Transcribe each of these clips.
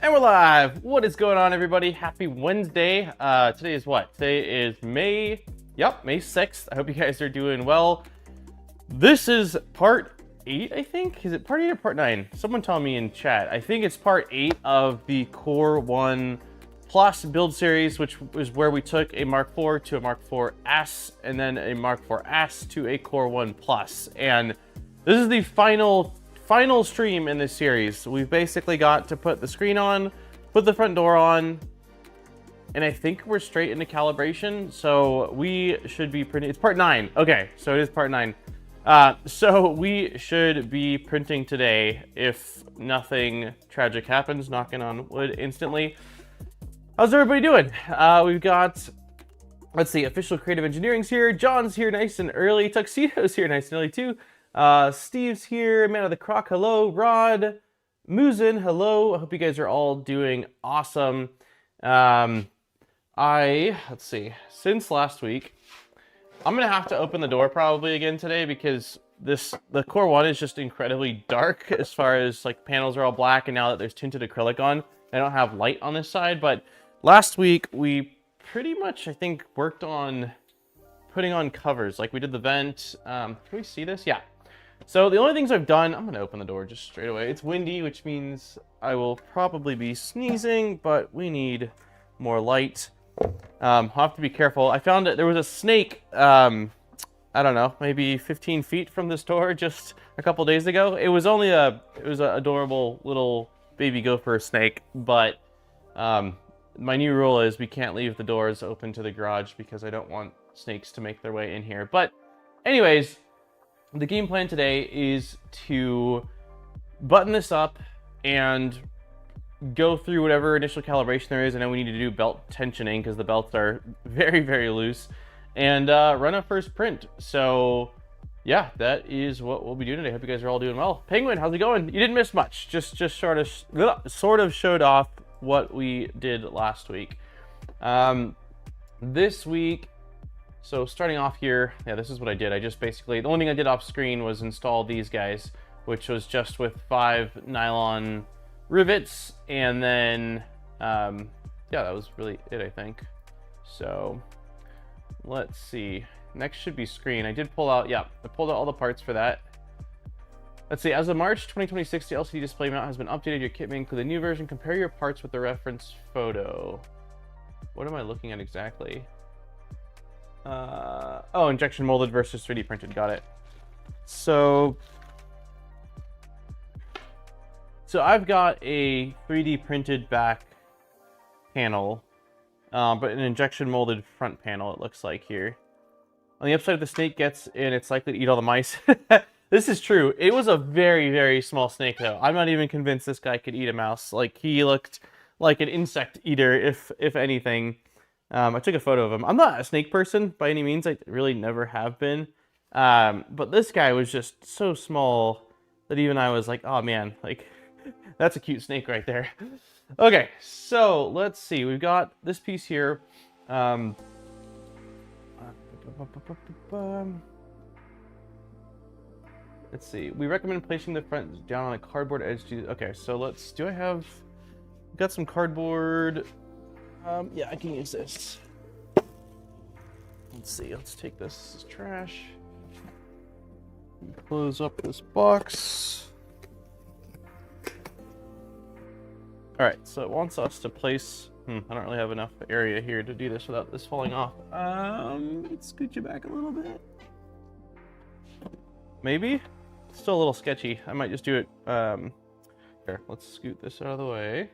And we're live! What is going on, everybody? Happy Wednesday. Today is what? Today is May 6th. I hope you guys are doing well. This is part 8, I think? Is it part 8 or part 9? Someone tell me in chat. I think it's part 8 of the Core 1 Plus build series, which is where we took a Mark IV to a Mark IV-S, and then a Mark IV-S to a Core 1 Plus. And this is the final stream in this series. We've basically got to put the screen on, put the front door on, and I think we're straight into calibration. So we should be printing. It's part 9. Okay, so it is part 9. So we should be printing today if nothing tragic happens. Knocking on wood instantly. How's everybody doing? We've got, let's see, official creative engineering's here. John's here nice and early. Tuxedo's here nice and early too. Steve's here, Man of the Croc, hello. Rod, Muzin, hello. I hope you guys are all doing awesome. Let's see, since last week, I'm gonna have to open the door probably again today because the Core 1 is just incredibly dark as far as like panels are all black, and now that there's tinted acrylic on, I don't have light on this side. But last week we pretty much, I think, worked on putting on covers. Like we did the vent. Can we see this? Yeah. So the only things I've done, I'm going to open the door just straight away. It's windy, which means I will probably be sneezing, but we need more light. I'll have to be careful. I found that there was a snake, I don't know, maybe 15 feet from this door just a couple days ago. It was only an adorable little baby gopher snake, but my new rule is we can't leave the doors open to the garage because I don't want snakes to make their way in here. But anyways, the game plan today is to button this up and go through whatever initial calibration there is. I know we need to do belt tensioning because the belts are very, very loose, and run a first print. So yeah, that is what we'll be doing today. Hope you guys are all doing well. Penguin, how's it going? You didn't miss much. Just sort of showed off what we did last week. This week, so starting off here, yeah, this is what I did. I just basically, the only thing I did off screen was install these guys, which was just with 5 nylon rivets, and then, yeah, that was really it, I think. So let's see. Next should be screen. I did pull out, yeah, I pulled out all the parts for that. Let's see, as of March 2026, the LCD display mount has been updated. Your kit may include a new version. Compare your parts with the reference photo. What am I looking at exactly? Oh, injection molded versus 3D printed. Got it. So I've got a 3D printed back panel, but an injection molded front panel, it looks like here. On the upside, the snake gets in, it's likely to eat all the mice. This is true. It was a very, very small snake, though. I'm not even convinced this guy could eat a mouse. Like, he looked like an insect eater, if anything. I took a photo of him. I'm not a snake person by any means. I really never have been. But this guy was just so small that even I was like, oh man, like, that's a cute snake right there. Okay, so let's see. We've got this piece here. Let's see. We recommend placing the front down on a cardboard edge. Okay, so let's. Do I have? Got some cardboard. Yeah, I can use this. Let's see. Let's take this as trash. Close up this box. All right. So it wants us to place. I don't really have enough area here to do this without this falling off. Let's scoot you back a little bit. Maybe. It's still a little sketchy. I might just do it. Here, let's scoot this out of the way.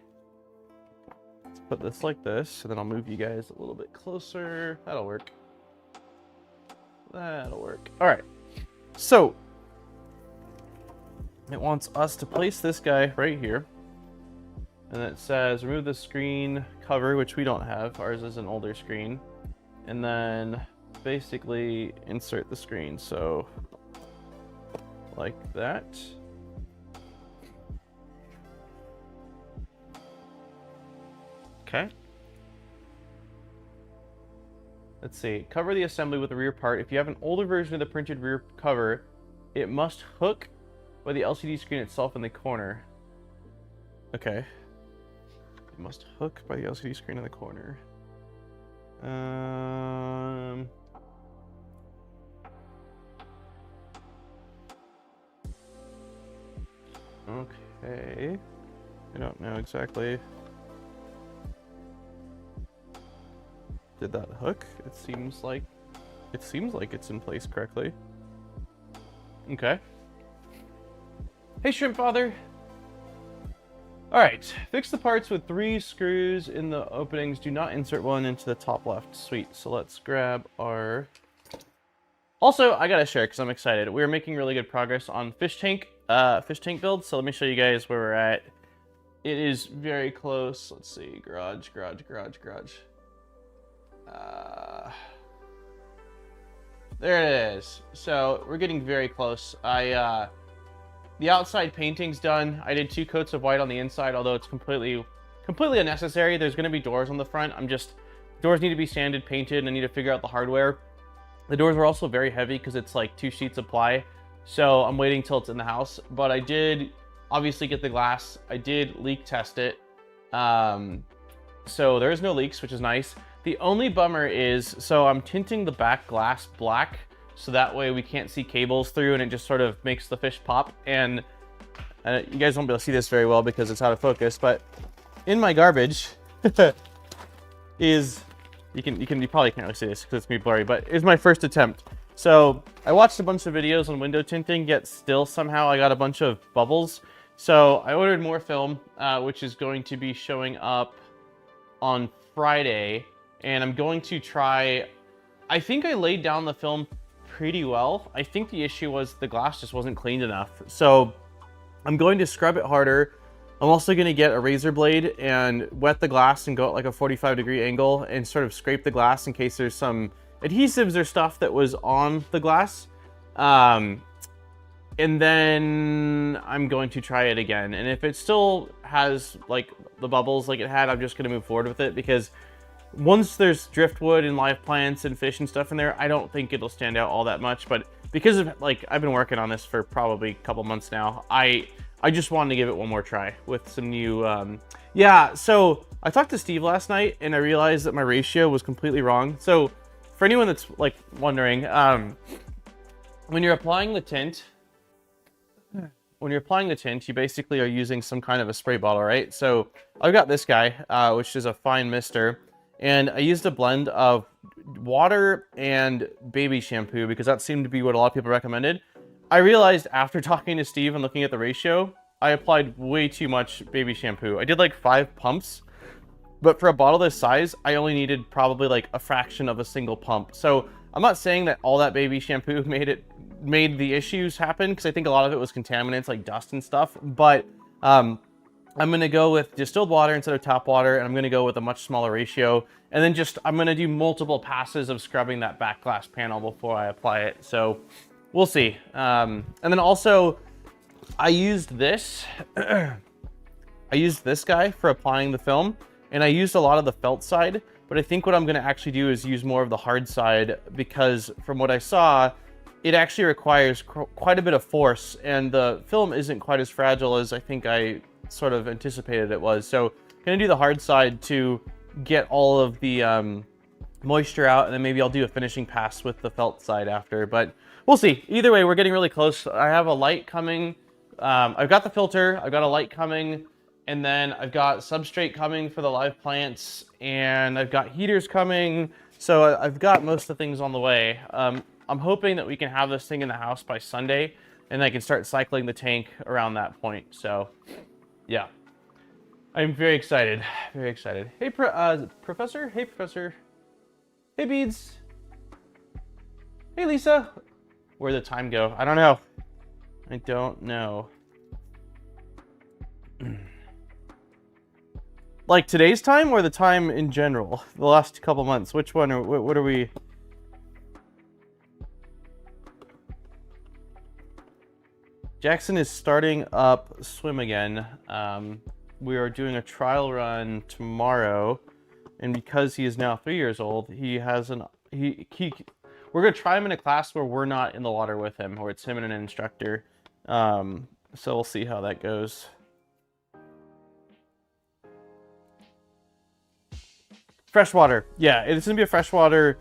Let's put this like this, and then I'll move you guys a little bit closer. That'll work. That'll work. All right. So it wants us to place this guy right here, and it says remove the screen cover, which we don't have. Ours is an older screen, and then basically insert the screen. So like that. Okay. Let's see. Cover the assembly with the rear part. If you have an older version of the printed rear cover, it must hook by the LCD screen itself in the corner. Okay. It must hook by the LCD screen in the corner. Okay. I don't know exactly. Did that hook? It seems like it's in place correctly. Okay. Hey, Shrimp Father. All right, fix the parts with 3 screws in the openings. Do not insert one into the top left. Sweet. So let's grab our... Also, I gotta share because I'm excited. We're making really good progress on fish tank build. So let me show you guys where we're at. It is very close. Let's see, garage. There it is. So we're getting very close. The outside painting's done. I did 2 coats of white on the inside, although it's completely unnecessary. There's going to be doors on the front. Doors need to be sanded, painted, and I need to figure out the hardware. The doors are also very heavy because it's like 2 sheets of ply. So I'm waiting till it's in the house. But I did obviously get the glass. I did leak test it. So there is no leaks, which is nice. The only bummer is, so I'm tinting the back glass black. So that way we can't see cables through and it just sort of makes the fish pop. And you guys won't be able to see this very well because it's out of focus, but in my garbage is, you probably can't really see this because it's me blurry, but it's my first attempt. So I watched a bunch of videos on window tinting, yet still somehow I got a bunch of bubbles. So I ordered more film, which is going to be showing up on Friday. And I'm going to try, I think I laid down the film pretty well. I think the issue was the glass just wasn't cleaned enough. So I'm going to scrub it harder. I'm also going to get a razor blade and wet the glass and go at like a 45-degree angle and sort of scrape the glass in case there's some adhesives or stuff that was on the glass. And then I'm going to try it again. And if it still has like the bubbles like it had, I'm just going to move forward with it because once there's driftwood and live plants and fish and stuff in there, I don't think it'll stand out all that much. But because of like I've been working on this for probably a couple months now, I just wanted to give it one more try with some new yeah. So I talked to Steve last night and I realized that my ratio was completely wrong. So for anyone that's like wondering, when you're applying the tint, you basically are using some kind of a spray bottle, right? So I've got this guy, which is a fine mister. And I used a blend of water and baby shampoo because that seemed to be what a lot of people recommended. I realized after talking to Steve and looking at the ratio, I applied way too much baby shampoo. I did like 5 pumps, but for a bottle this size, I only needed probably like a fraction of a single pump. So I'm not saying that all that baby shampoo made the issues happen because I think a lot of it was contaminants like dust and stuff, but I'm going to go with distilled water instead of tap water, and I'm going to go with a much smaller ratio. And then I'm going to do multiple passes of scrubbing that back glass panel before I apply it. So we'll see. And then also, I used this. I used this guy for applying the film, and I used a lot of the felt side. But I think what I'm going to actually do is use more of the hard side because from what I saw, it actually requires quite a bit of force, and the film isn't quite as fragile as I think I sort of anticipated it was. So gonna do the hard side to get all of the moisture out, and then maybe I'll do a finishing pass with the felt side after, but we'll see. Either way, we're getting really close. I have a light coming. I've got the filter, I've got a light coming, and then I've got substrate coming for the live plants, and I've got heaters coming. So I've got most of the things on the way. I'm hoping that we can have this thing in the house by Sunday, and I can start cycling the tank around that point. So yeah, I'm very excited. Very excited. Hey, Professor. Hey, Professor. Hey, Beads. Hey, Lisa. Where'd the time go? I don't know. I don't know. Like today's time or the time in general? The last couple months. Which one? Or what are we? Jackson is starting up swim again. We are doing a trial run tomorrow, and because he is now 3 years old, he has we're gonna try him in a class where we're not in the water with him, where it's him and an instructor. So we'll see how that goes. Freshwater. Yeah, it's gonna be a freshwater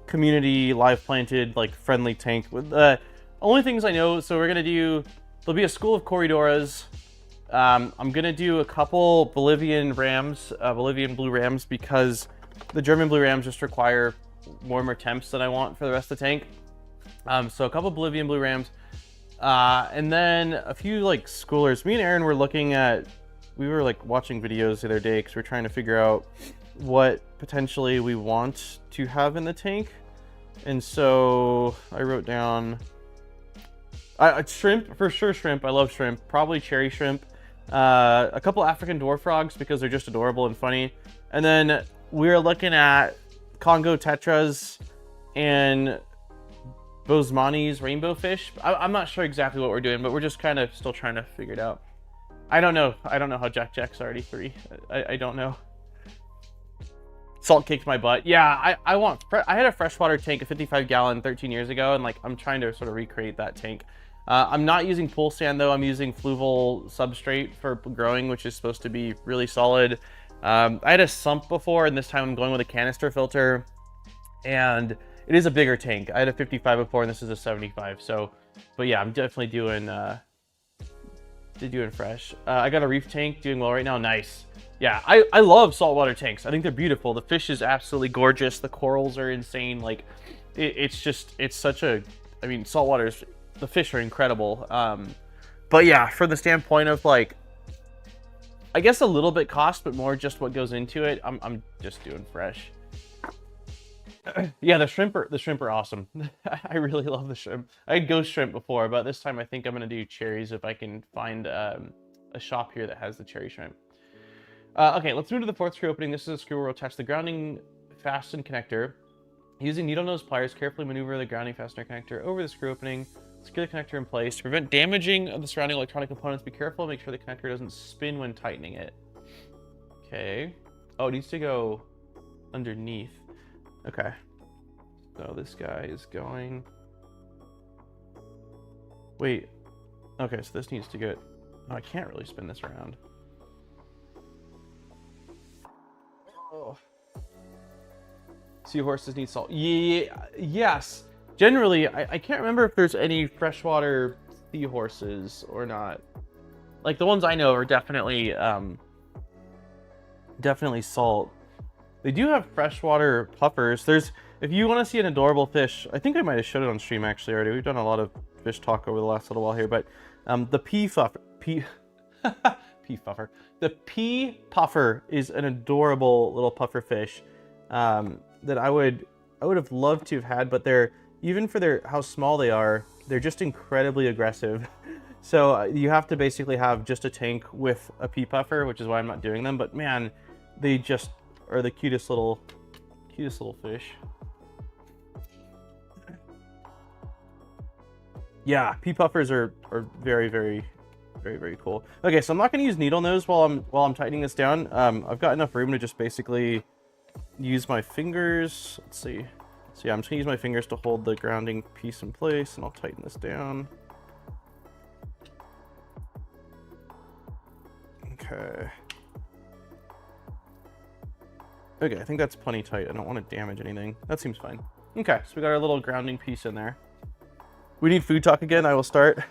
community live planted like friendly tank with the only things I know. So we're gonna do, there'll be a school of Corridoras. I'm gonna do a couple Bolivian rams, Bolivian blue rams, because the German blue rams just require warmer temps than I want for the rest of the tank. So a couple Bolivian blue rams, and then a few like schoolers. Me and Aaron were looking at, we were like watching videos the other day because we're trying to figure out what potentially we want to have in the tank. And so I wrote down shrimp, for sure shrimp. I love shrimp. Probably cherry shrimp. A couple African dwarf frogs because they're just adorable and funny. And then we're looking at Congo tetras and Bosmani's rainbow fish. I'm not sure exactly what we're doing, but we're just kind of still trying to figure it out. I don't know how Jack's already 3. I don't know. Salt kicked my butt. Yeah, I had a freshwater tank, a 55 gallon 13 years ago, and like I'm trying to sort of recreate that tank. I'm not using pool sand though. I'm using fluval substrate for growing, which is supposed to be really solid. I had a sump before, and this time I'm going with a canister filter, and it is a bigger tank. I had a 55 before, and this is a 75. So, but yeah, I'm definitely doing fresh. I got a reef tank doing well right now. Nice. Yeah, I love saltwater tanks. I think they're beautiful. The fish is absolutely gorgeous. The corals are insane. Like, it's such a, I mean, saltwater's, the fish are incredible. But yeah, from the standpoint of like, I guess a little bit cost, but more just what goes into it, I'm just doing fresh. Yeah, the shrimp are awesome. I really love the shrimp. I had ghost shrimp before, but this time I think I'm gonna do cherries if I can find a shop here that has the cherry shrimp. Okay, let's move to the 4th screw opening. This is a screw where we'll attach the grounding fasten connector. Using needle nose pliers, carefully maneuver the grounding fastener connector over the screw opening. Secure the connector in place. To prevent damaging of the surrounding electronic components, be careful. Make sure the connector doesn't spin when tightening it. Okay. Oh, it needs to go underneath. Okay. So this guy is going... Wait. Okay, so this needs to get... Oh, I can't really spin this around. Oh. Seahorses need salt. Yeah, yes. Generally, I can't remember if there's any freshwater seahorses or not. Like, the ones I know are definitely, definitely salt. They do have freshwater puffers. There's, if you want to see an adorable fish, I think I might have showed it on stream actually already. We've done a lot of fish talk over the last little while here, but the pea puffer is an adorable little puffer fish that I would have loved to have had, but they're, even for how small they are, they're just incredibly aggressive. So you have to basically have just a tank with a pea puffer, which is why I'm not doing them. But man, they just are the cutest little fish. Yeah, pea puffers are very, very, very, very cool. Okay, so I'm not gonna use needle nose while I'm tightening this down. I've got enough room to just basically use my fingers. Let's see. So yeah, I'm just gonna use my fingers to hold the grounding piece in place, and I'll tighten this down. Okay. Okay, I think that's plenty tight. I don't want to damage anything. That seems fine. Okay, so we got our little grounding piece in there. We need food talk again. I will start.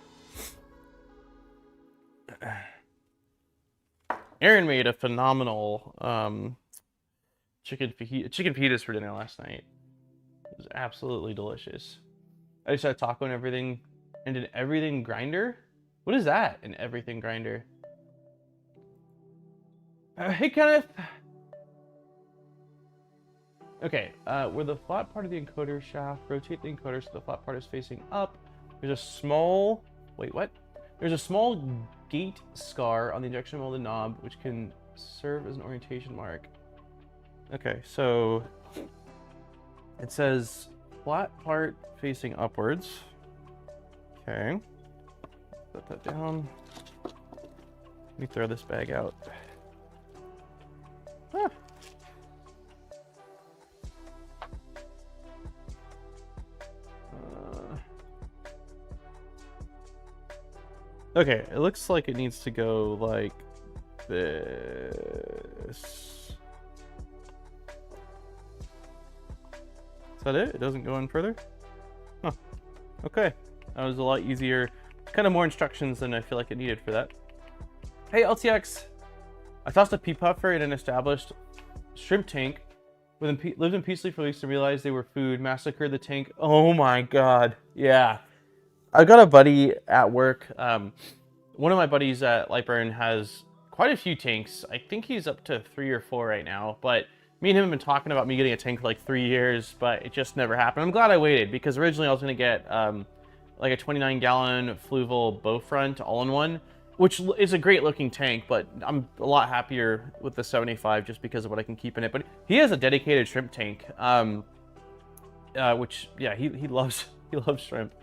Aaron made a phenomenal chicken fajitas for dinner last night. It was absolutely delicious. I just had taco and everything, and an everything grinder. What is that? An everything grinder. Hey Kenneth. Okay, where the flat part of the encoder shaft, rotate the encoder so the flat part is facing up. There's a small, wait, what? There's a small gate scar on the injection molded knob, which can serve as an orientation mark. Okay, so it says flat part facing upwards. Okay, put that down. Let me throw this bag out. Ah. Okay, it looks like it needs to go like this. Is that it? It doesn't go in further? Huh. Okay. That was a lot easier. Kind of more instructions than I feel like it needed for that. Hey, LTX. I tossed a pea puffer in an established shrimp tank. Lived in peacefully for weeks and realized they were food. Massacred the tank. Oh my god. Yeah. I've got a buddy at work. One of my buddies at Lightburn has quite a few tanks. I think he's up to 3 or 4 right now. But me and him have been talking about me getting a tank for like 3 years, but it just never happened. I'm glad I waited because originally I was going to get like a 29-gallon Fluval bow front all-in-one, which is a great looking tank, but I'm a lot happier with the 75 just because of what I can keep in it. But he has a dedicated shrimp tank, which, yeah, he loves shrimp.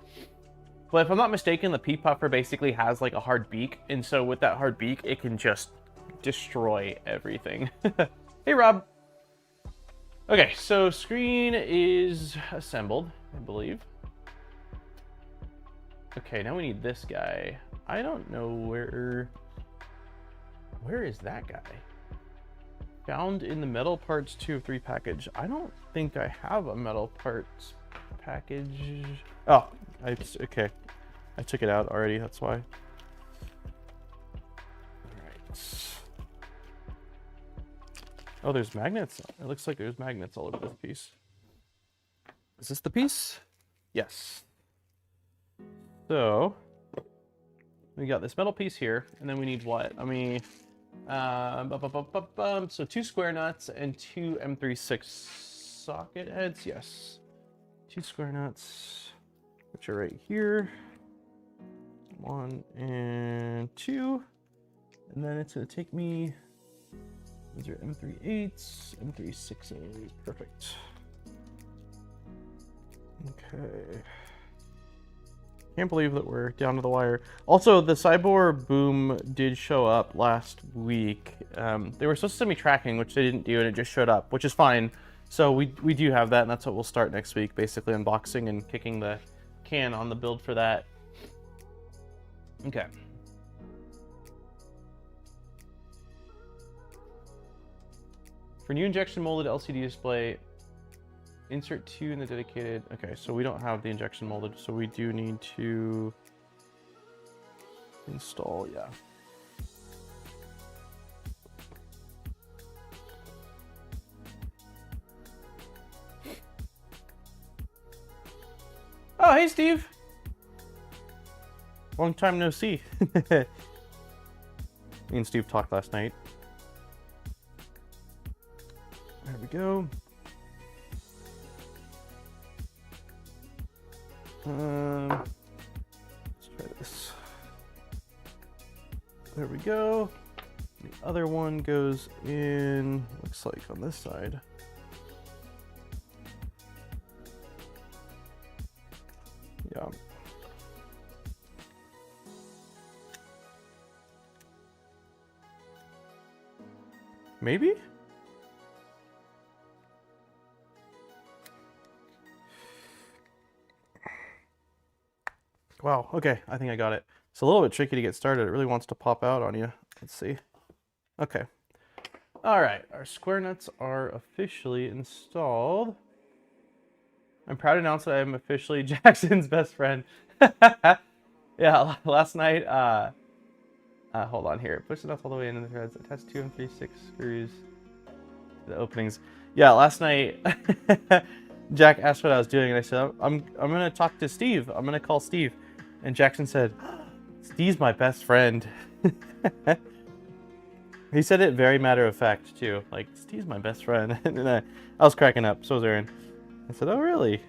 But if I'm not mistaken, the pea puffer basically has like a hard beak, and so with that hard beak, it can just destroy everything. Hey, Rob. Okay, so screen is assembled, I believe. Okay, now we need this guy. I don't know where is that guy? Found in the metal parts 2 of 3 package. I don't think I have a metal parts package. Oh, okay. I took it out already, that's why. Alright. Oh, there's magnets. It looks like there's magnets all over this piece. Is this the piece? Yes. So, we got this metal piece here, and then we need what? I mean, so 2 square nuts and 2 M36 socket heads. Yes, 2 square nuts, which are right here. 1 and 2, and then it's gonna take me. These are M38s, M36A. Perfect. Okay. Can't believe that we're down to the wire. Also, the Cyborg boom did show up last week. They were supposed to send me tracking, which they didn't do, and it just showed up, which is fine. So we do have that, and that's what we'll start next week, basically unboxing and kicking the can on the build for that. Okay. For new injection molded LCD display, insert 2 in the dedicated. Okay, so we don't have the injection molded, so we do need to install, yeah. Oh, hey, Steve. Long time no see. Me and Steve talked last night. There we go. Let's try this. There we go. The other one goes in, looks like on this side. Yeah. Maybe? Wow, okay, I think I got it. It's a little bit tricky to get started. It really wants to pop out on you. Let's see. Okay. All right, our square nuts are officially installed. I'm proud to announce that I am officially Jackson's best friend. Yeah, last night, hold on here. Push the nuts all the way into the threads. Attach 2 and 3/6 screws to the openings. Yeah, last night, Jack asked what I was doing, and I said, I'm gonna talk to Steve. I'm gonna call Steve. And Jackson said, Steve's my best friend. He said it very matter of fact too. Like, Steve's my best friend. And I was cracking up, so was Aaron. I said, oh really?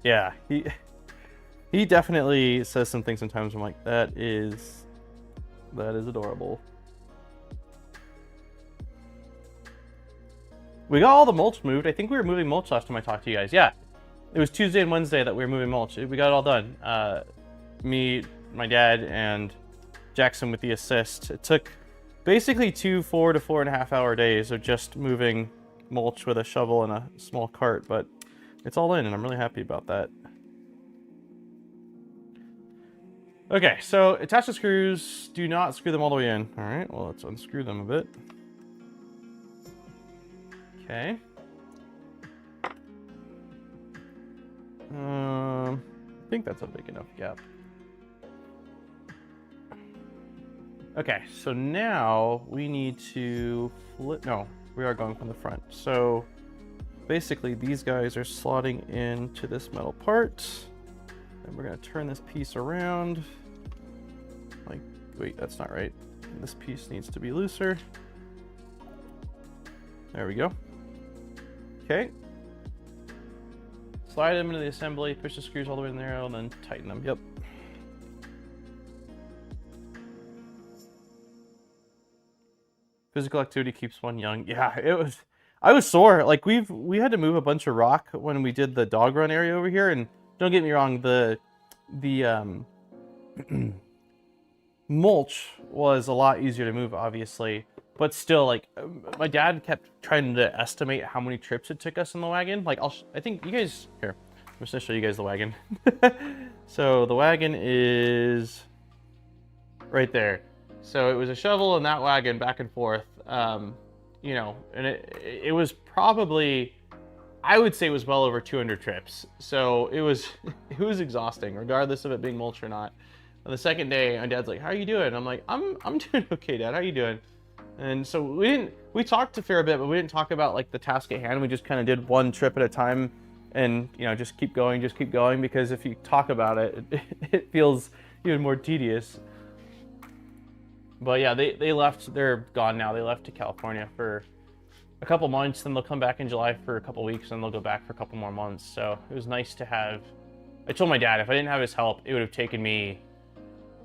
Yeah, he definitely says some things sometimes. I'm like, that is adorable. We got all the mulch moved. I think we were moving mulch last time I talked to you guys. Yeah, it was Tuesday and Wednesday that we were moving mulch. We got it all done. Me, my dad, and Jackson with the assist. It took basically 4 to 4.5 hour days of just moving mulch with a shovel and a small cart, but it's all in, and I'm really happy about that. Okay, so attach the screws. Do not screw them all the way in. All right, well, let's unscrew them a bit. Okay. I think that's a big enough gap. Okay, so now we need to flip. No, we are going from the front. So basically, these guys are slotting into this metal part. And we're going to turn this piece around. Like, wait, that's not right. This piece needs to be looser. There we go. Okay. Slide them into the assembly, push the screws all the way in there, and then tighten them. Yep. Physical activity keeps one young. Yeah, it was. I was sore. Like we had to move a bunch of rock when we did the dog run area over here. And don't get me wrong, the mulch was a lot easier to move, obviously. But still, like, my dad kept trying to estimate how many trips it took us in the wagon. Like, I think you guys, here, I'm just gonna show you guys the wagon. So the wagon is right there. So it was a shovel and that wagon back and forth, you know, and it was probably, I would say it was well over 200 trips. So it was exhausting, regardless of it being mulch or not. On the second day, my dad's like, "How are you doing?" I'm like, I'm doing okay, Dad. How are you doing?" And so we talked a fair bit, but we didn't talk about like the task at hand. We just kind of did one trip at a time and, you know, just keep going, because if you talk about it, it feels even more tedious. But yeah, they left, they're gone now. They left to California for a couple months, then they'll come back in July for a couple weeks, and they'll go back for a couple more months. So it was nice to have, I told my dad, if I didn't have his help, it would have taken me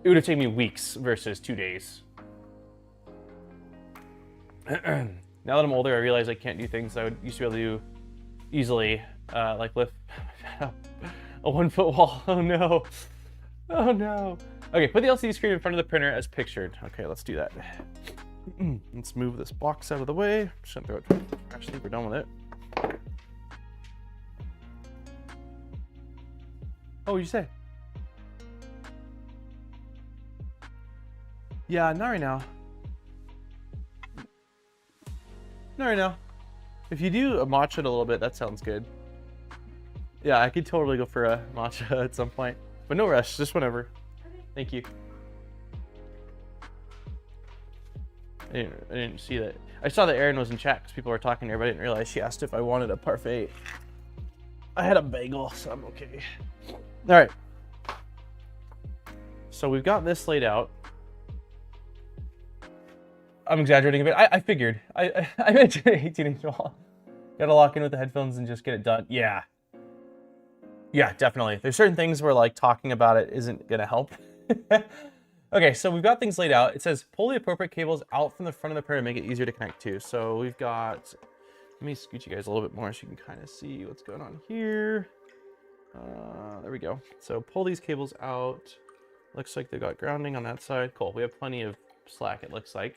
weeks versus 2 days. Now that I'm older, I realize I can't do things I used to be able to do easily, like lift a 1 foot wall. Oh no. Oh no. Okay, put the LCD screen in front of the printer as pictured. Okay, let's do that. Let's move this box out of the way. I'm just gonna throw it. Actually, we're done with it. Oh, what'd you say? Yeah, not right now. Not right now. If you do a matcha in a little bit, that sounds good. Yeah, I could totally go for a matcha at some point. But no rush, just whenever. Okay. Thank you. I didn't see that. I saw that Erin was in chat because people were talking to her, but I didn't realize she asked if I wanted a parfait. I had a bagel, so I'm okay. All right. So we've got this laid out. I'm exaggerating a bit. I figured. I mentioned 18-inch wall. Gotta lock in with the headphones and just get it done. Yeah. Yeah, definitely. There's certain things where like talking about it isn't gonna help. Okay, so we've got things laid out. It says pull the appropriate cables out from the front of the printer to make it easier to connect to. So we've got, let me scoot you guys a little bit more so you can kind of see what's going on here. There we go. So pull these cables out. Looks like they got grounding on that side. Cool, we have plenty of slack, it looks like.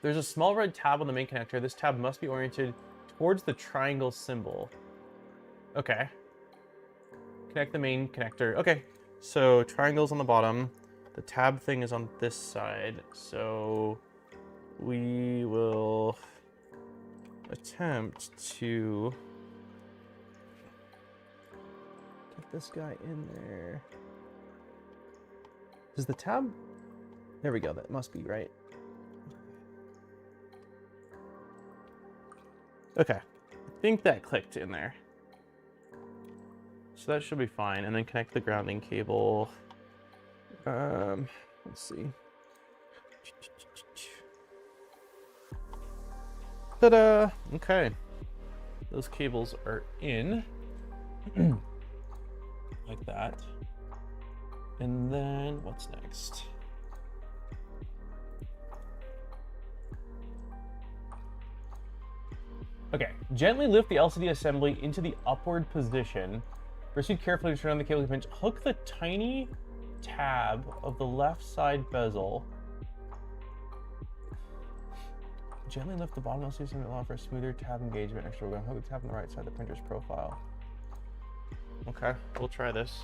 There's a small red tab on the main connector. This tab must be oriented towards the triangle symbol. Okay. Connect the main connector. Okay. So triangle's on the bottom. The tab thing is on this side. So we will attempt to get this guy in there. Does the tab? There we go. That must be right. Okay, I think that clicked in there. So that should be fine. And then connect the grounding cable. Let's see. Ta-da! Okay. Those cables are in. Like that. And then what's next? Okay, gently lift the LCD assembly into the upward position. Proceed carefully to turn on the cable pinch. Hook the tiny tab of the left side bezel. Gently lift the bottom LCD assembly to allow for a smoother tab engagement. Actually, we're going to hook the tab on the right side of the printer's profile. Okay, we'll try this.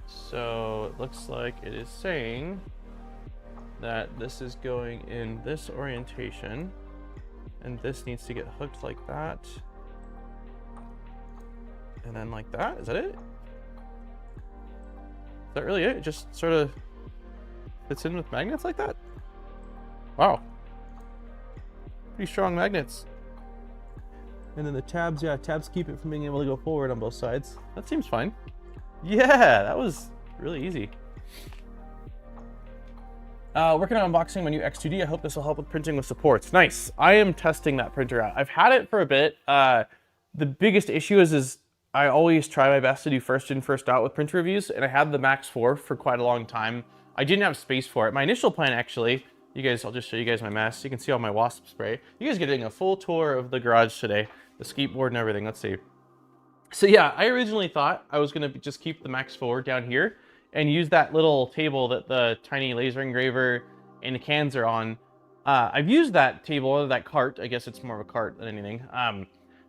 So it looks like it is saying that this is going in this orientation, and this needs to get hooked like that, and then like that. Is that it? Is that really it? It just sort of fits in with magnets like that? Wow. Pretty strong magnets. And then the tabs, yeah, tabs keep it from being able to go forward on both sides. That seems fine. Yeah, that was really easy. Working on unboxing my new X2D. I hope this will help with printing with supports. Nice. I am testing that printer out. I've had it for a bit. The biggest issue is I always try my best to do first in, first out with printer reviews, and I had the Max 4 for quite a long time. I didn't have space for it. My initial plan, actually, I'll just show you guys my mess. You can see all my wasp spray. You guys are getting a full tour of the garage today, the skateboard and everything. Let's see. So yeah, I originally thought I was gonna just keep the Max 4 down here and use that little table that the tiny laser engraver and the cans are on. I've used that table, or that cart, I guess it's more of a cart than anything,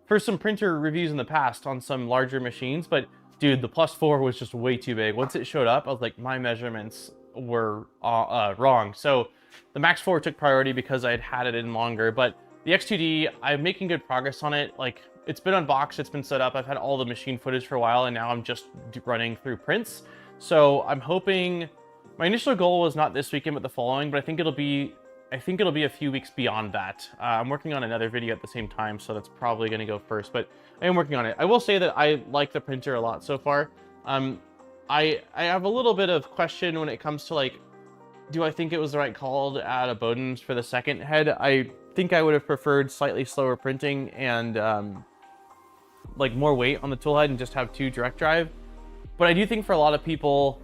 for some printer reviews in the past on some larger machines, but dude, the Plus 4 was just way too big. Once it showed up, I was like, my measurements were wrong. So the Max 4 took priority because I had it in longer, but the X2D, I'm making good progress on it. Like, it's been unboxed, it's been set up, I've had all the machine footage for a while, and now I'm just running through prints. So I'm hoping, my initial goal was not this weekend, but the following, but I think it'll be a few weeks beyond that. I'm working on another video at the same time, so that's probably gonna go first, but I am working on it. I will say that I like the printer a lot so far. I have a little bit of question when it comes to, like, do I think it was the right call to add a Bowden's for the second head? I think I would have preferred slightly slower printing and like more weight on the tool head and just have 2 direct drive. But I do think for a lot of people,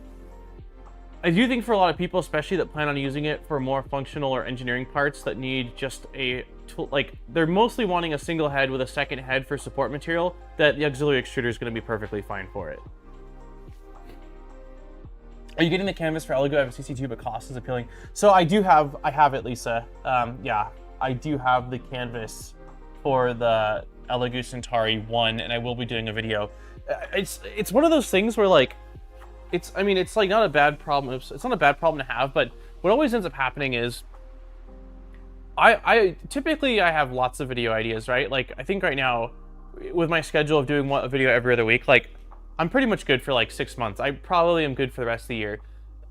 especially that plan on using it for more functional or engineering parts that need just a tool, like they're mostly wanting a single head with a second head for support material, that the auxiliary extruder is going to be perfectly fine for it. Are you getting the canvas for Elegoo? I have a CC2, but cost is appealing. So I have it, Lisa. Yeah, I do have the canvas for the Elegoo Centauri 1, and I will be doing a video. It's one of those things where, like, I mean, it's like not a bad problem. It's not a bad problem to have, but what always ends up happening is I typically have lots of video ideas, right? Like, I think right now with my schedule of doing a video every other week, like, I'm pretty much good for like 6 months. I probably am good for the rest of the year.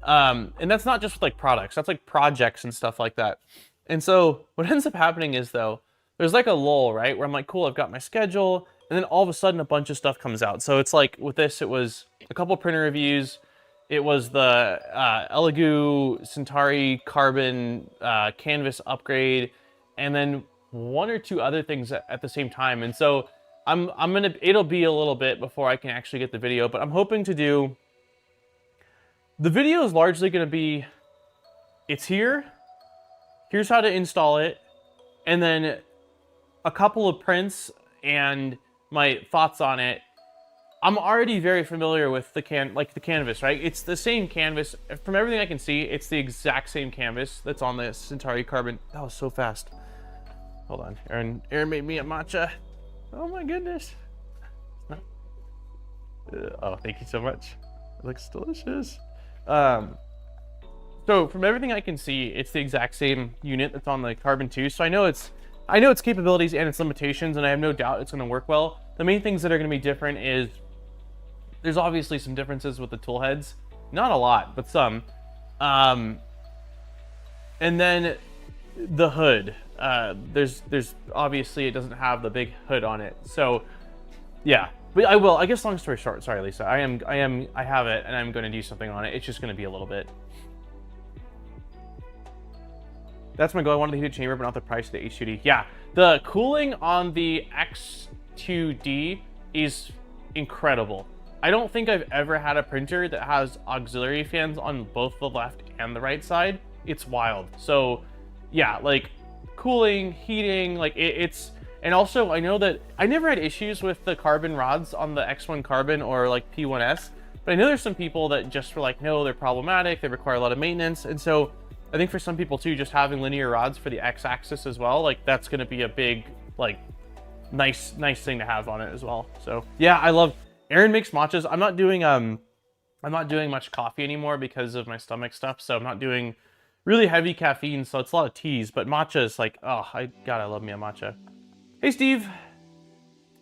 And that's not just with like products, that's like projects and stuff like that. And so what ends up happening is, though, there's like a lull, right? Where I'm like, cool, I've got my schedule. And then all of a sudden a bunch of stuff comes out. So it's like with this, it was a couple printer reviews. It was the Elegoo Centauri Carbon canvas upgrade, and then 1 or 2 other things at the same time. And so it'll be a little bit before I can actually get the video, but I'm hoping to do, the video is largely going to be, it's here, here's how to install it, and then a couple of prints and my thoughts on it. I'm already very familiar with the canvas, right? It's the same canvas. From everything I can see, it's the exact same canvas that's on the Centauri Carbon. That was so fast. Hold on, Aaron made me a matcha. Oh my goodness. Oh, thank you so much. It looks delicious. So from everything I can see, it's the exact same unit that's on the Carbon 2. So I know its capabilities and its limitations, and I have no doubt it's going to work well. The main things that are going to be different is there's obviously some differences with the tool heads. Not a lot, but some. And then the hood. There's obviously it doesn't have the big hood on it. So yeah, but I guess long story short, sorry Lisa, I have it and I'm going to do something on it. It's just going to be a little bit. That's my goal. I wanted the heated chamber, but not the price of the H2D. Yeah, the cooling on the X2D is incredible. I don't think I've ever had a printer that has auxiliary fans on both the left and the right side. It's wild. So yeah, like cooling, heating, like it's, and also I know that I never had issues with the carbon rods on the X1 Carbon or like P1S, but I know there's some people that just were like, no, they're problematic, they require a lot of maintenance. And so I think for some people too, just having linear rods for the X-axis as well, like that's going to be a big, like nice thing to have on it as well. So yeah, I love, Aaron makes matchas. I'm not doing I'm not doing much coffee anymore because of my stomach stuff, so I'm not doing really heavy caffeine, so it's a lot of teas, but matcha is like, oh, God, I love me a matcha. Hey, Steve.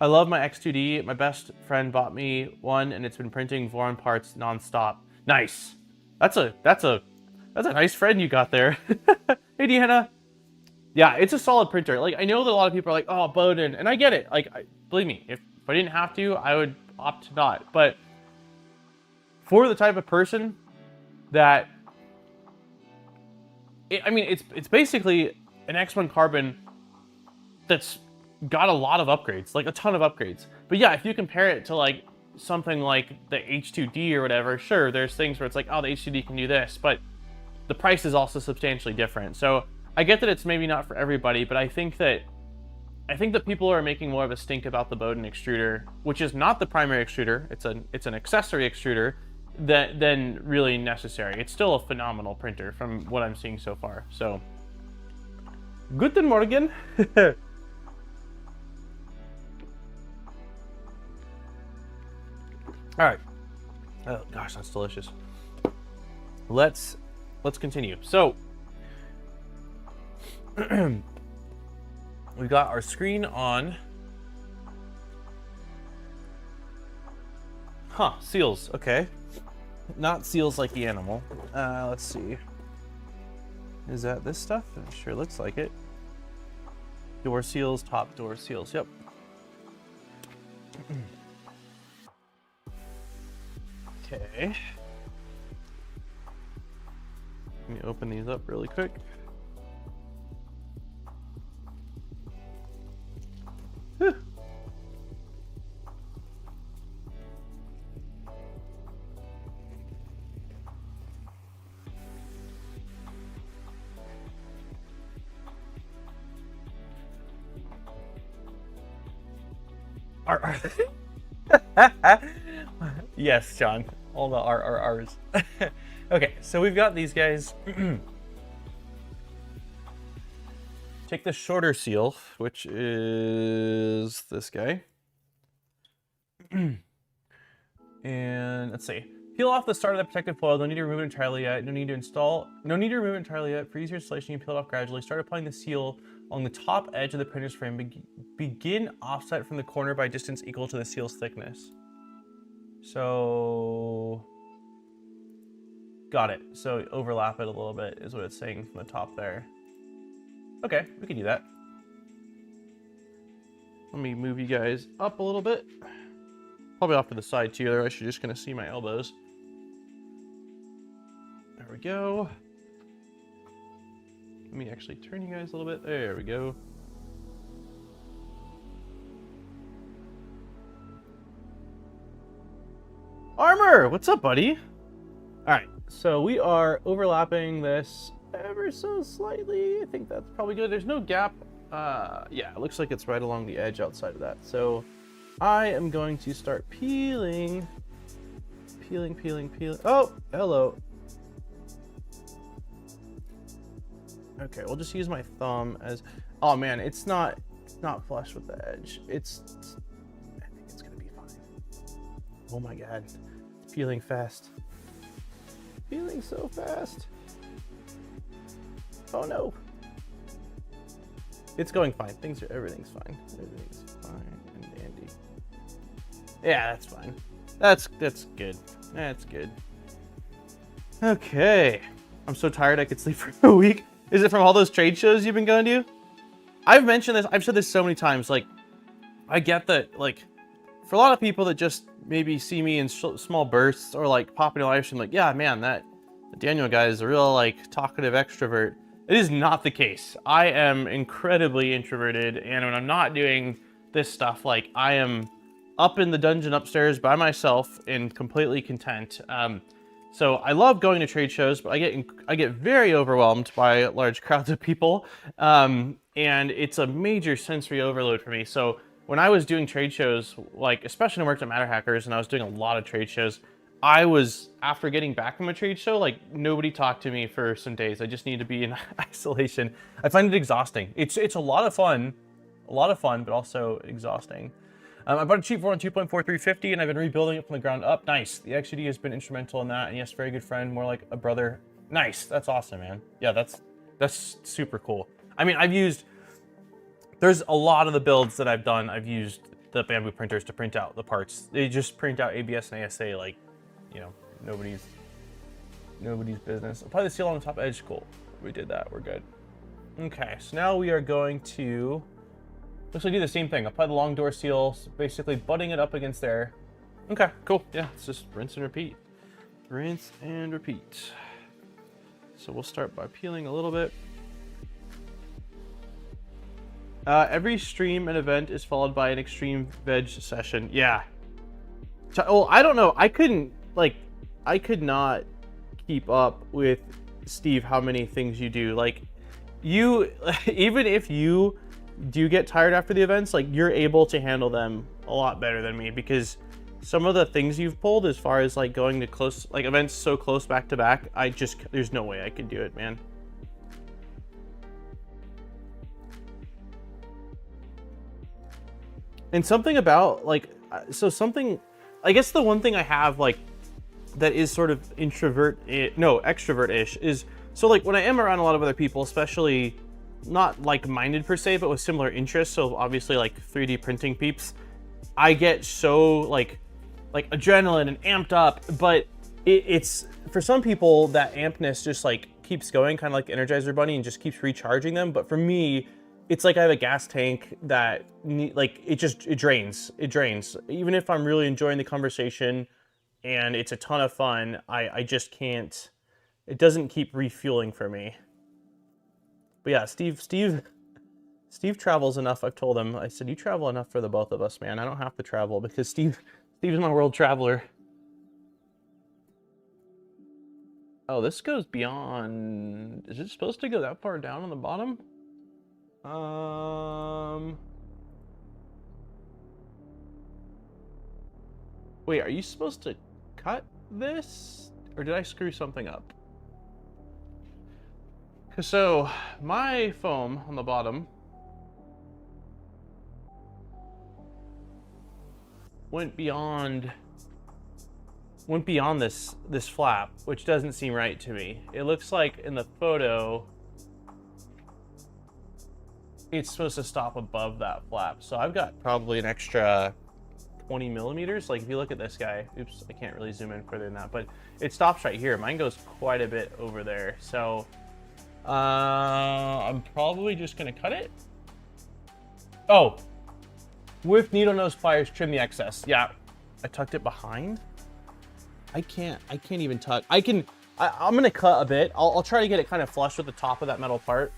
I love my X2D. My best friend bought me one, and it's been printing foreign parts nonstop. Nice. That's a nice friend you got there. Hey, Deanna. Yeah, it's a solid printer. Like, I know that a lot of people are like, oh, Bowden, and I get it. Like, believe me, if I didn't have to, I would opt to not. But for the type of person that, I mean, it's basically an X1 Carbon that's got a lot of upgrades, like a ton of upgrades. But yeah, if you compare it to like something like the H2D or whatever, sure, there's things where it's like, oh, the H2D can do this, but the price is also substantially different. So I get that it's maybe not for everybody, but I think that people are making more of a stink about the Bowden extruder, which is not the primary extruder. It's an accessory extruder than really necessary. It's still a phenomenal printer from what I'm seeing so far. So, guten Morgen. All right. Oh gosh, that's delicious. Let's continue. So we got our screen on. Huh, seals. Okay. Not seals like the animal. Let's see. Is that this stuff? It sure looks like it. Door seals, top door seals. Yep. Okay. Let me open these up really quick. Whew. Yes, John. All the RRRs. Okay, so we've got these guys. Take the shorter seal, which is this guy. And let's see. Peel off the start of the protective foil. No need to remove it entirely yet. No need to remove it entirely yet. For easier installation, you peel it off gradually. Start applying the seal along the top edge of the printer's frame. Begin offset from the corner by distance equal to the seal's thickness. So, got it. So overlap it a little bit is what it's saying from the top there. Okay, we can do that. Let me move you guys up a little bit. Probably off to the side too, otherwise you're just gonna see my elbows. There we go. Let me actually turn you guys a little bit. There we go. Armor, what's up, buddy? All right, so we are overlapping this ever so slightly. I think that's probably good. There's no gap. Yeah, it looks like it's right along the edge outside of that. So I am going to start peeling. Oh, hello. Okay, we'll just use my thumb as, oh man, it's not flush with the edge. I think it's gonna be fine. Oh my God, it's peeling fast. Peeling so fast. Oh no. It's going fine. Everything's fine. Everything's fine and dandy. Yeah, that's fine. That's good. That's good. Okay. I'm so tired I could sleep for a week. Is it from all those trade shows you've been going to? I've mentioned this. I've said this so many times. Like, I get that, like, for a lot of people that just maybe see me in small bursts or like pop into live stream, like, yeah, man, that Daniel guy is a real like talkative extrovert. It is not the case. I am incredibly introverted, and when I'm not doing this stuff, like, I am up in the dungeon upstairs by myself and completely content. So I love going to trade shows, but I get very overwhelmed by large crowds of people, and it's a major sensory overload for me. So when I was doing trade shows, like especially when I worked at Matter Hackers and I was doing a lot of trade shows, after getting back from a trade show, like nobody talked to me for some days. I just need to be in isolation. I find it exhausting. It's a lot of fun, but also exhausting. I bought a cheap one, 2.4350, and I've been rebuilding it from the ground up. Nice. The XUD has been instrumental in that, and yes, very good friend, more like a brother. Nice. That's awesome, man. Yeah, that's super cool. I mean, there's a lot of the builds that I've done, I've used the bamboo printers to print out the parts. They just print out ABS and ASA like, you know, nobody's business. Apply the seal on the top edge. Cool. We did that. We're good. Okay, so now we are going to do the same thing. Apply the long door seal, basically butting it up against there. Okay, cool. Yeah, it's just rinse and repeat. Rinse and repeat. So we'll start by peeling a little bit. Every stream and event is followed by an extreme veg session. Yeah. Well, I don't know. I could not keep up with Steve how many things you do. Like, you, even if you do get tired after the events, like, you're able to handle them a lot better than me, because some of the things you've pulled as far as like going to close, like events so close back to back, there's no way I could do it, man. And something about like, I guess the one thing I have like that is sort of extrovert-ish is, so like when I am around a lot of other people, especially not like-minded per se, but with similar interests, so obviously like 3D printing peeps, I get so like adrenaline and amped up, but it's for some people that ampness just like keeps going, kind of like the Energizer Bunny, and just keeps recharging them. But for me, it's like I have a gas tank that it drains. Even if I'm really enjoying the conversation and it's a ton of fun, I just can't. It doesn't keep refueling for me. But yeah, Steve travels enough. I've told him. I said, you travel enough for the both of us, man. I don't have to travel because Steve's my world traveler. Oh, this goes beyond. Is it supposed to go that far down on the bottom? Wait, are you supposed to cut this? Or did I screw something up? Cause so, my foam on the bottom went beyond this flap, which doesn't seem right to me. It looks like in the photo it's supposed to stop above that flap. So I've got probably an extra 20 millimeters. Like if you look at this guy, oops, I can't really zoom in further than that, but it stops right here. Mine goes quite a bit over there. So I'm probably just gonna cut it. Oh, with needle nose pliers, trim the excess. Yeah, I tucked it behind. I can't even tuck. I'm gonna cut a bit. I'll try to get it kind of flush with the top of that metal part.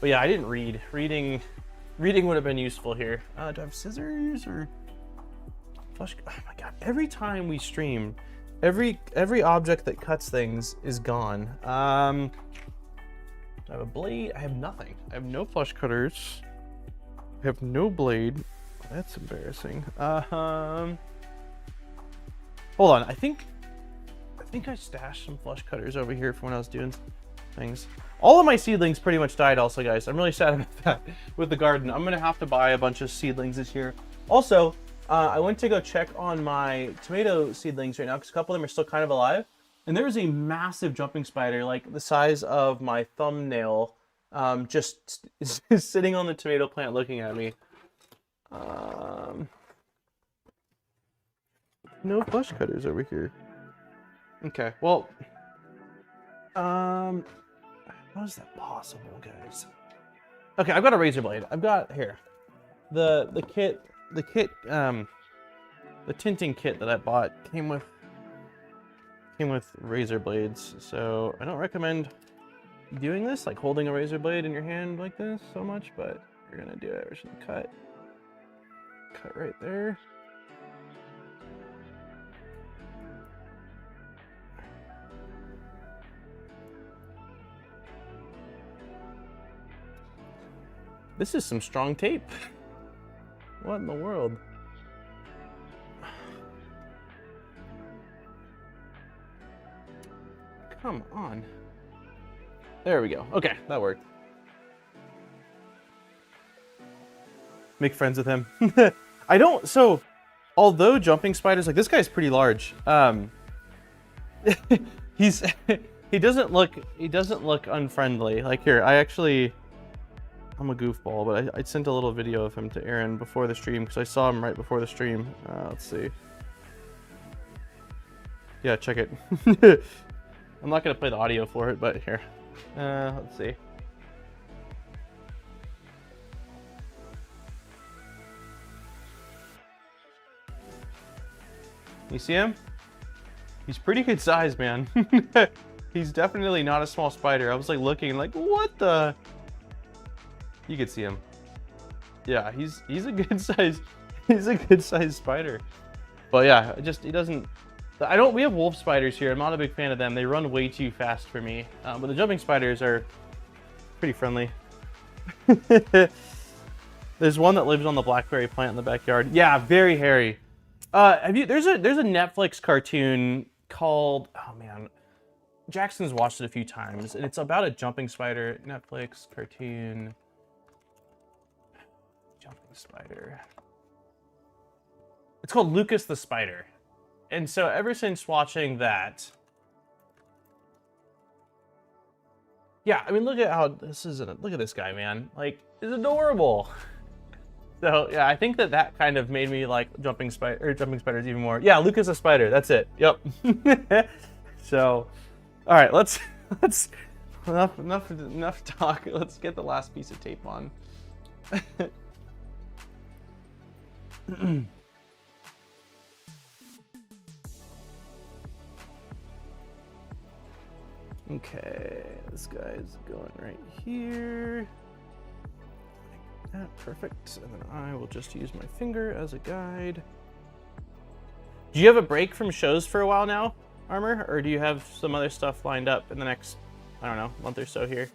But yeah, I didn't read. Reading would have been useful here. Do I have scissors or flush? Oh my god! Every time we stream, every object that cuts things is gone. Do I have a blade? I have nothing. I have no flush cutters. I have no blade. That's embarrassing. Hold on. I think I stashed some flush cutters over here for when I was doing things. All of my seedlings pretty much died also, guys. I'm really sad about that with the garden. I'm gonna have to buy a bunch of seedlings this year. Also, I went to go check on my tomato seedlings right now because a couple of them are still kind of alive. And there was a massive jumping spider, like the size of my thumbnail, just sitting on the tomato plant looking at me. No flush cutters over here. Okay, well, how is that possible, guys? Okay, I've got a razor blade. I've got here the tinting kit that I bought came with razor blades. So I don't recommend doing this, like holding a razor blade in your hand like this so much, but you're gonna do it. We're just gonna cut right there. This is some strong tape. What in the world? Come on. There we go. Okay, that worked. Make friends with him. I don't, so although jumping spiders, like this guy's pretty large. He's he doesn't look unfriendly. Like here, I'm a goofball, but I sent a little video of him to Aaron before the stream because I saw him right before the stream. Let's see. Yeah, check it. I'm not gonna play the audio for it, but here. Let's see. You see him? He's pretty good size, man. He's definitely not a small spider. I was like looking like, what the? You could see him. Yeah, he's a good size. He's a good size spider. But yeah, he doesn't. We have wolf spiders here. I'm not a big fan of them. They run way too fast for me. But the jumping spiders are pretty friendly. There's one that lives on the blackberry plant in the backyard. Yeah, very hairy. There's a Netflix cartoon called, oh man, Jackson's watched it a few times, and it's about a jumping spider. Netflix cartoon. Jumping spider. It's called Lucas the Spider. And so ever since watching that, yeah, I mean, look at how look at this guy, man. Like, it's adorable. So yeah, I think that kind of made me like jumping spiders even more. Yeah, Lucas the Spider. That's it. Yep. So, all right, let's enough talk. Let's get the last piece of tape on. Okay, this guy's going right here. Like that, perfect. And then I will just use my finger as a guide. Do you have a break from shows for a while now, Armor? Or do you have some other stuff lined up in the next, I don't know, month or so here?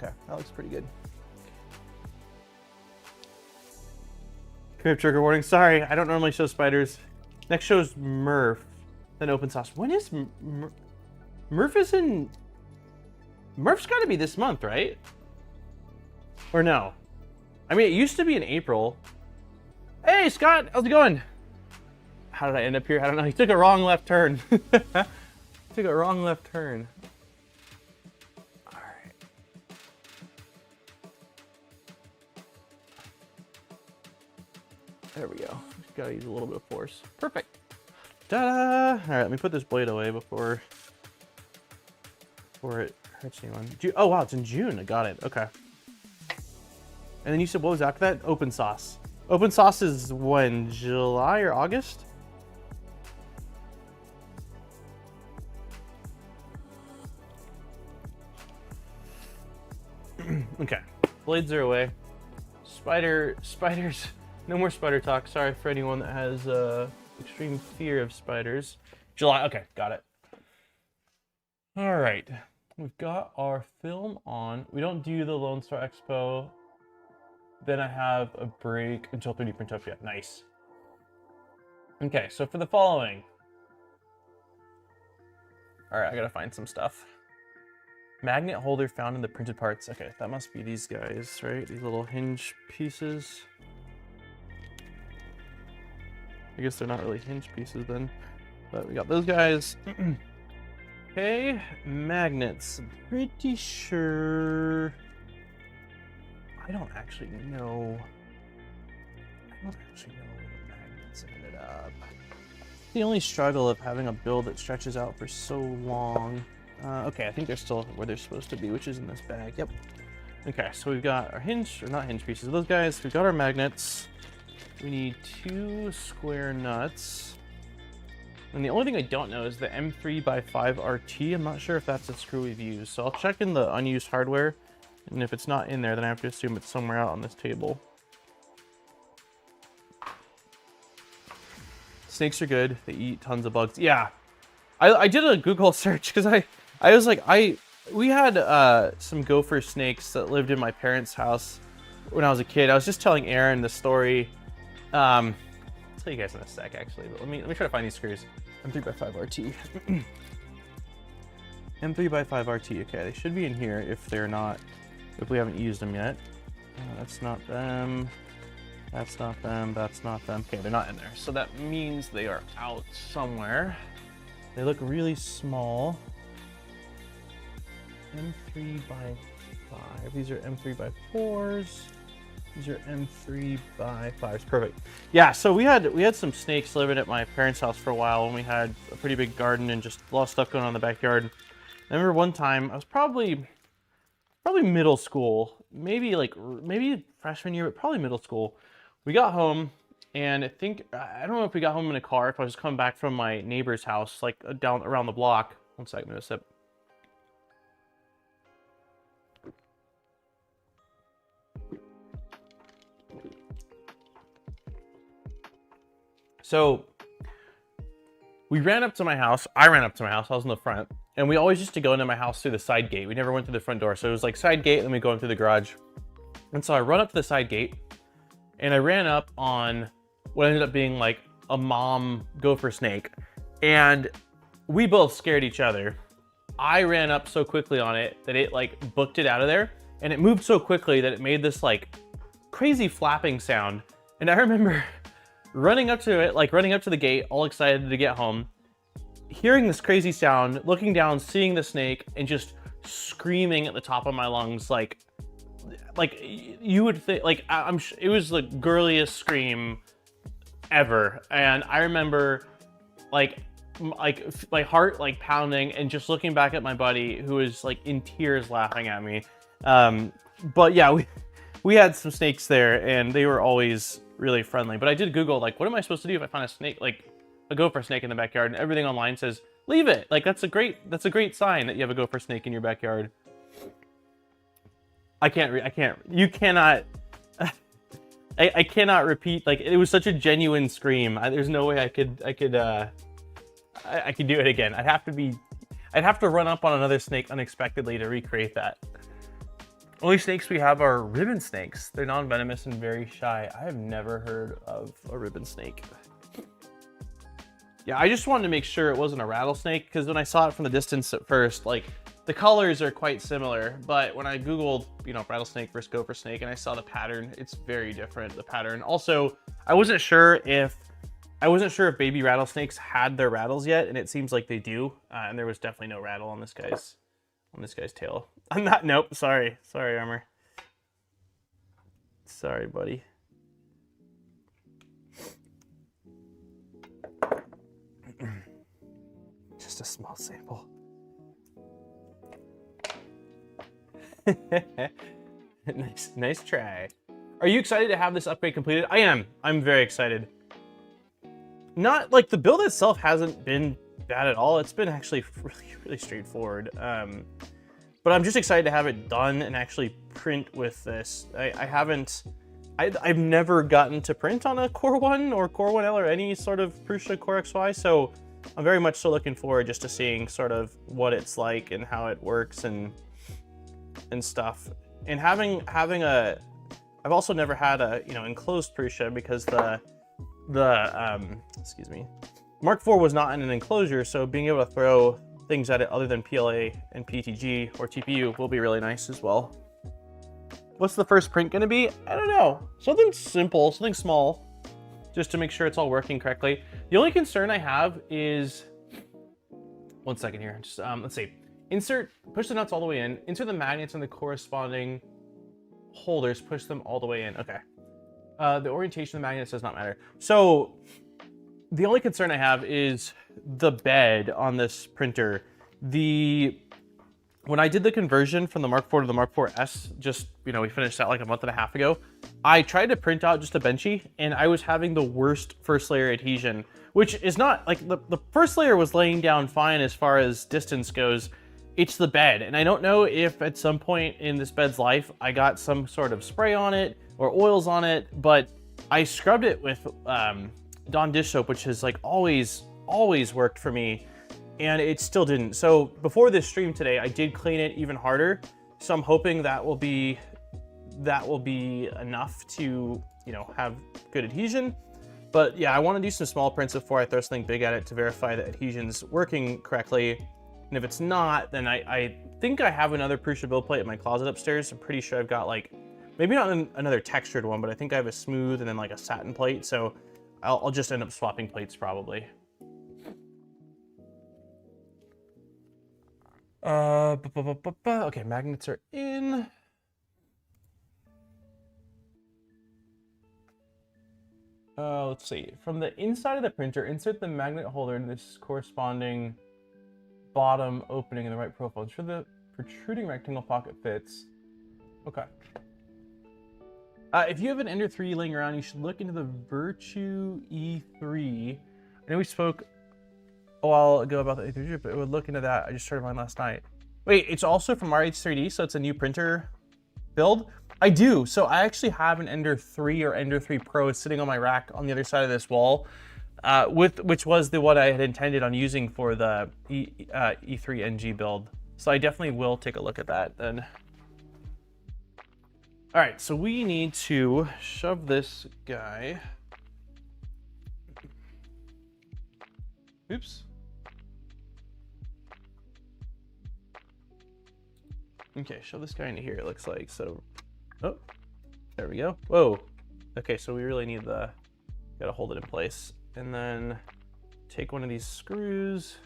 Okay, that looks pretty good. Crib trigger warning. Sorry, I don't normally show spiders. Next show is Murph, then Open Sauce. When is Murph is in... Murph's got to be this month, right? Or no? I mean, it used to be in April. Hey, Scott, how's it going? How did I end up here? I don't know. He took a wrong left turn. Took a wrong left turn. There we go. Just gotta use a little bit of force. Perfect. Ta-da! All right, let me put this blade away before it hurts anyone. Oh wow, it's in June. I got it. Okay. And then you said what was after that? Open Sauce. Open Sauce is when? July or August? Okay. Blades are away. Spiders. No more spider talk. Sorry for anyone that has extreme fear of spiders. July. Okay, got it. All right. We've got our film on. We don't do the Lone Star Expo. Then I have a break until 3D Printopia. Nice. Okay, so for the following. All right, I gotta find some stuff. Magnet holder found in the printed parts. Okay, that must be these guys, right? These little hinge pieces. I guess they're not really hinge pieces then, but we got those guys. Okay, magnets. I'm pretty sure. I don't actually know. Where the magnets ended up. The only struggle of having a build that stretches out for so long. Okay, I think they're still where they're supposed to be, which is in this bag. Yep. Okay, so we've got our hinge, or not hinge pieces, those guys. We've got our magnets. We need 2 square nuts. And the only thing I don't know is the M3x5 RT. I'm not sure if that's a screw we've used. So I'll check in the unused hardware. And if it's not in there, then I have to assume it's somewhere out on this table. Snakes are good. They eat tons of bugs. Yeah. I did a Google search because I was like, we had some gopher snakes that lived in my parents' house when I was a kid. I was just telling Aaron the story. I'll tell you guys in a sec, actually. But let me try to find these screws. M3x5 RT. M3x5 RT. Okay, they should be in here if they're not. If we haven't used them yet. That's not them. That's not them. That's not them. Okay, they're not in there. So that means they are out somewhere. They look really small. M3x5. These are M3x4s. These are M3x5s. Perfect. Yeah, so we had some snakes living at my parents' house for a while, and we had a pretty big garden and just a lot of stuff going on in the backyard. I remember one time I was probably middle school, maybe freshman year, but probably middle school. We got home, and I don't know if we got home in a car, if I was just coming back from my neighbor's house, like down around the block. One second, a sip. So we ran up to my house. I ran up to my house. I was in the front. And we always used to go into my house through the side gate. We never went through the front door. So it was like side gate, and then we go in through the garage. And so I run up to the side gate, and I ran up on what ended up being like a mom gopher snake. And we both scared each other. I ran up so quickly on it that it like booked it out of there. And it moved so quickly that it made this like crazy flapping sound. And I remember running up to it, like running up to the gate, all excited to get home, hearing this crazy sound, looking down, seeing the snake, and just screaming at the top of my lungs, like you would think, like it was the girliest scream ever. And I remember like my heart like pounding, and just looking back at my buddy who was like in tears laughing at me. But yeah, we had some snakes there, and they were always really friendly. But I did Google, like, what am I supposed to do if I find a snake, like a gopher snake in the backyard? And everything online says leave it. Like that's a great sign that you have a gopher snake in your backyard. I cannot repeat, like, it was such a genuine scream. There's no way I could do it again. I'd have to run up on another snake unexpectedly to recreate that. Only snakes we have are ribbon snakes. They're non-venomous and very shy. I have never heard of a ribbon snake. Yeah, I just wanted to make sure it wasn't a rattlesnake, because when I saw it from the distance at first, like, the colors are quite similar, but when I Googled, you know, rattlesnake versus gopher snake, and I saw the pattern, it's very different, the pattern. Also, I wasn't sure if baby rattlesnakes had their rattles yet, and it seems like they do, and there was definitely no rattle on this guy's tail. I'm not, nope, sorry, Armor. Sorry, buddy. Just a small sample. Nice try. Are you excited to have this upgrade completed? I am. I'm very excited. Not like the build itself hasn't been bad at all. It's been actually really straightforward. But I'm just excited to have it done and actually print with this. I've never gotten to print on a Core 1 or Core 1L or any sort of Prusa Core XY, so I'm very much so looking forward just to seeing sort of what it's like and how it works and stuff. And I've also never had a, you know, enclosed Prusa, because excuse me, Mark IV was not in an enclosure, so being able to throw things at it other than PLA and PTG or TPU will be really nice as well. What's the first print gonna be? I don't know. Something simple, something small, just to make sure it's all working correctly. The only concern I have is, one second here, just let's see. Push the nuts all the way in, insert the magnets and the corresponding holders, push them all the way in. Okay. The orientation of the magnets does not matter. So the only concern I have is the bed on this printer. When I did the conversion from the Mark IV to the Mark IV-S, just, you know, we finished that like a month and a half ago, I tried to print out just a benchy, and I was having the worst first layer adhesion, which is not, like, the first layer was laying down fine as far as distance goes. It's the bed, and I don't know if at some point in this bed's life I got some sort of spray on it or oils on it, but I scrubbed it with Dawn dish soap, which has like always worked for me, and it still didn't. So before this stream today, I did clean it even harder, so I'm hoping that will be that will be enough to, you know, have good adhesion. But yeah, I want to do some small prints before I throw something big at it to verify that adhesion's working correctly. And if it's not, then I think I have another Prusa build plate in my closet upstairs. I'm pretty sure I've got like, maybe not another textured one, but I think I have a smooth and then like a satin plate. So I'll just end up swapping plates probably. Okay, magnets are in. Let's see. From the inside of the printer, insert the magnet holder in this corresponding bottom opening in the right profile. Ensure the protruding rectangle pocket fits. Okay. If you have an Ender 3 laying around, you should look into the Virtue E3. I know we spoke a while ago about the E3, but it would look into that. I just started mine last night. Wait, it's also from RH3D, so it's a new printer build? I do. So I actually have an Ender 3 or Ender 3 Pro sitting on my rack on the other side of this wall, which was the one I had intended on using for the E3 NG build. So I definitely will take a look at that then. All right, so we need to shove this guy. Oops. Okay, shove this guy into here, it looks like. So, oh, there we go. Whoa. Okay, so we really need gotta hold it in place. And then take one of these screws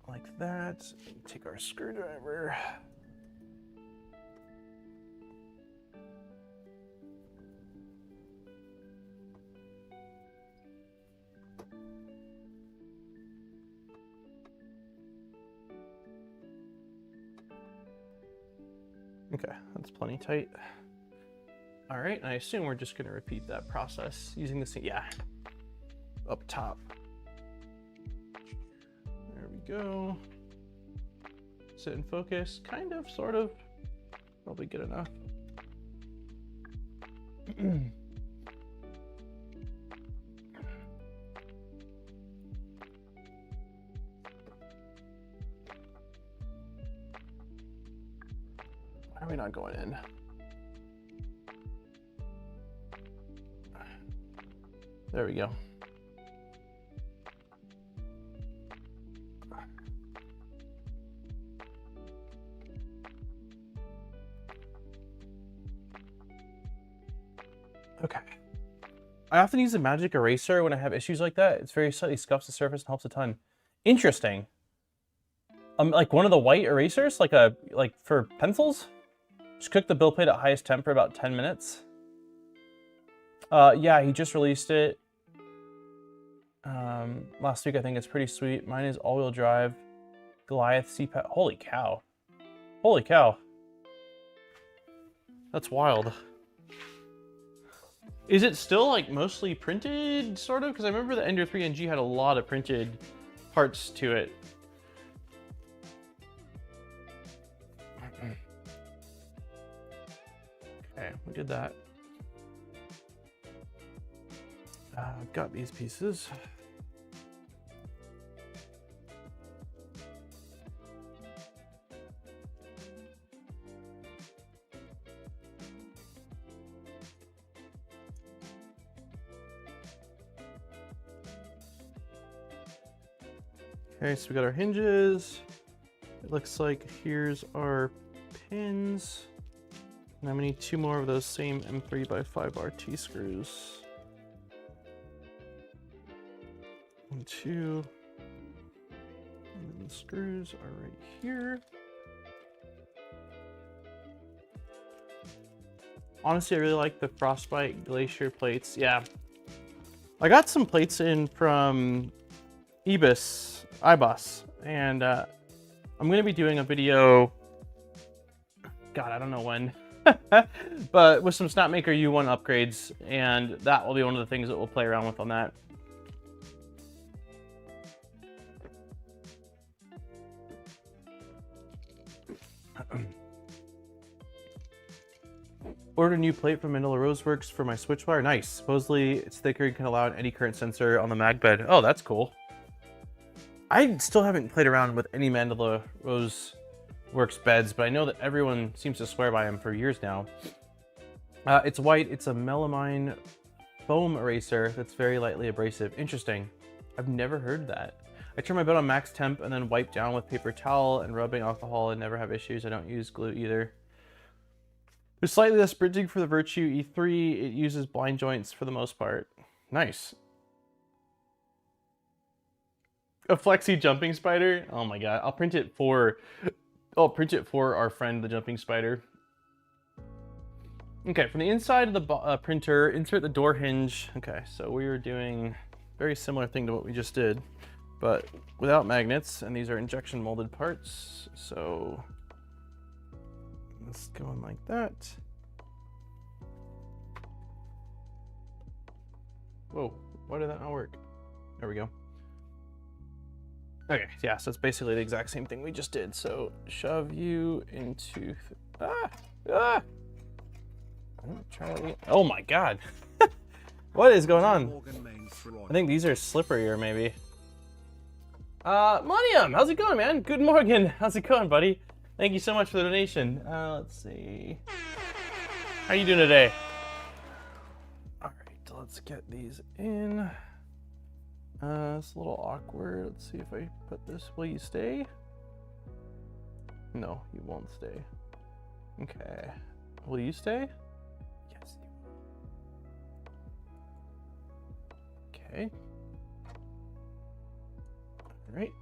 like that. Take our screwdriver. Okay, that's plenty tight. All right, and I assume we're just gonna repeat that process using this, yeah, up top. There we go. Sit and focus, kind of, sort of, probably good enough. Why are we not going in? There we go. Okay. I often use a magic eraser when I have issues like that. It's very slightly scuffs the surface and helps a ton. Interesting. Like one of the white erasers, like for pencils? Just cook the build plate at highest temp for about 10 minutes. Yeah, he just released it last week. I think it's pretty sweet. Mine is all-wheel drive, Goliath CPAP. Holy cow. Holy cow. That's wild. Is it still like mostly printed, sort of? Because I remember the Ender 3 NG had a lot of printed parts to it. Okay, we did that. I've got these pieces. Okay, so we got our hinges. It looks like here's our pins. And I'm gonna need 2 more of those same M3x5 RT screws. 1, 2. And then the screws are right here. Honestly, I really like the Frostbite Glacier plates. Yeah. I got some plates in from Ibis, and I'm gonna be doing a video, God, I don't know when, but with some Snapmaker U1 upgrades, and that will be one of the things that we'll play around with on that. Ordered a new plate from Manila Roseworks for my switchwire. Nice. Supposedly it's thicker and can allow an eddy current sensor on the mag bed. Oh, that's cool. I still haven't played around with any Mandela Rose works beds, but I know that everyone seems to swear by them for years now. It's white. It's a melamine foam eraser that's very lightly abrasive. Interesting. I've never heard that. I turn my bed on max temp and then wipe down with paper towel and rubbing alcohol and never have issues. I don't use glue either. There's slightly less bridging for the Virtue E3. It uses blind joints for the most part. Nice. A flexi jumping spider? Oh my god. I'll print it for our friend, the jumping spider. Okay, from the inside of the printer, insert the door hinge. Okay, so we were doing a very similar thing to what we just did, but without magnets, and these are injection molded parts. So let's go in like that. Whoa, why did that not work? There we go. Okay, yeah, so it's basically the exact same thing we just did. So shove you into, try that again. Oh my god. What is going on? I think these are slipperier maybe. Millennium, how's it going, man? Good morning. How's it going, buddy? Thank you so much for the donation. Let's see. How you doing today? All right, let's get these in. It's a little awkward. Let's see if I put this. Will you stay? No, you won't stay. Okay. Will you stay? Yes, you will. Okay. All right.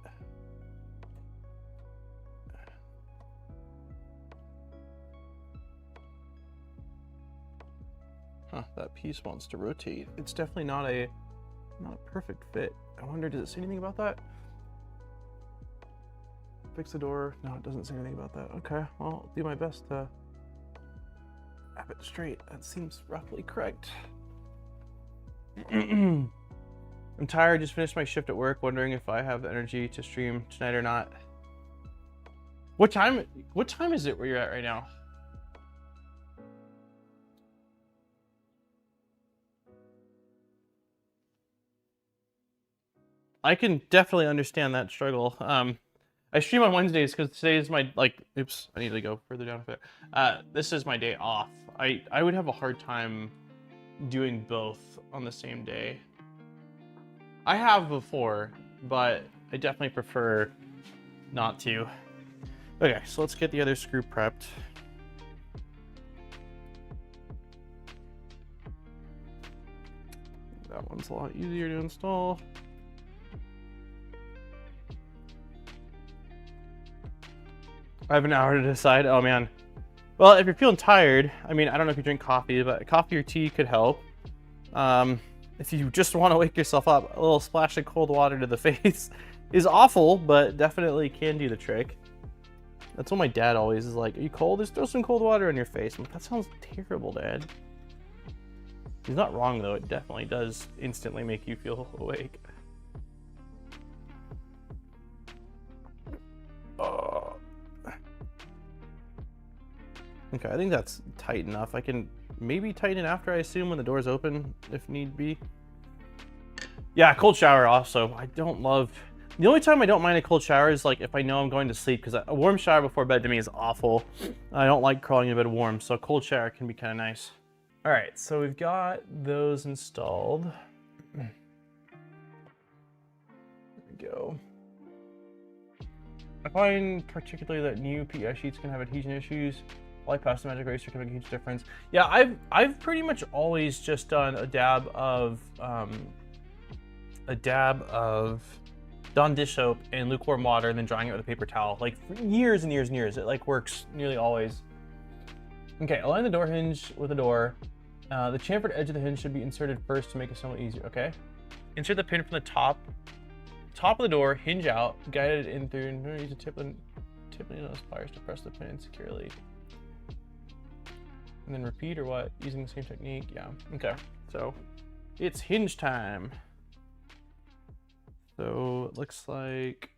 Huh, that piece wants to rotate. It's definitely not a perfect fit. I wonder, does it say anything about that? Fix the door. No, it doesn't say anything about that. Okay, well, I'll do my best to have it straight. That seems roughly correct. I'm tired, just finished my shift at work, wondering if I have the energy to stream tonight or not. What time is it where you're at right now? I can definitely understand that struggle. I stream on Wednesdays because today is my, oops, I need to go further down a bit. This is my day off. I would have a hard time doing both on the same day. I have before, but I definitely prefer not to. Okay, so let's get the other screw prepped. That one's a lot easier to install. I have an hour to decide. Oh man. Well, if you're feeling tired, I mean, I don't know if you drink coffee, but coffee or tea could help. If you just want to wake yourself up, a little splash of cold water to the face is awful, but definitely can do the trick. That's what my dad always is like, are you cold? Just throw some cold water on your face. I'm like, that sounds terrible, Dad. He's not wrong though, it definitely does instantly make you feel awake. Okay, I think that's tight enough. I can maybe tighten it after, I assume, when the door's open, if need be. Yeah, cold shower also. I don't love... The only time I don't mind a cold shower is like if I know I'm going to sleep, because a warm shower before bed to me is awful. I don't like crawling in bed warm, so a cold shower can be kind of nice. All right, so we've got those installed. There we go. I find particularly that new PEI sheets can have adhesion issues. Light past the magic eraser can make a huge difference. Yeah, I've pretty much always just done a dab of Dawn dish soap and lukewarm water, and then drying it with a paper towel, like for years and years and years. It like works nearly always. Okay, align the door hinge with the door. The chamfered edge of the hinge should be inserted first to make it somewhat easier. Okay, insert the pin from the top of the door, hinge out, guide it in through, and use a tip and those pliers to press the pin in securely. And then repeat or what? Using the same technique? Yeah. Okay. So it's hinge time. So it looks like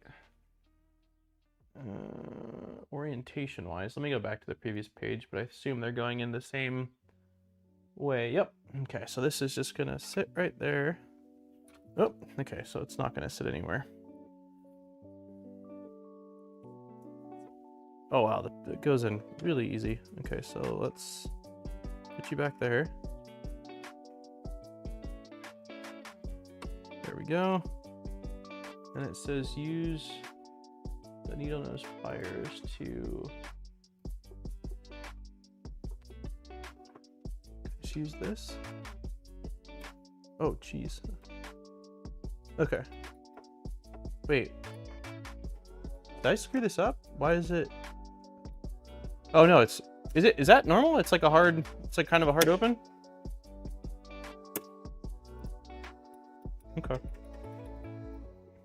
orientation wise, let me go back to the previous page, but I assume they're going in the same way. Yep. Okay. So this is just going to sit right there. Oh, okay. So it's not going to sit anywhere. Oh wow, that goes in really easy. Okay, so let's put you back there. There we go. And it says use the needle nose pliers to just use this. Oh, geez. Okay. Wait. Did I screw this up? Why is it? Oh no, is that normal? It's like kind of a hard open? Okay.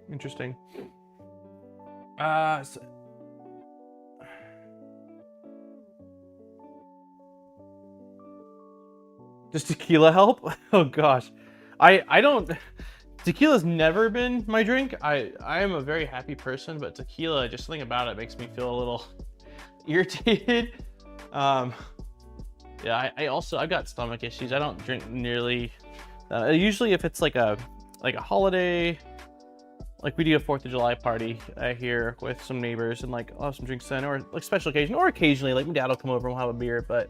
Interesting. Does tequila help? Oh gosh. I don't, tequila's never been my drink. I am a very happy person, but tequila, just something about it makes me feel a little irritated. Yeah, I've got stomach issues. I don't drink nearly, usually if it's like a holiday, like we do a 4th of July party here with some neighbors, and like I'll have some drinks then, or like special occasion, or occasionally like my dad will come over and we'll have a beer. But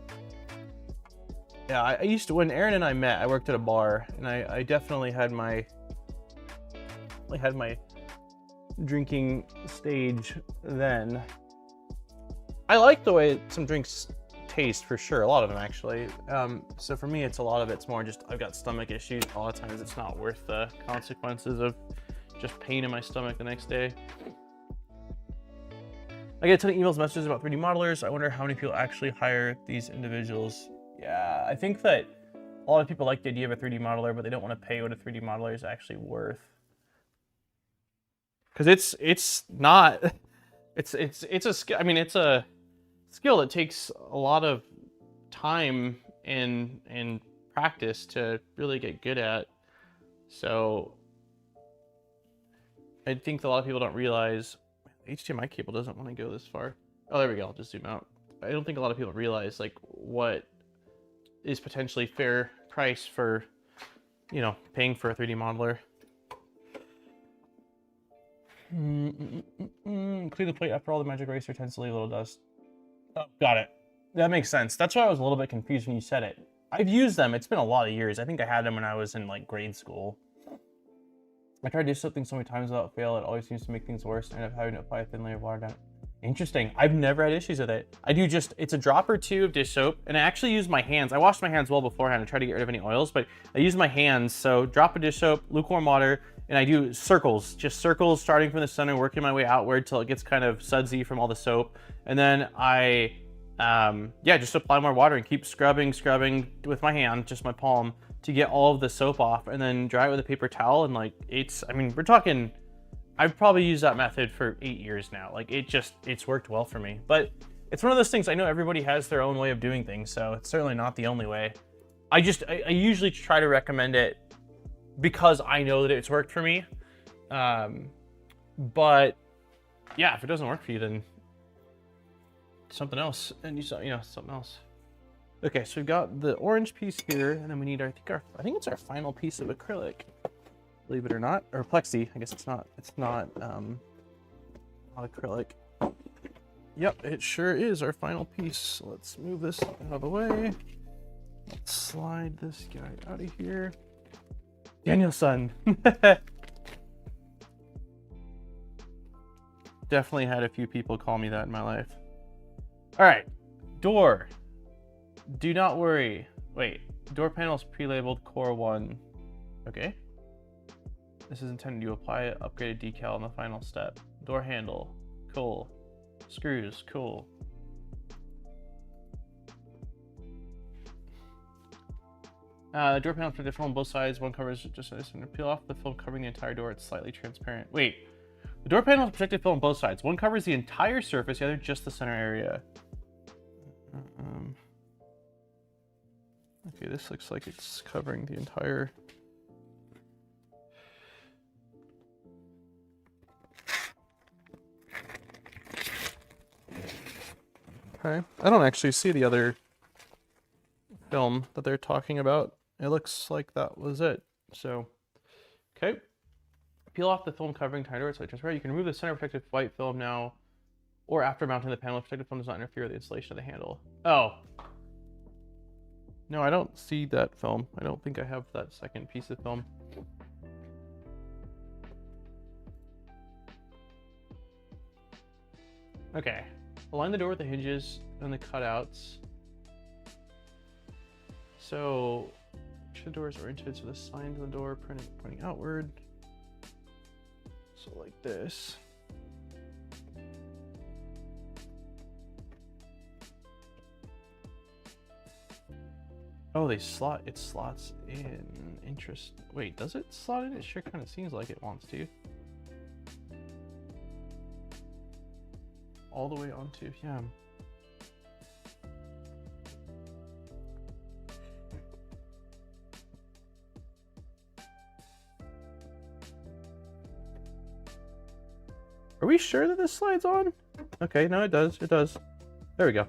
yeah, I used to, when Aaron and I met, I worked at a bar, and I definitely had my drinking stage then. I like the way some drinks taste for sure, a lot of them actually. So for me, a lot of it's more just I've got stomach issues. A lot of times it's not worth the consequences of just pain in my stomach the next day. I get a ton of emails, messages about 3D modelers. I wonder how many people actually hire these individuals. Yeah, I think that a lot of people like the idea of a 3D modeler, but they don't want to pay what a 3D modeler is actually worth. Because it's not, it's a skill. I mean, it's a skill that takes a lot of time and practice to really get good at. So I think a lot of people don't realize the HDMI cable doesn't want to go this far. Oh, there we go. I'll just zoom out. I don't think a lot of people realize like what is potentially fair price for, you know, paying for a 3D modeler. Clean the plate after all. The magic eraser tends to leave a little dust. Oh, got it. That makes sense. That's why I was a little bit confused when you said it. I've used them. It's been a lot of years. I think I had them when I was in like grade school. I tried to do something so many times without fail. It always seems to make things worse. I end up having to apply a thin layer of water down. Interesting. I've never had issues with it. I do just, it's a drop or two of dish soap, and I actually use my hands. I washed my hands well beforehand to try to get rid of any oils, but I use my hands. So drop of dish soap, lukewarm water, and I do circles, just circles starting from the center, working my way outward till it gets kind of sudsy from all the soap. And then I, yeah, just apply more water and keep scrubbing with my hand, just my palm, to get all of the soap off, and then dry it with a paper towel. And like, it's, I mean, we're talking, I've probably used that method for 8 years now. Like it's worked well for me. But it's one of those things, I know everybody has their own way of doing things, so it's certainly not the only way. I usually try to recommend it because I know that it's worked for me. But yeah, if it doesn't work for you, then something else, and you know, something else. Okay, so we've got the orange piece here, and then we need, I think it's our final piece of acrylic, believe it or not, or plexi. I guess it's not acrylic. Yep, it sure is our final piece. So let's move this out of the way. Let's slide this guy out of here. Danielson. Definitely had a few people call me that in my life. All right, door. Do not worry. Wait, door panel is pre-labeled Core 1. Okay. This is intended to apply an upgraded decal on the final step. Door handle. Cool. Screws. Cool. Door panel is protected film on both sides. One covers just to peel off the film covering the entire door. It's slightly transparent. Wait. The door panel is protected film on both sides. One covers the entire surface, the other just the center area. Okay, this looks like it's covering the entire... Okay, I don't actually see the other film that they're talking about. It looks like that was it. So, okay. Peel off the film covering entire door. So just right. You can remove the center protective white film now, or after mounting the panel, protective film does not interfere with the installation of the handle. Oh. No, I don't see that film. I don't think I have that second piece of film. Okay. Align the door with the hinges and the cutouts. So, make sure the door is oriented so the signs on the door pointing outward. So like this. Oh, it slots in. Wait, does it slot in? It sure kind of seems like it wants to. All the way onto, yeah. Are we sure that this slides on? Okay, no, it does. It does. There we go.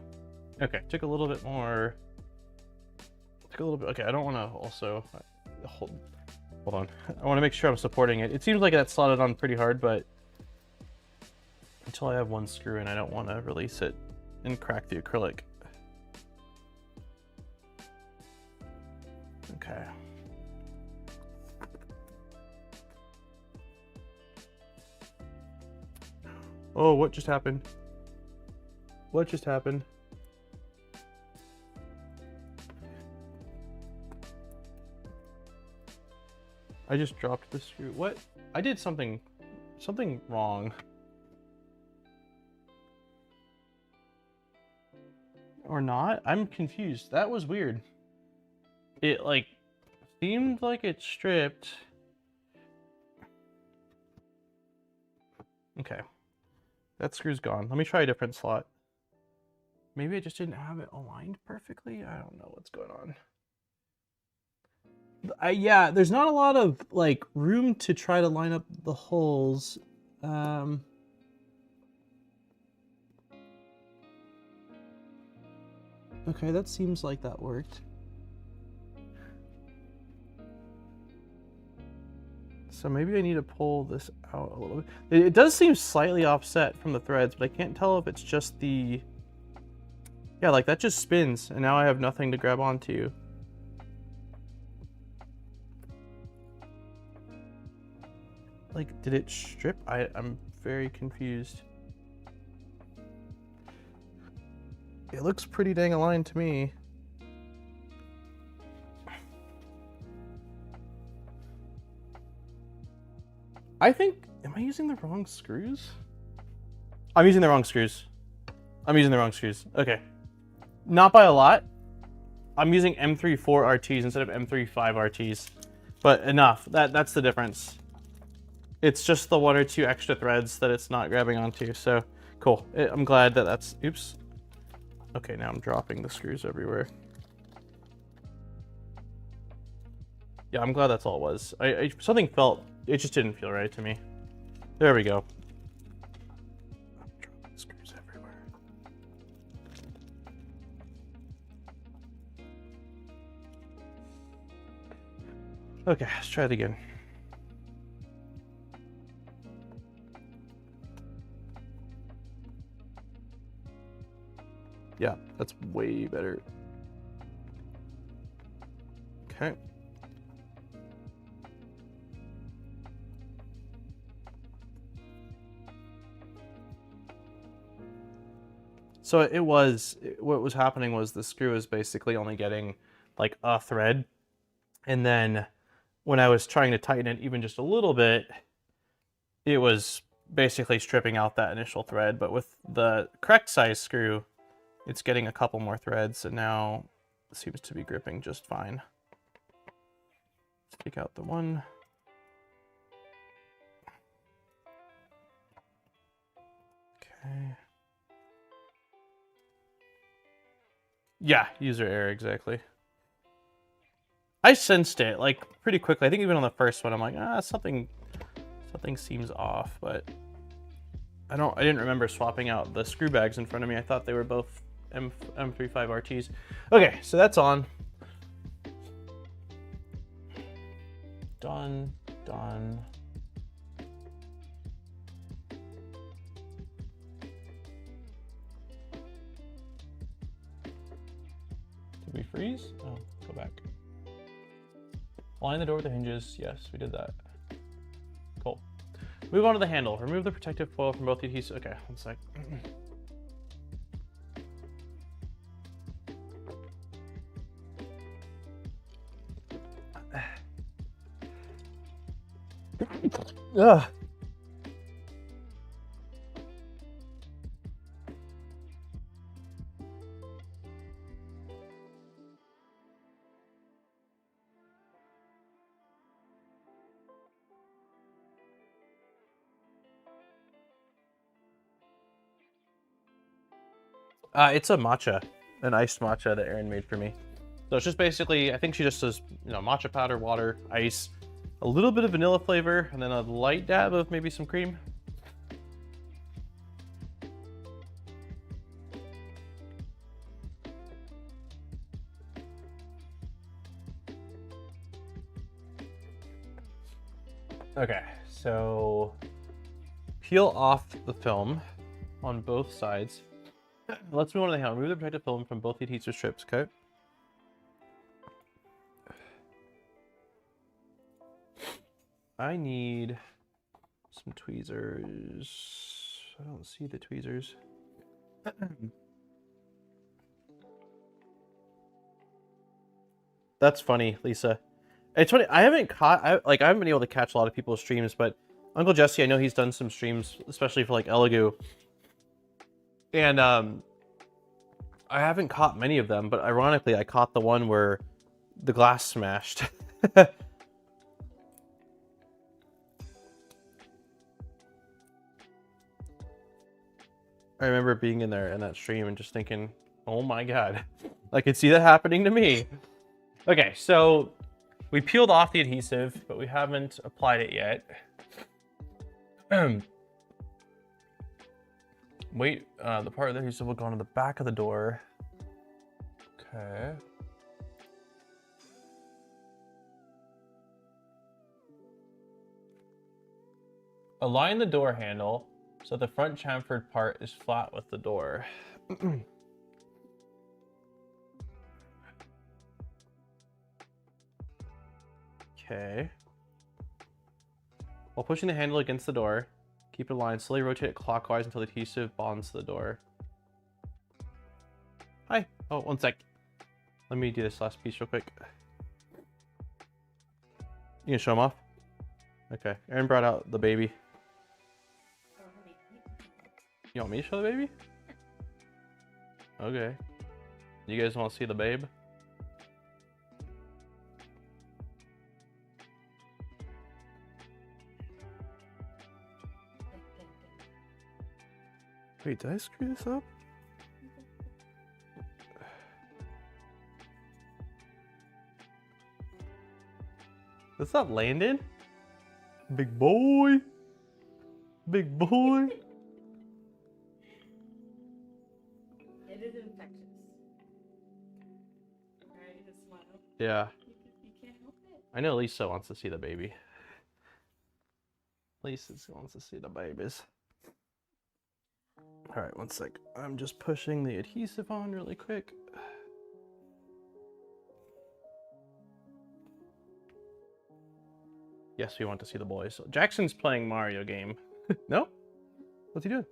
Okay, took a little bit more. Okay, I don't want to also hold on. I want to make sure I'm supporting it. It seems like that's slotted on pretty hard, but until I have one screw in, I don't want to release it and crack the acrylic. Okay. Oh, what just happened? What just happened? I just dropped the screw. What? I did something wrong. Or not? I'm confused. That was weird. It like seemed like it stripped. Okay. That screw's gone. Let me try a different slot. Maybe I just didn't have it aligned perfectly. I don't know what's going on. Yeah, there's not a lot of like room to try to line up the holes. Okay, that seems like that worked. So maybe I need to pull this out a little bit. It does seem slightly offset from the threads, but I can't tell if it's just the... Yeah, like that just spins, and now I have nothing to grab onto. Like, did it strip? I'm very confused. It looks pretty dang aligned to me. I think, am I using the wrong screws? I'm using the wrong screws. Okay. Not by a lot. I'm using M34 RTs instead of M35 RTs. But enough. That's the difference. It's just the 1 or 2 extra threads that it's not grabbing onto. So, cool. I'm glad that that's... Oops. Okay, now I'm dropping the screws everywhere. Yeah, I'm glad that's all it was. Something felt... It just didn't feel right to me. There we go. I'm dropping screws everywhere. Okay, let's try it again. Yeah, that's way better. Okay. So what was happening was the screw was basically only getting like a thread. And then when I was trying to tighten it even just a little bit, it was basically stripping out that initial thread. But with the correct size screw, it's getting a couple more threads, and now it seems to be gripping just fine. Let's take out the one. Okay. Yeah, user error, exactly. I sensed it like pretty quickly. I think even on the first one, I'm like, something seems off, but I didn't remember swapping out the screw bags in front of me. I thought they were both M35 RTs. Okay, so that's on. Done. Did we freeze? Oh, go back. Line the door with the hinges. Yes, we did that. Cool. Move on to the handle. Remove the protective foil from both the adhesive. Okay, one sec. Ugh. It's a matcha, an iced matcha that Erin made for me. So it's just basically, I think she just does, you know, matcha powder, water, ice, a little bit of vanilla flavor, and then a light dab of maybe some cream. Okay, so peel off the film on both sides. Let's move on to the handle. Remove the protective film from both the adhesive strips, okay? I need some tweezers. I don't see the tweezers. That's funny, Lisa. It's funny. I haven't been able to catch a lot of people's streams, but Uncle Jesse, I know he's done some streams, especially for like Elegoo. And I haven't caught many of them, but ironically, I caught the one where the glass smashed. I remember being in there in that stream and just thinking, oh my god, I could see that happening to me. Okay, so we peeled off the adhesive, but we haven't applied it yet. Wait, the part of the adhesive will go on the back of the door. Okay. Align the door handle so the front chamfered part is flat with the door. Okay. While pushing the handle against the door, keep it aligned. Slowly rotate it clockwise until the adhesive bonds to the door. Hi. Oh, one sec. Let me do this last piece real quick. You gonna show them off? Okay. Erin brought out the baby. You want me to show the baby? Okay. You guys want to see the babe? Wait, did I screw this up? That's not Landon? Big boy. Big boy. It is infectious. Right, a smile. Yeah. You can't help it. I know Lisa wants to see the baby. Lisa wants to see the babies. All right, one sec. I'm just pushing the adhesive on really quick. Yes, we want to see the boys. So Jackson's playing Mario game. No? What's he doing?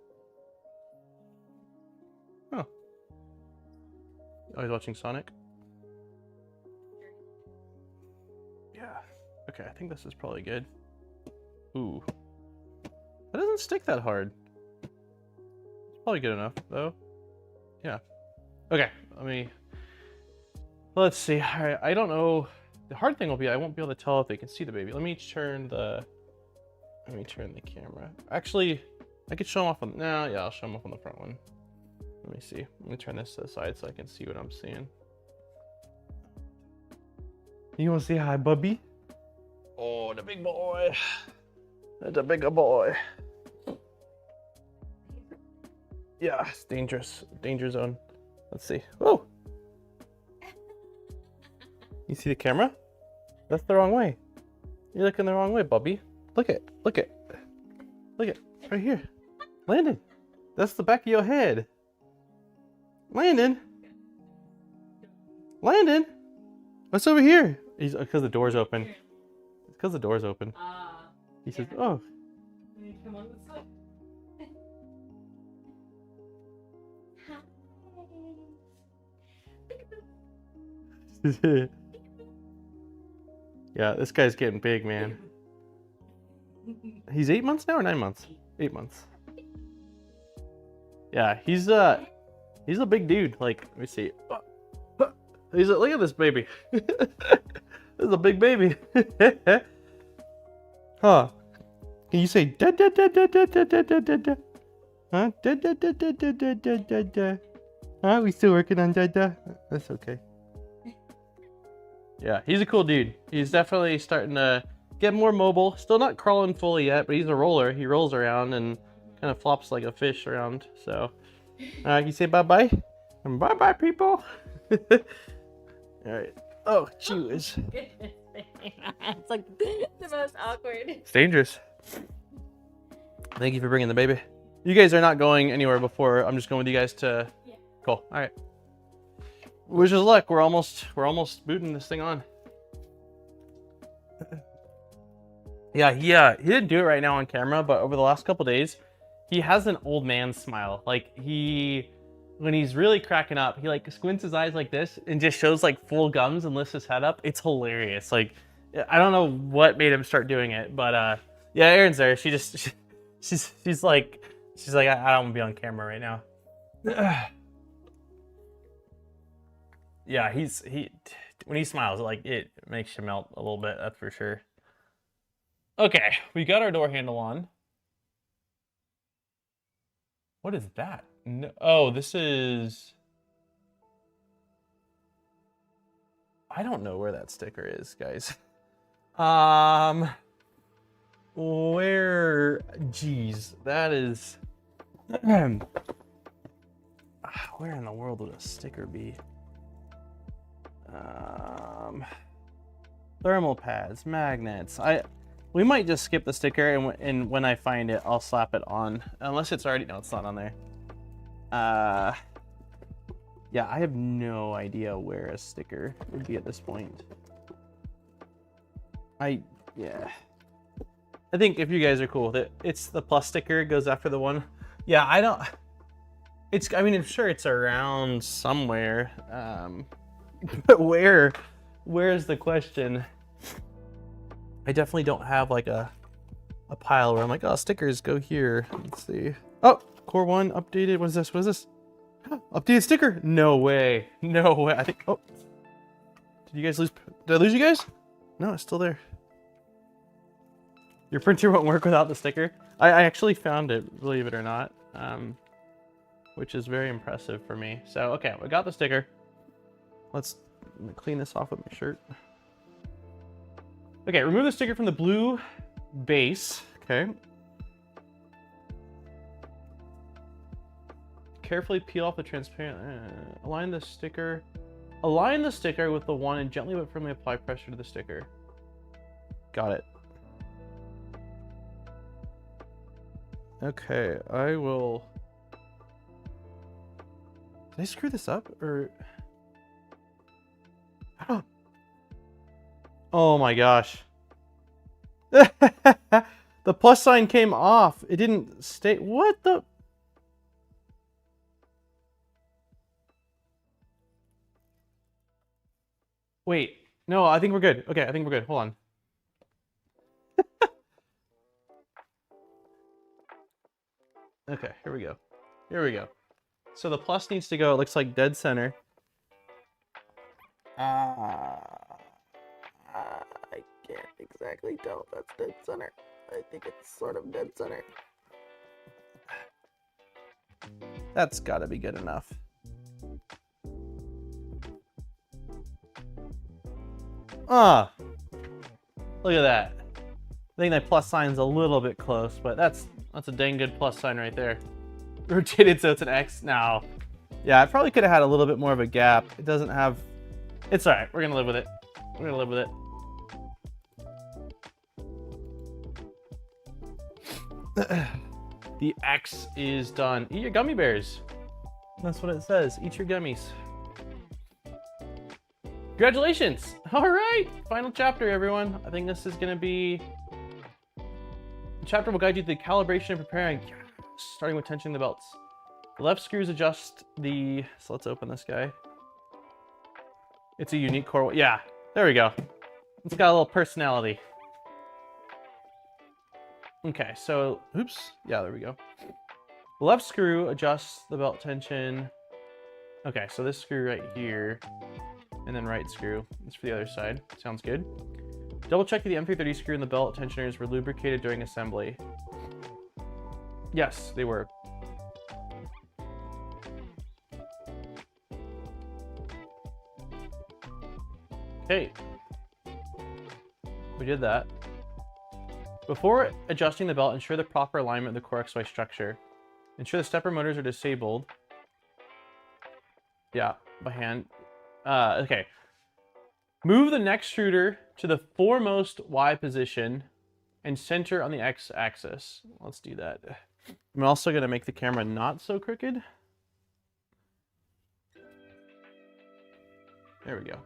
Oh. Oh, he's watching Sonic? Yeah. Okay, I think this is probably good. Ooh. That doesn't stick that hard. It's probably good enough, though. Yeah. Okay, let's see. All right, I don't know. The hard thing will be I won't be able to tell if they can see the baby. Let me turn the camera. Actually, I could show them off on, no, yeah, I'll show them off on the front one. Let me see. Let me turn this to the side so I can see what I'm seeing. You want to say hi, bubby? Oh, the big boy. That's a bigger boy. Yeah, it's dangerous. Danger zone. Let's see. Oh! You see the camera? That's the wrong way. You're looking the wrong way, Bubby. Look it. Look it. Look it. Right here. Landon. That's the back of your head. Landon. Landon, what's over here? He's because the door's open. It's because the door's open. He says, "Oh." Come on, let's look. Yeah, this guy's getting big, man. He's 8 months now or 9 months? 8 months. Yeah, he's a big dude. Like, let me see. Look at this baby. This is a big baby. Huh? Can you say da da da da da da da da da? Huh? Da da da da da da da da da. Huh? We still working on da da? That's okay. Yeah, he's a cool dude. He's definitely starting to get more mobile. Still not crawling fully yet, but he's a roller. He rolls around and kind of flops like a fish around. So, you say bye-bye? And bye-bye, people. All right. Oh, jeez. It's like the most awkward. It's dangerous. Thank you for bringing the baby. You guys are not going anywhere before. I'm just going with you guys to... Yeah. Cool. All right. Wish us luck. We're almost booting this thing on. Yeah, he didn't do it right now on camera, but over the last couple days, he has an old man smile. Like when he's really cracking up, he like squints his eyes like this and just shows like full gums and lifts his head up. It's hilarious. Like, I don't know what made him start doing it, but yeah, Erin's there. She's like, I don't want to be on camera right now. Yeah, when he smiles, like it makes you melt a little bit, that's for sure. Okay, we got our door handle on. What is that? No, oh, this is... I don't know where that sticker is, guys. Where... Jeez, that is... Where in the world would a sticker be? Thermal pads, magnets. We might just skip the sticker, and when I find it, I'll slap it on. Unless it's already... No, it's not on there. Yeah, I have no idea where a sticker would be at this point. Yeah. I think if you guys are cool with it, it's the plus sticker goes after the one. Yeah, I don't... I mean, I'm sure it's around somewhere. But where's the question? I definitely don't have like a pile where I'm like, oh, stickers go here. Let's see. Oh, Core 1 updated. What is this? What is this? Updated sticker? No way. No way. I think, oh. Did you guys lose? Did I lose you guys? No, it's still there. Your printer won't work without the sticker. I actually found it, believe it or not. Which is very impressive for me. So, okay, we got the sticker. Let me clean this off with my shirt. Okay, remove the sticker from the blue base. Okay. Carefully peel off the transparent. Align the sticker with the one and gently but firmly apply pressure to the sticker. Got it. Okay, I will... Did I screw this up or... Oh my gosh. The plus sign came off. It didn't stay. What the? Wait. No, I think we're good. Okay, I think we're good. Hold on. Okay, here we go. Here we go. So the plus needs to go, it looks like dead center. I can't exactly tell if that's dead center. I think it's sort of dead center. That's gotta be good enough. Ah, look at that. I think that plus sign's a little bit close, but that's a dang good plus sign right there. Rotated so it's an X now. Yeah, I probably could have had a little bit more of a gap. It doesn't have... It's all right. We're gonna live with it. We're gonna live with it. The X is done. Eat your gummy bears. That's what it says. Eat your gummies. Congratulations! All right, final chapter, everyone. I think this is gonna be... The chapter will guide you through the calibration and preparing. Yes. Starting with tensioning the belts. The left screws adjust the... So let's open this guy. It's a unique core. Yeah, there we go. It's got a little personality. Okay, so, oops. Yeah, there we go. The left screw adjusts the belt tension. Okay, so this screw right here, and then right screw is for the other side. Sounds good. Double check that the M330 screw and the belt tensioners were lubricated during assembly. Yes, they were. Okay. We did that. Before adjusting the belt, ensure the proper alignment of the core XY structure. Ensure the stepper motors are disabled. Yeah, by hand. Okay. Move the neck extruder to the foremost Y position and center on the X axis. Let's do that. I'm also going to make the camera not so crooked. There we go.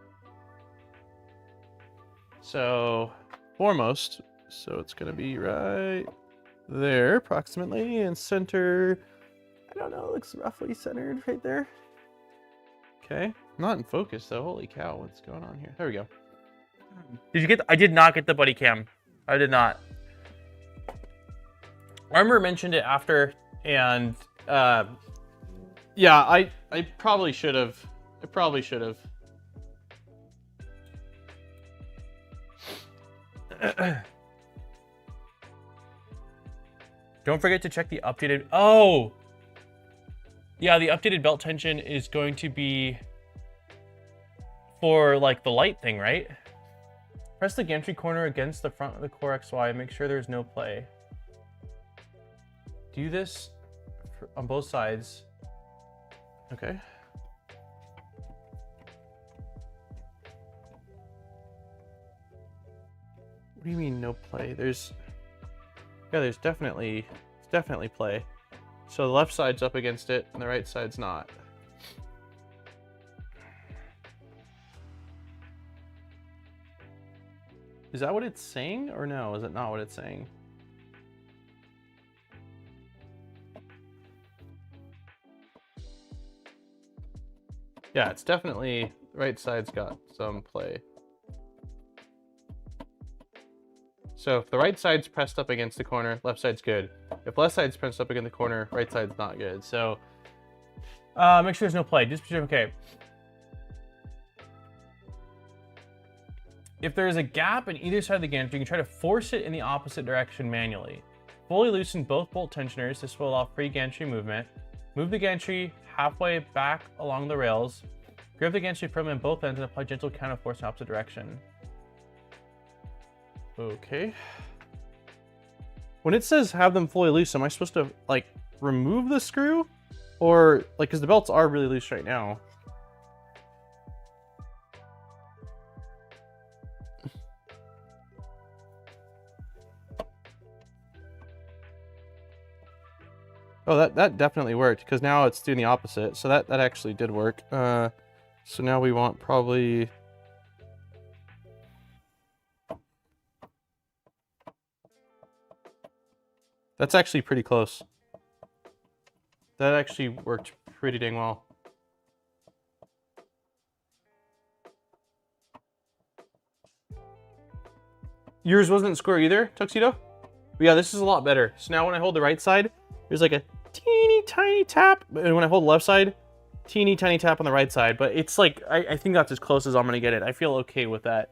So, foremost. So it's going to be right there, approximately, and center. I don't know, it looks roughly centered right there. Okay, not in focus though. Holy cow, what's going on here? There we go. Did you get? I did not get the buddy cam. I did not. Armor mentioned it after, and yeah, I probably should have. I probably should have. Don't forget to check the updated... Oh! Yeah, the updated belt tension is going to be for, like, the light thing, right? Press the gantry corner against the front of the core XY and make sure there's no play. Do this on both sides. Okay. What do you mean no play? There's... Yeah, there's definitely play. So the left side's up against it, and the right side's not. Is that what it's saying, or no? Is it not what it's saying? Yeah, it's definitely... The right side's got some play. So if the right side's pressed up against the corner, left side's good. If left side's pressed up against the corner, right side's not good. So make sure there's no play. Just okay. If there is a gap in either side of the gantry, you can try to force it in the opposite direction manually. Fully loosen both bolt tensioners. This will allow free gantry movement. Move the gantry halfway back along the rails. Grab the gantry firmly on both ends and apply gentle counter force in the opposite direction. Okay. When it says have them fully loose, am I supposed to, like, remove the screw? Or, like, because the belts are really loose right now. Oh, that definitely worked, because now it's doing the opposite. So that actually did work. So now we want probably... That's actually pretty close. That actually worked pretty dang well. Yours wasn't square either, Tuxedo? But yeah, this is a lot better. So now when I hold the right side, there's like a teeny tiny tap. And when I hold the left side, teeny tiny tap on the right side. But it's like, I think that's as close as I'm gonna get it. I feel okay with that.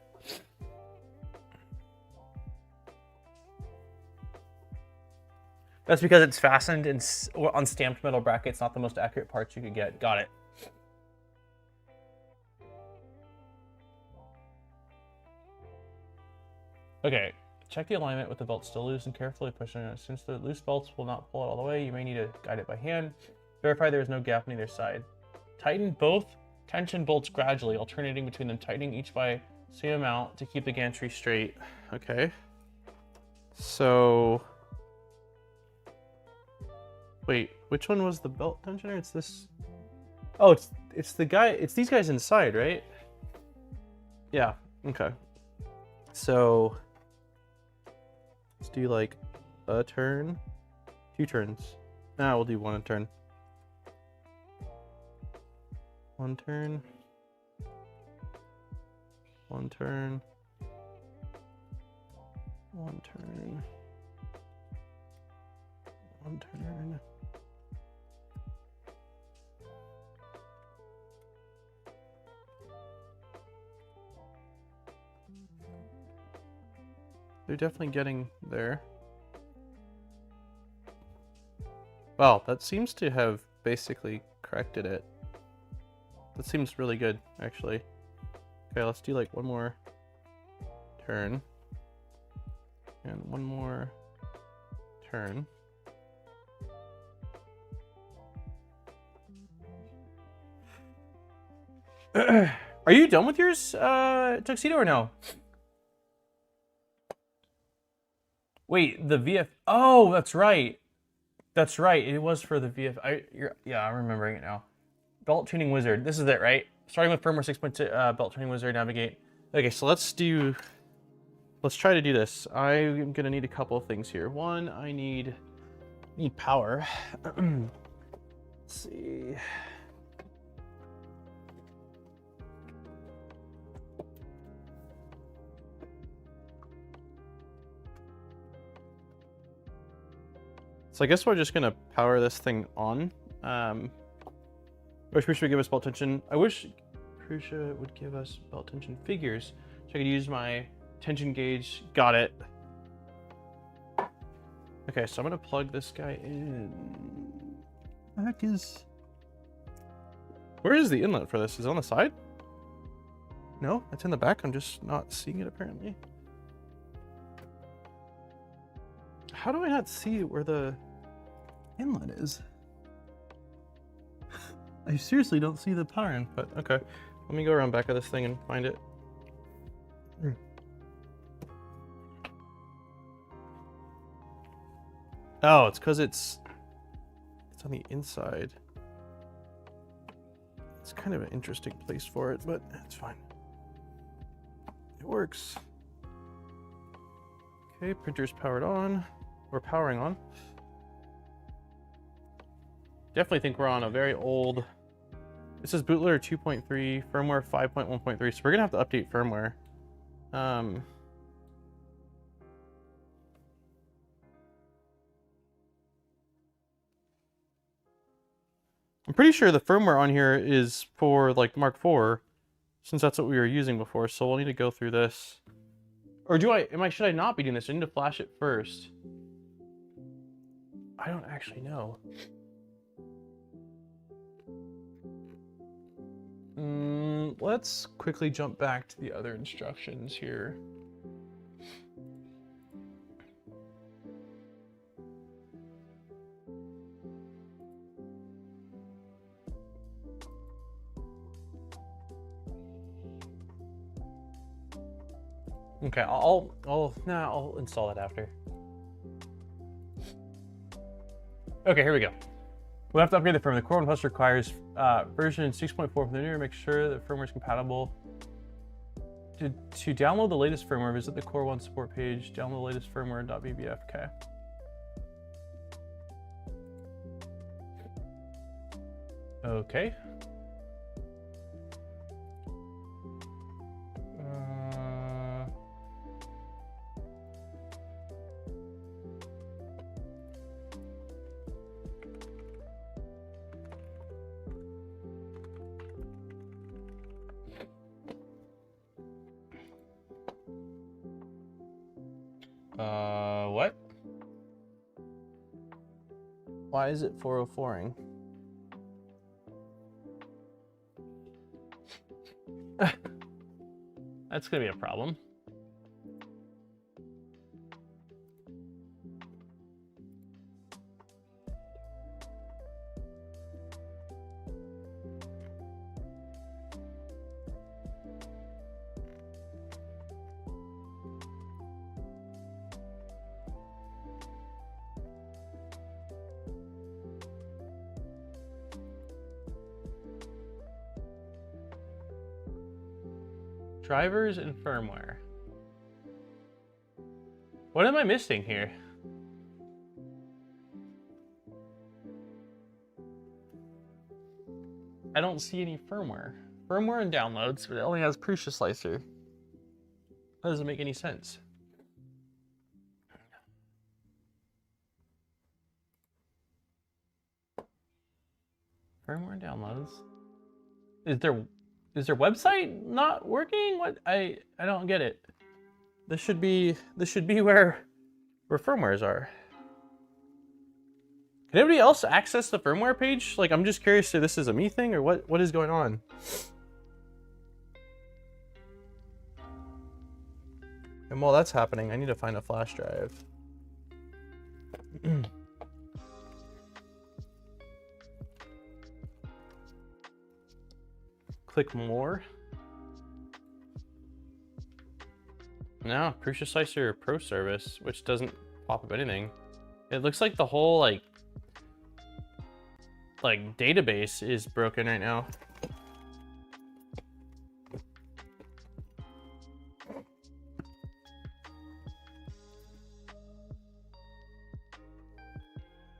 That's because it's fastened in, on stamped metal brackets, not the most accurate parts you could get. Got it. Okay, check the alignment with the belt still loose and carefully push it. Since the loose belts will not pull it all the way, you may need to guide it by hand. Verify there is no gap on either side. Tighten both tension bolts gradually, alternating between them, tightening each by same amount to keep the gantry straight. Okay. So... Wait, which one was the belt tensioner? It's this. Oh, it's the guy. It's these guys inside, right? Yeah, okay. So let's do like a turn, 2 turns. Nah, we'll do 1 a turn. 1 turn. 1 turn. 1 turn. 1 turn. They're definitely getting there. Well, that seems to have basically corrected it. That seems really good, actually. Okay, let's do like 1 more turn. And 1 more turn. Are you done with yours, Tuxedo, or no? Wait, the VF. Oh, that's right. That's right. It was for the VF. Yeah, I'm remembering it now. Belt tuning wizard. This is it, right? Starting with firmware 6.2, belt tuning wizard, navigate. Okay, so let's try to do this. I'm gonna need a couple of things here. One, I need power. Let's see. So I guess we're just gonna power this thing on. I wish Prusa would give us belt tension. I wish Prusa would give us belt tension figures so I could use my tension gauge. Got it. Okay, so I'm gonna plug this guy in. What the heck is? Where is the inlet for this? Is it on the side? No, it's in the back. I'm just not seeing it apparently. How do I not see where the inlet is? I seriously don't see the power input. Okay, let me go around back of this thing and find it. Oh, it's because it's on the inside. It's kind of an interesting place for it, but it's fine. It works. Okay, printer's powered on. We're powering on. Definitely think we're on a very old. This is bootloader 2.3, firmware 5.1.3. So we're gonna have to update firmware. I'm pretty sure the firmware on here is for like Mark IV, since that's what we were using before. So we'll need to go through this. Or should I not be doing this? I need to flash it first. I don't actually know. Let's quickly jump back to the other instructions here. Okay, I'll install it after. Okay, here we go. We'll have to upgrade the firmware. The Core 1 Plus requires version 6.4 from the new. Make sure the firmware is compatible. To download the latest firmware, visit the Core 1 support page. Download the latest firmware.bbf. Okay. Okay. What? Why is it 404ing? That's gonna be a problem. Drivers and firmware. What am I missing here? I don't see any firmware. Firmware and downloads, but it only has Prusa slicer. That doesn't make any sense. Firmware and downloads. Is their website not working? What? I don't get it. This should be where firmwares are. Can anybody else access the firmware page? Like, I'm just curious if this is a me thing or what is going on. And while that's happening, I need to find a flash drive. Click more. No, Prusa Slicer Pro service, which doesn't pop up anything. It looks like the whole like database is broken right now.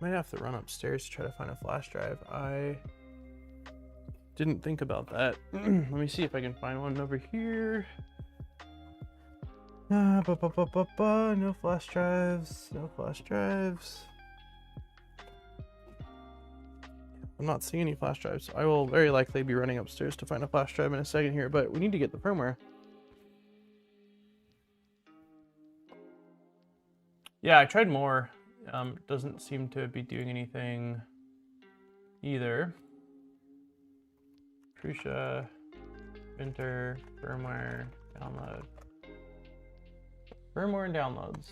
Might have to run upstairs to try to find a flash drive. I didn't think about that. Let me see if I can find one over here. No flash drives. No flash drives. I'm not seeing any flash drives. I will very likely be running upstairs to find a flash drive in a second here, but we need to get the firmware. Yeah, I tried more. Doesn't seem to be doing anything either. Prusa, enter, firmware, download. Firmware and downloads.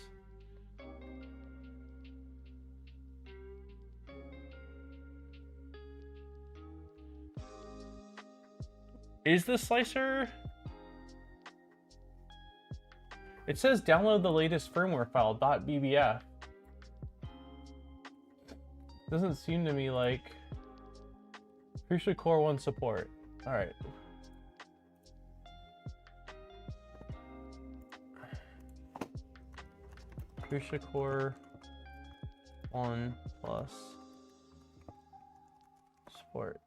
Is the slicer? It says download the latest firmware file .bbf. Doesn't seem to me like Prusa Core 1 support. All right. Prusa Core 1 plus support.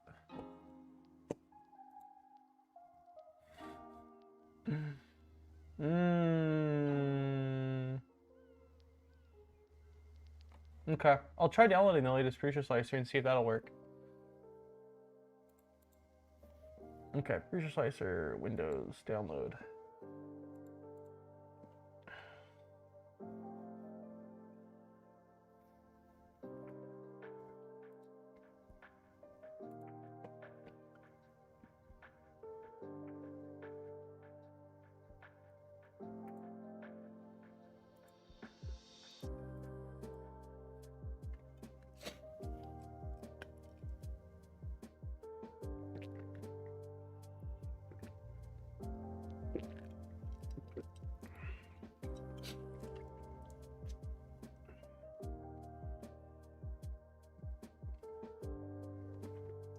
Okay, I'll try downloading the latest Prusa Slicer and see if that'll work. Okay, Prusa Slicer, Windows, download.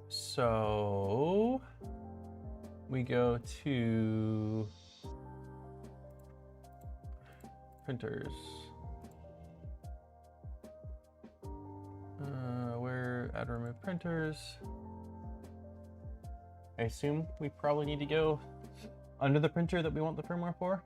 So we go to printers. Where add remove printers. I assume we probably need to go under the printer that we want the firmware for.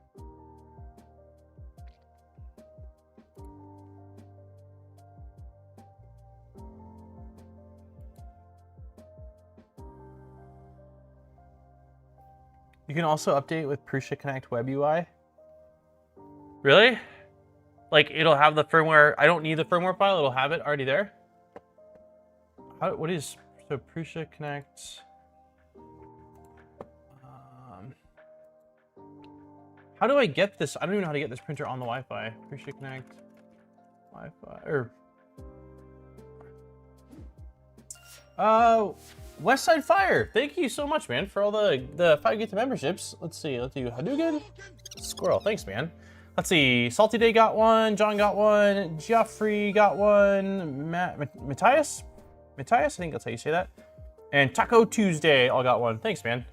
You can also update with Prusa Connect Web UI. Really? Like it'll have the firmware. I don't need the firmware file. It'll have it already there. What is so Prusa Connect? How do I get this? I don't even know how to get this printer on the Wi-Fi. Prusa Connect Wi-Fi or Westside Fire, thank you so much, man, for all the 5 gift memberships. Let's see, let's do Hadouken. Squirrel, thanks, man. Let's see, Salty Day got one, John got one, Geoffrey got one, Matthias, I think that's how you say that. And Taco Tuesday all got one. Thanks, man.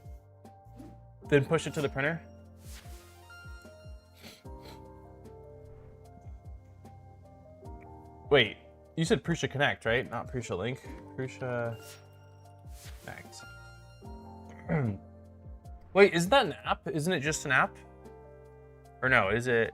Then push it to the printer. Wait, you said Prusa Connect, right? Not Prusa Link. Prusa Connect. Wait, isn't that an app? Isn't it just an app? Or no, is it?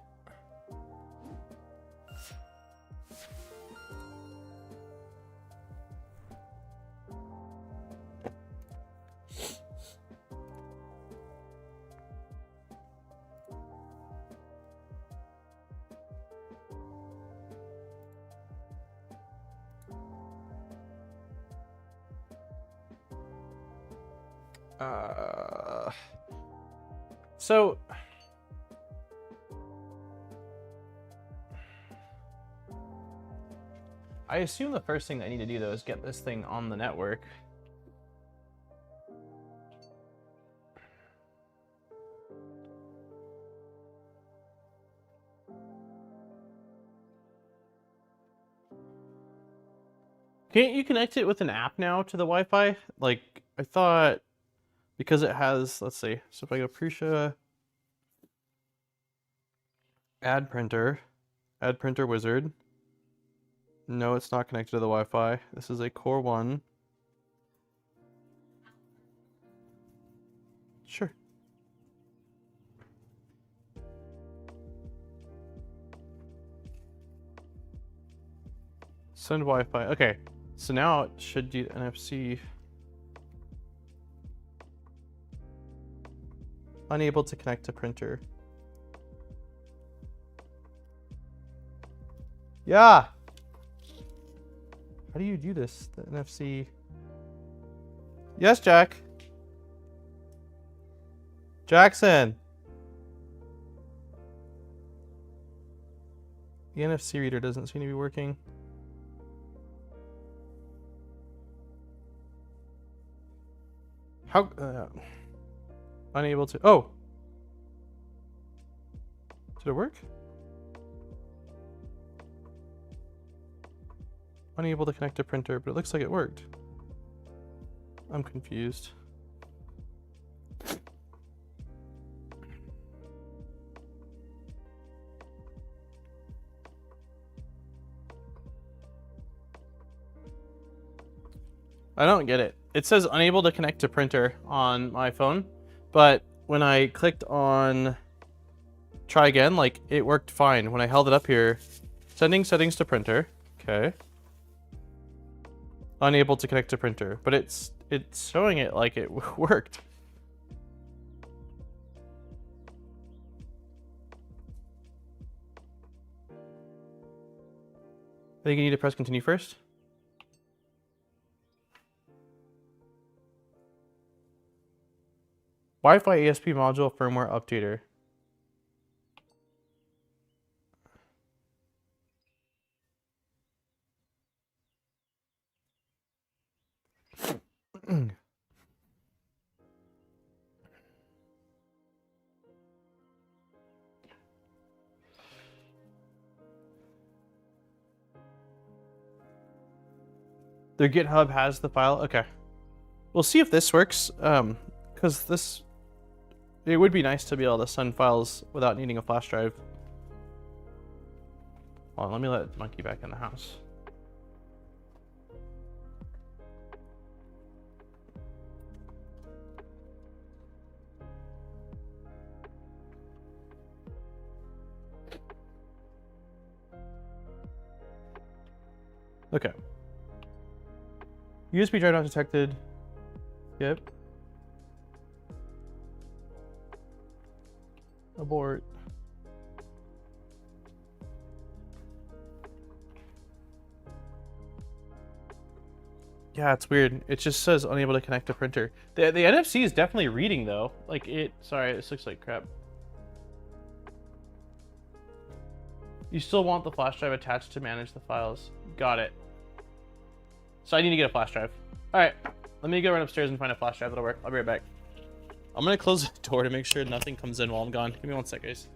So I assume the first thing that I need to do though is get this thing on the network. Can't you connect it with an app now to the Wi-Fi? Like, I thought, because it has, let's see, so if I go Prusa, add printer wizard. No, it's not connected to the Wi-Fi. This is a Core 1. Sure. Send Wi-Fi. Okay, so now it should do NFC. Unable to connect to printer. Yeah. How do you do this? The NFC. Yes, Jack. Jackson. The NFC reader doesn't seem to be working. How? Unable to. Oh. Did it work? Unable to connect to printer, but it looks like it worked. I'm confused. I don't get it. It says unable to connect to printer on my phone, but when I clicked on try again, like it worked fine. When I held it up here, sending settings to printer. Okay. Unable to connect to printer, but it's showing it like it worked. I think you need to press continue first. Wi-Fi ASP module firmware updater. Their GitHub has the file. Okay. We'll see if this works. Because this, it would be nice to be able to send files without needing a flash drive. Hold on, let me let Monkey back in the house. Okay. USB drive not detected. Yep. Abort. Yeah, it's weird. It just says unable to connect to printer. The NFC is definitely reading though. Like it, sorry, this looks like crap. You still want the flash drive attached to manage the files. Got it. So I need to get a flash drive. All right, let me go run upstairs and find a flash drive that'll work. I'll be right back. I'm gonna close the door to make sure nothing comes in while I'm gone. Give me 1 sec, guys.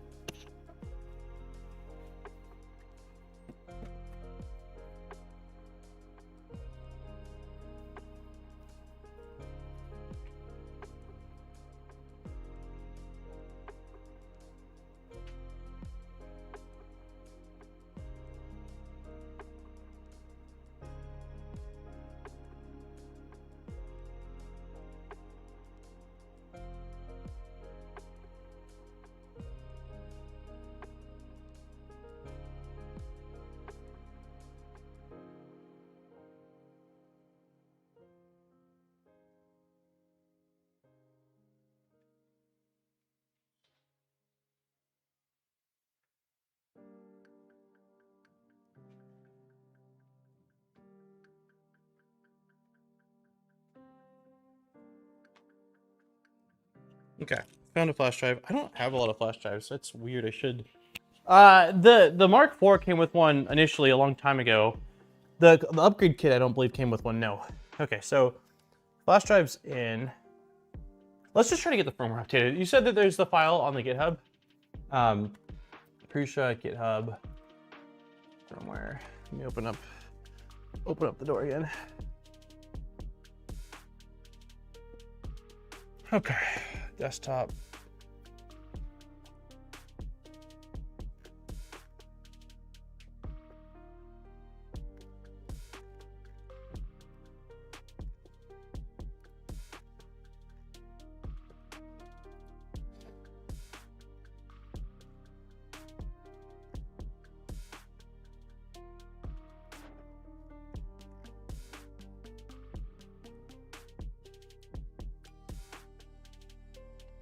Okay, found a flash drive. I don't have a lot of flash drives. That's weird. I should. The Mark IV came with one initially a long time ago. The upgrade kit I don't believe came with one. No. Okay, so flash drive's in. Let's just try to get the firmware updated. You said that there's the file on the GitHub. Prusa GitHub firmware. Let me open up the door again. Okay, desktop.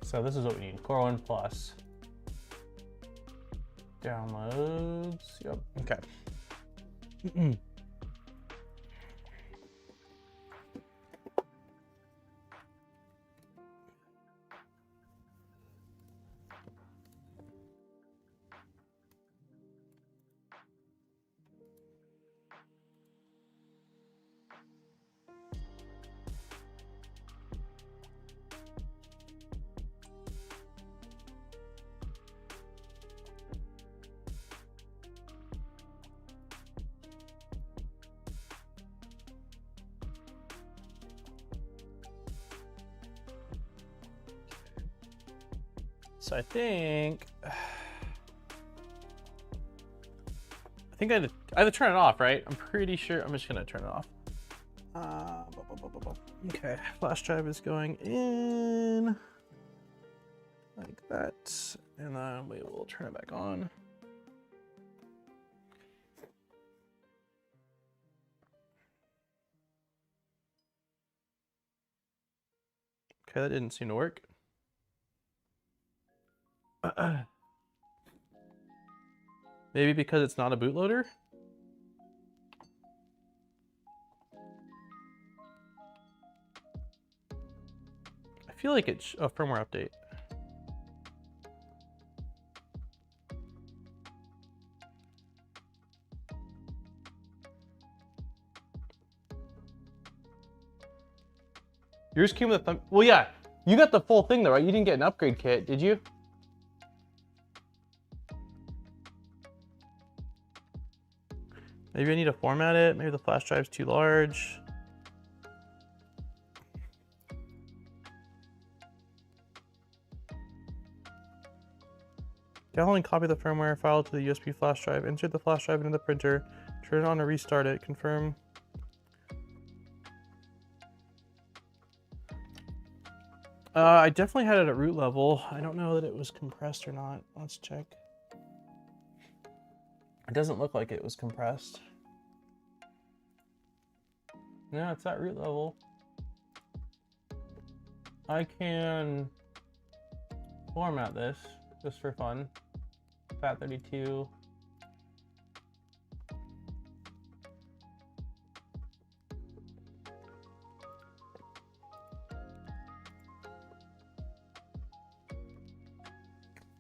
So this is what we need, Core 1 Plus. Downloads, yep, okay. So I think I had to turn it off, right? I'm pretty sure. I'm just gonna turn it off. Okay, flash drive is going in like that, and then we will turn it back on. Okay, that didn't seem to work. Maybe because it's not a bootloader? I feel like it's a firmware update. Yours came with a thumb. Well, yeah, you got the full thing though, right? You didn't get an upgrade kit, did you? Maybe I need to format it. Maybe the flash drive's too large. Download and copy the firmware file to the USB flash drive. Insert the flash drive into the printer. Turn it on or restart it. Confirm. I definitely had it at root level. I don't know that it was compressed or not. Let's check. It doesn't look like it was compressed. No, it's at root level. I can format this just for fun. FAT32.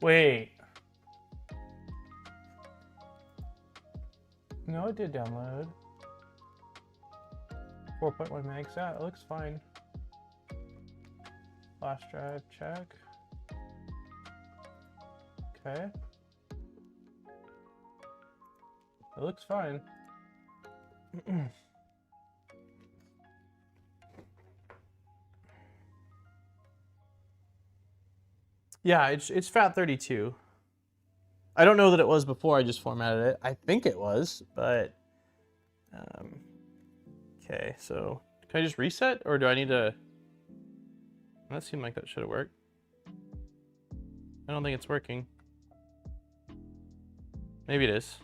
Wait. No, it did download. 4.1 megs. Yeah, it looks fine. Flash drive, check. Okay. It looks fine. Yeah, it's FAT32. I don't know that it was before I just formatted it. I think it was, but okay, so can I just reset or do I need to? That seemed like that should have worked. I don't think it's working. Maybe it is.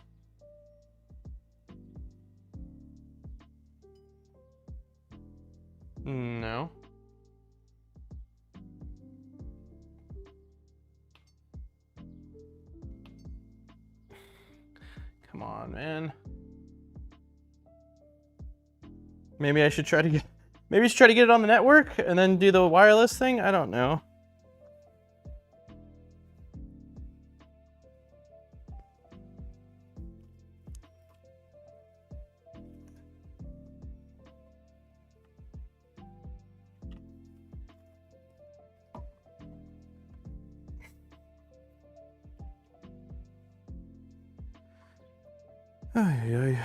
No. Come on, man. Maybe I should try to get it on the network and then do the wireless thing. I don't know. Ay, ay.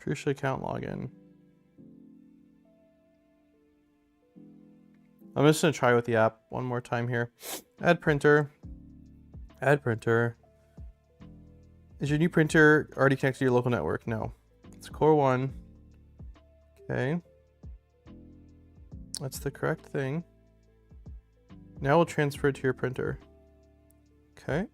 Prusa account login. I'm just gonna try with the app one more time here. Add printer. Add printer. Is your new printer already connected to your local network? No. It's Core 1. Okay. That's the correct thing. Now we'll transfer it to your printer. Okay.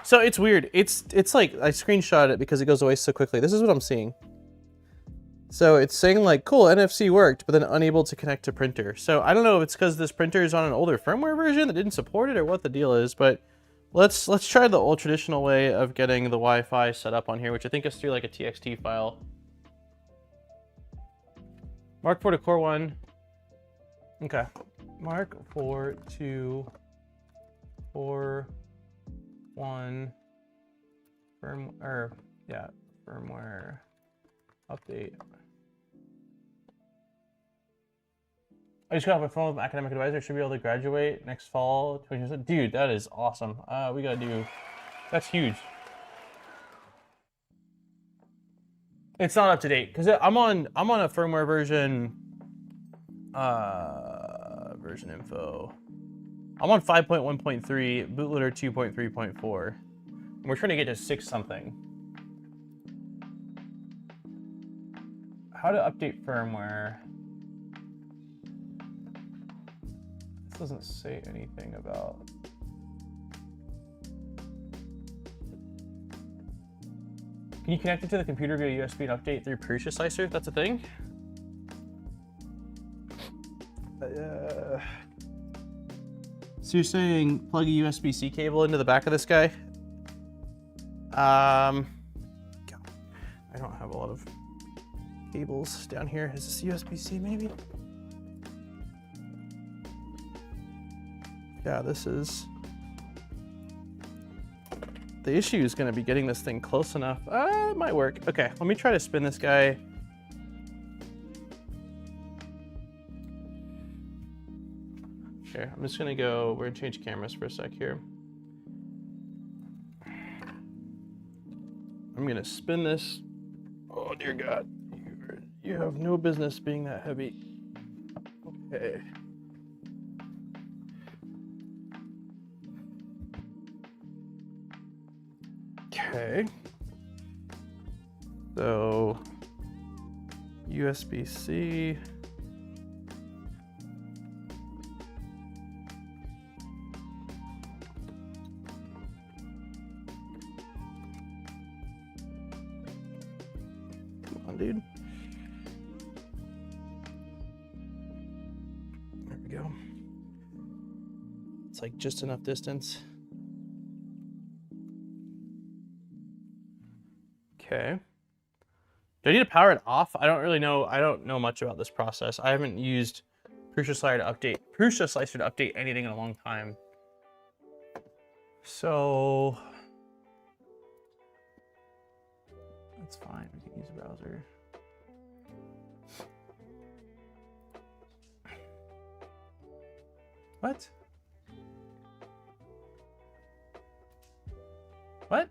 So it's weird. It's like I screenshot it because it goes away so quickly. This is what I'm seeing. So it's saying like, cool, NFC worked, but then unable to connect to printer. So I don't know if it's because this printer is on an older firmware version that didn't support it or what the deal is, but let's try the old traditional way of getting the Wi-Fi set up on here, which I think is through like a TXT file. Mark 4 to Core 1. Okay. Mark 4 to Core 1 firmware, firmware update. I just got off my phone with my academic advisor. Should be able to graduate next fall. Dude, that is awesome. We gotta do. That's huge. It's not up to date because I'm on a firmware version. Version info. I'm on 5.1.3, bootloader 2.3.4. We're trying to get to 6 something. How to update firmware. This doesn't say anything about. Can you connect it to the computer via USB and update through Prusa slicer? That's a thing? So you're saying plug a USB-C cable into the back of this guy? God, I don't have a lot of cables down here. Is this USB-C maybe? Yeah, this is. The issue is going to be getting this thing close enough. It might work. Okay, let me try to spin this guy. Okay, I'm just going to go. We're going to change cameras for a sec here. I'm going to spin this. Oh, dear God. You have no business being that heavy. Okay. Okay. So, USB-C. Come on, dude. There we go. It's like just enough distance. Okay. Do I need to power it off? I don't really know. I don't know much about this process. I haven't used Prusa Slicer to update anything in a long time. So that's fine. We can use a browser. What? What?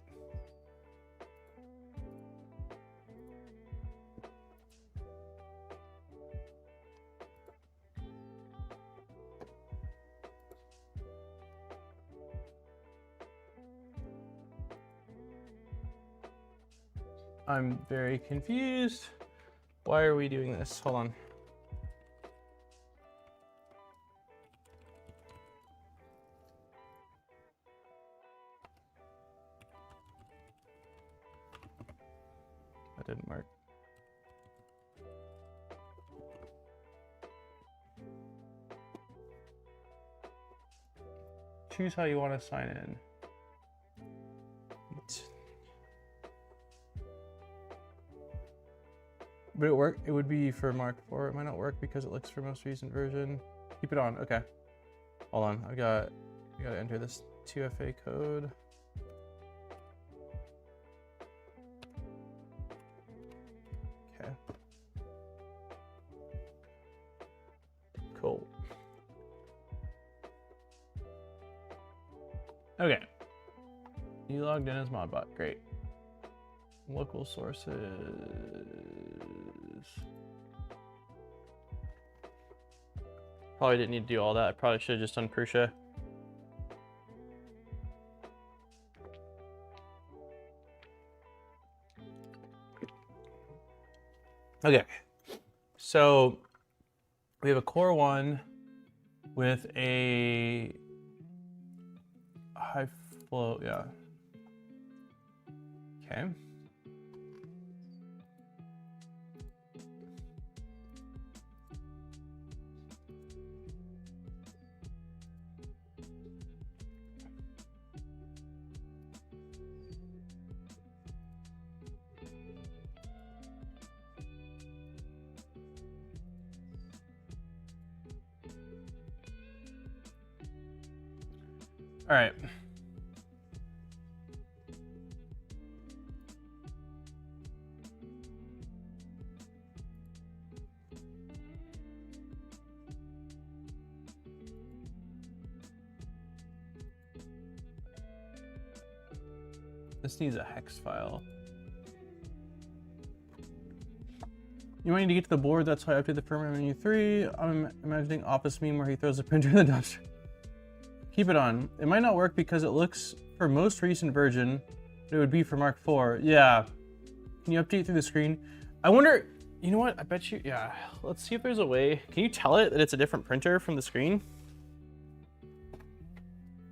I'm very confused. Why are we doing this? Hold on. That didn't work. Choose how you want to sign in. Would it work? It would be for Mark 4. It might not work because it looks for most recent version. Keep it on. Okay. Hold on. I gotta enter this 2FA code. Okay. You logged in as Modbot. Great. Local sources. Probably didn't need to do all that. I probably should have just done Prusa. Okay. So we have a Core 1 with a high flow, yeah. Okay. All right. This needs a hex file. You might need to get to the board. That's why I updated the firmware menu 3. I'm imagining Office meme where he throws a printer in the dumpster. Keep it on. It might not work because it looks for most recent version, but it would be for Mark IV. Yeah. Can you update through the screen? I wonder, you know what? I bet you, yeah. Let's see if there's a way. Can you tell it that it's a different printer from the screen?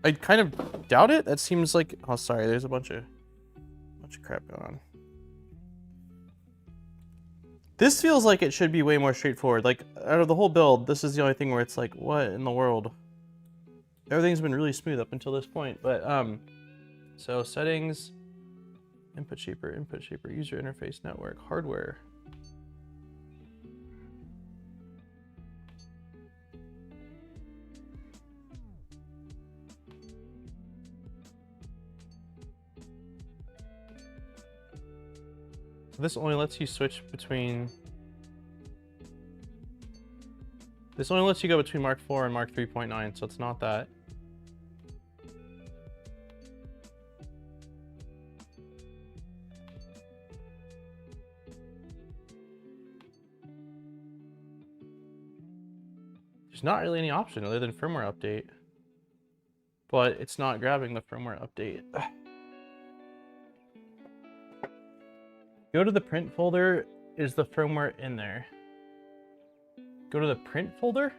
I kind of doubt it. That seems like, oh, sorry. There's a bunch of crap going on. This feels like it should be way more straightforward. Like, out of the whole build, this is the only thing where it's like, what in the world? Everything's been really smooth up until this point, but, so settings, input shaper, user interface, network, hardware. So this only lets you switch between, this only lets you go between Mark IV and Mark 3.9, so it's not that. There's not really any option other than firmware update, but it's not grabbing the firmware update. Go to the print folder. Is the firmware in there? Go to the print folder.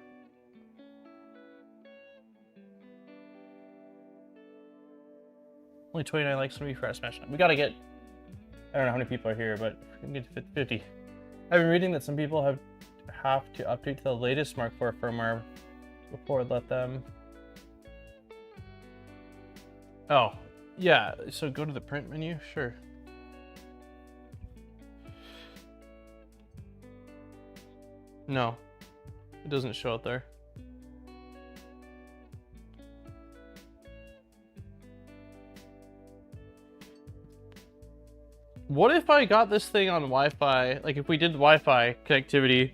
Only 29 likes when we first smash it. We gotta get, I don't know how many people are here, but we can get to 50. I've been reading that some people have to update to the latest Mark IV firmware before it let them. Oh, yeah. So go to the print menu. Sure. No, it doesn't show up there. What if I got this thing on Wi-Fi? Like if we did Wi-Fi connectivity,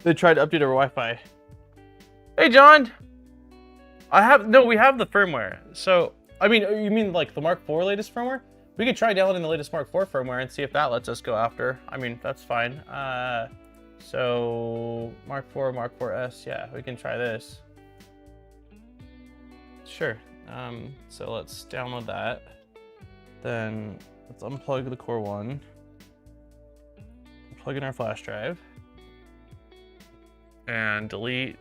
they tried to update our Wi-Fi. Hey, John. We have the firmware. So, I mean, you mean like the Mark IV latest firmware? We could try downloading the latest Mark IV firmware and see if that lets us go after. I mean, that's fine. So Mark IV, Mark 4S, yeah, we can try this. Sure. So let's download that. Then let's unplug the Core 1. Plug in our flash drive. And delete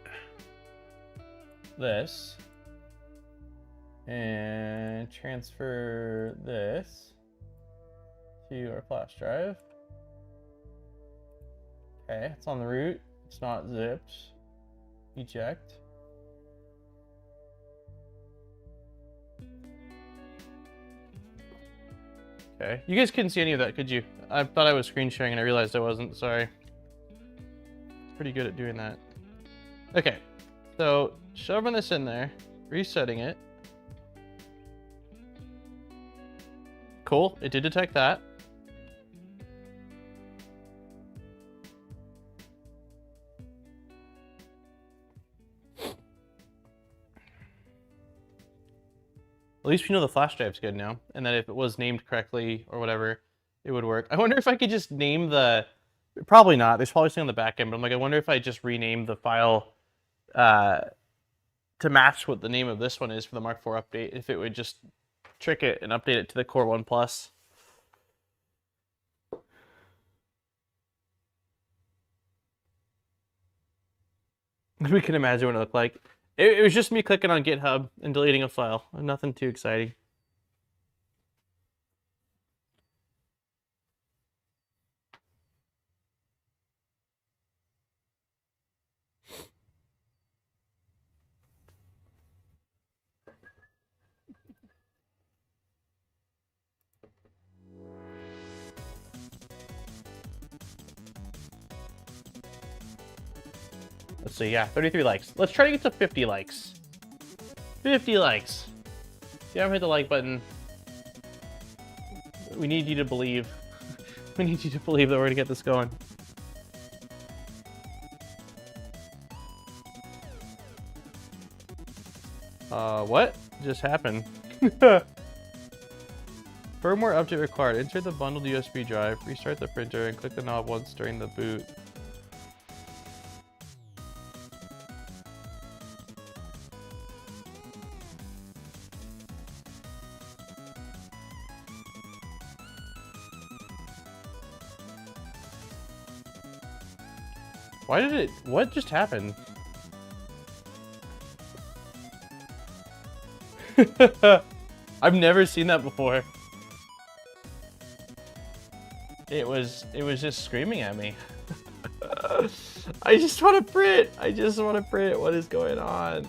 this. And transfer this to our flash drive. Okay, it's on the root. It's not zipped. Eject. Okay, you guys couldn't see any of that, could you? I thought I was screen sharing and I realized I wasn't, sorry. Pretty good at doing that. Okay, so shoving this in there, resetting it. Cool, it did detect that. least we know the flash drive's good now, and that if it was named correctly or whatever, it would work. I wonder if I could just name the... Probably not. There's probably something on the back end, but I'm like, I wonder if I just rename the file to match what the name of this one is for the Mark IV update, if it would just trick it and update it to the Core 1 Plus. We can imagine what it looked like. It was just me clicking on GitHub and deleting a file. Nothing too exciting. Let's see, yeah, 33 likes. Let's try to get to 50 likes. 50 likes. If you haven't hit the like button, we need you to believe. We need you to believe that we're gonna get this going. What just happened? Firmware update required. Insert the bundled USB drive, restart the printer, and click the knob once during the boot. Why did it... What just happened? I've never seen that before. It was just screaming at me. I just want to print. I just want to print. What is going on?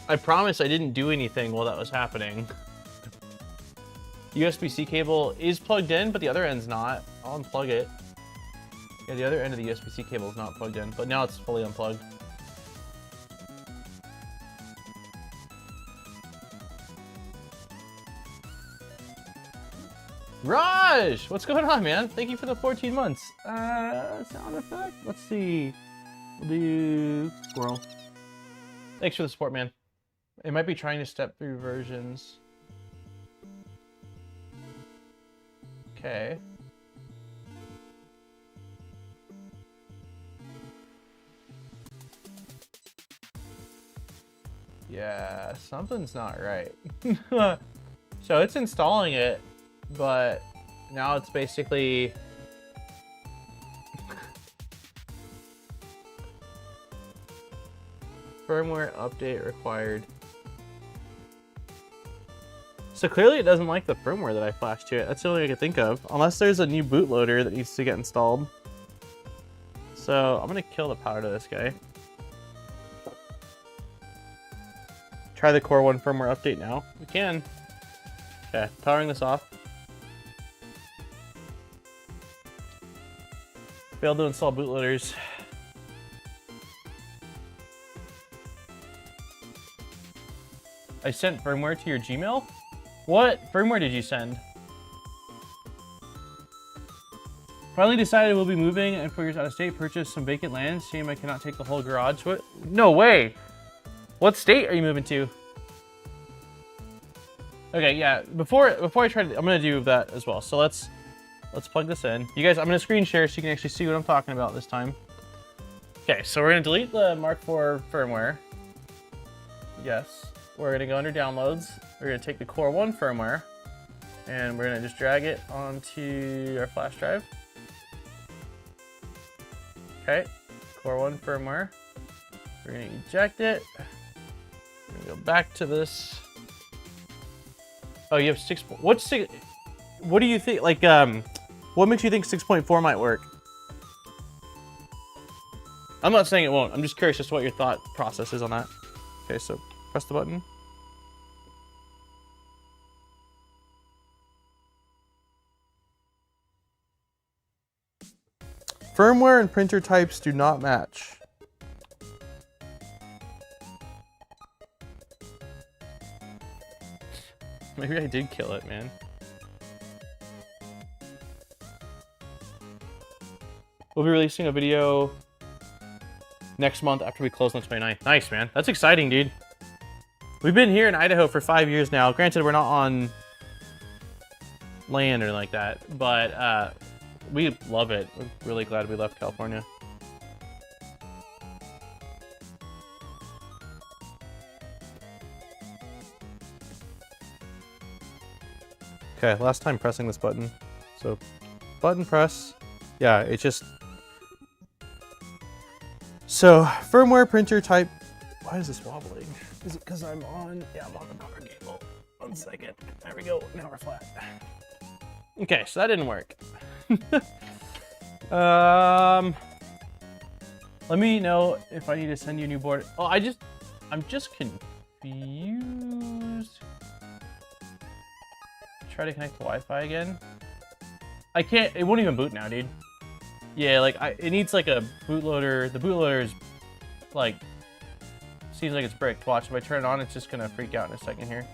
I promise I didn't do anything while that was happening. USB-C cable is plugged in, but the other end's not. I'll unplug it. Yeah, the other end of the USB-C cable is not plugged in, but now it's fully unplugged. Raj! What's going on, man? Thank you for the 14 months. Sound effect? Let's see. We'll do squirrel. Thanks for the support, man. It might be trying to step through versions. Okay. Yeah, something's not right. So it's installing it, but now it's basically... Firmware update required. So clearly it doesn't like the firmware that I flashed to it. That's the only thing I can think of. Unless there's a new bootloader that needs to get installed. So I'm gonna kill the power to this guy. Try the Core 1 firmware update now. We can. Okay, powering this off. Failed to install bootloaders. I sent firmware to your Gmail? What firmware did you send? Finally decided we'll be moving and for years out of state, purchase some vacant land. Shame I cannot take the whole garage. What? No way. What state are you moving to? Okay, yeah. Before I try to, I'm gonna do that as well. So let's plug this in. You guys, I'm gonna screen share so you can actually see what I'm talking about this time. Okay, so we're gonna delete the Mark IV firmware. Yes. We're gonna go under downloads. We're gonna take the Core 1 firmware and we're gonna just drag it onto our flash drive. Okay, Core 1 firmware. We're gonna eject it. We're gonna go back to this. Oh, you have 6. What's 6? What do you think? Like, what makes you think 6.4 might work? I'm not saying it won't. I'm just curious as to what your thought process is on that. Okay, so press the button. Firmware and printer types do not match. Maybe I did kill it, man. We'll be releasing a video next month after we close on the 29th. Nice, man. That's exciting, dude. We've been here in Idaho for 5 years now. Granted, we're not on land or like that, but we love it. We're really glad we left California. Okay, last time pressing this button. So, button press. Yeah, it just... So, firmware printer type... Why is this wobbling? Is it because I'm on... Yeah, I'm on the power cable. 1 second. There we go. Now we're flat. Okay, so that didn't work. Let me know if I need to send you a new board. Oh, I'm just confused. Try to connect to Wi-Fi again. I can't, it won't even boot now, dude. Yeah, like, it needs like a bootloader. The bootloader is like, seems like it's bricked. Watch, if I turn it on, it's just gonna freak out in a second here.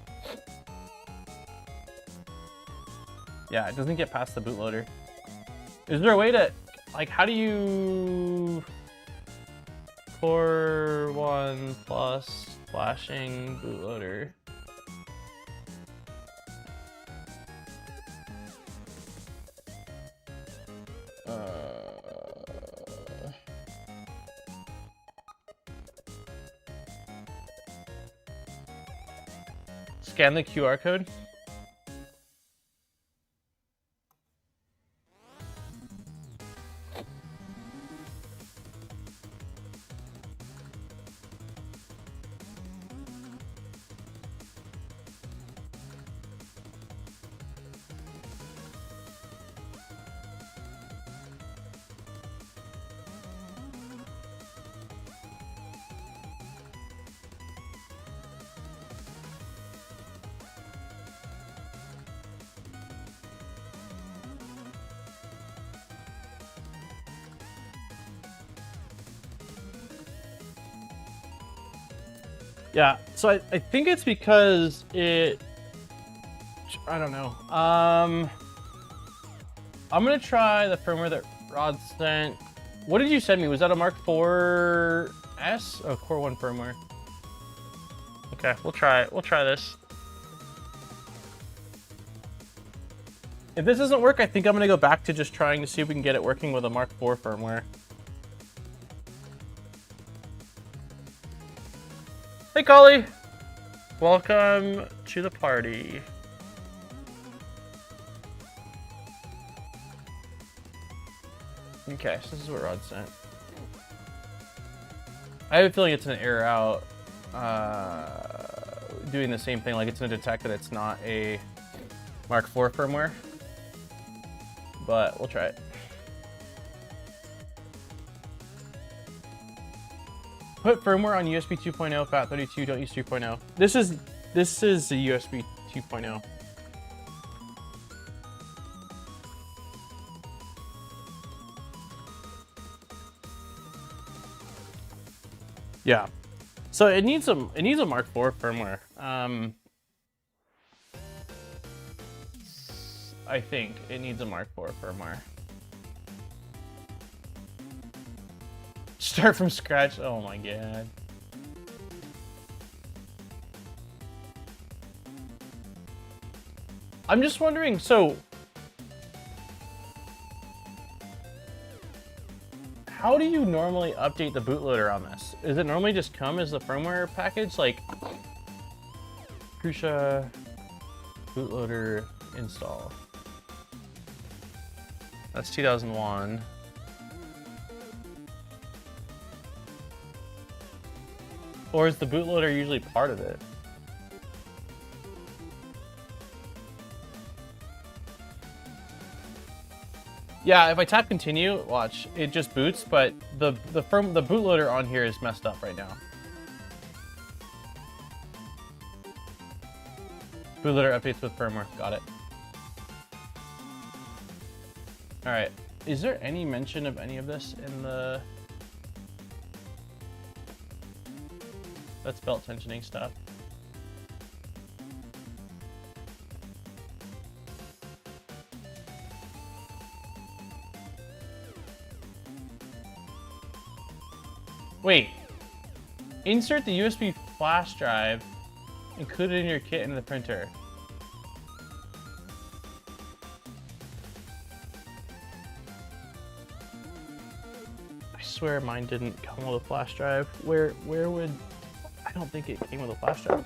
Yeah, it doesn't get past the bootloader. Is there a way to, like, how do you... Core 1 plus flashing bootloader? Scan the QR code. Yeah, so I think it's because it... I don't know. I'm gonna try the firmware that Rod sent. What did you send me? Was that a Mark 4S? Oh, Core 1 firmware. Okay, we'll try it. We'll try this. If this doesn't work, I think I'm gonna go back to just trying to see if we can get it working with a Mark 4 firmware. Hey, Collie! Welcome to the party. Okay, so this is what Rod sent. I have a feeling it's an error out doing the same thing, like it's going to detect that it's not a Mark IV firmware, but we'll try it. Put firmware on USB 2.0, FAT32, don't use 3.0. This is the USB 2.0. Yeah. So it needs a Mark IV firmware. I think it needs a Mark IV firmware. Start from scratch. Oh my god. I'm just wondering, so how do you normally update the bootloader on this? Is it normally just come as the firmware package, like Prusa bootloader install? That's 2001. Or is the bootloader usually part of it? Yeah, if I tap continue, watch, it just boots, but the bootloader on here is messed up right now. Bootloader updates with firmware, got it. All right, is there any mention of any of this in the... That's belt tensioning stuff. Wait. Insert the USB flash drive included in your kit into the printer. I swear mine didn't come with a flash drive. Where would... I don't think it came with a flash drive.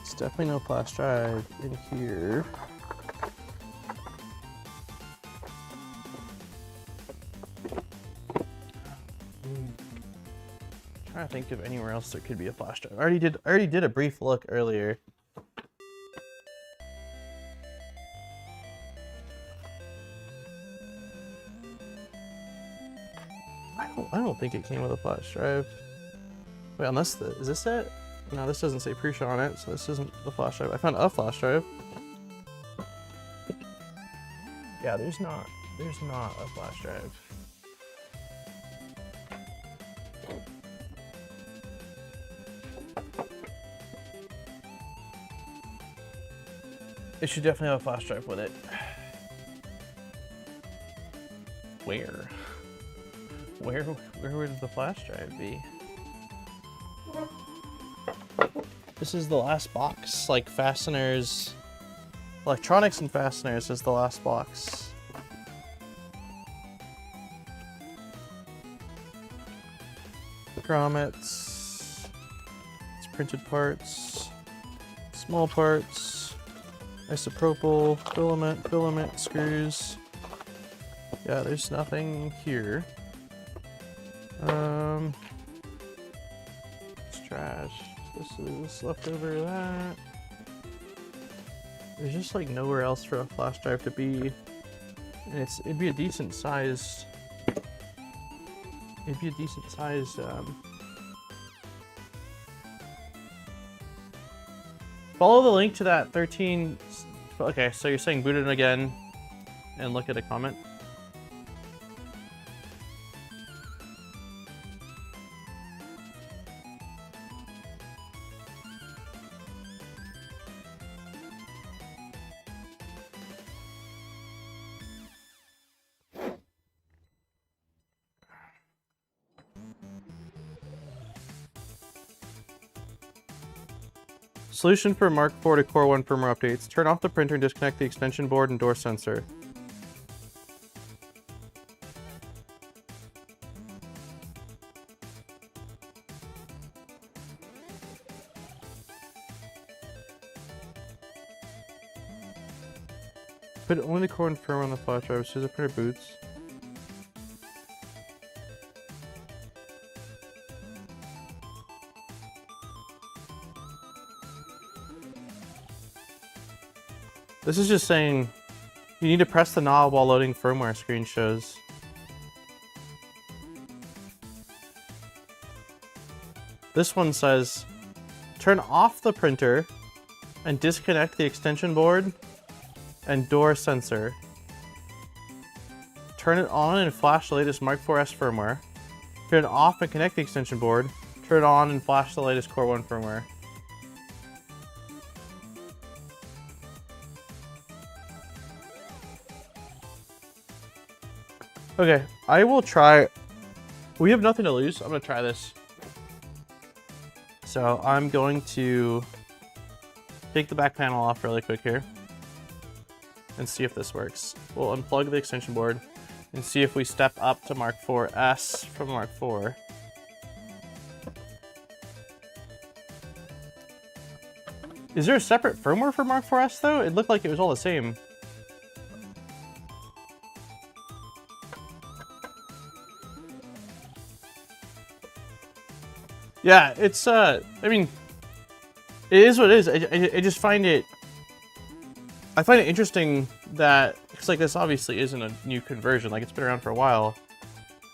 It's definitely no flash drive in here. Trying to think of anywhere else there could be a flash drive. I already did a brief look earlier. I don't think it came with a flash drive. Wait, unless is this it? No, this doesn't say Prusa on it, so this isn't the flash drive. I found a flash drive. Yeah, there's not a flash drive. It should definitely have a flash drive with it. Where would the flash drive be? This is the last box, like fasteners, electronics and fasteners is the last box. Grommets, it's printed parts, small parts, isopropyl, filament, screws. Yeah, there's nothing here. It's trash. This is leftover of that. There's just like nowhere else for a flash drive to be. And it'd be a decent sized. Follow the link to that 13. Okay, so you're saying boot it again and look at a comment. Solution for Mark IV to Core 1 firmware updates. Turn off the printer and disconnect the extension board and door sensor. Put only the Core 1 firmware on the flash drive as soon as the printer boots. This is just saying you need to press the knob while loading firmware, screen shows. This one says turn off the printer and disconnect the extension board and door sensor. Turn it on and flash the latest Mark IV S firmware. Turn it off and connect the extension board. Turn it on and flash the latest Core 1 firmware. Okay, I will try. We have nothing to lose. I'm going to try this. So I'm going to take the back panel off really quick here and see if this works. We'll unplug the extension board and see if we step up to Mark IV-S from Mark IV. Is there a separate firmware for Mark IV-S though? It looked like it was all the same. Yeah, it's, I mean, it is what it is. I just find it, I find it interesting that, because like this obviously isn't a new conversion, like it's been around for a while.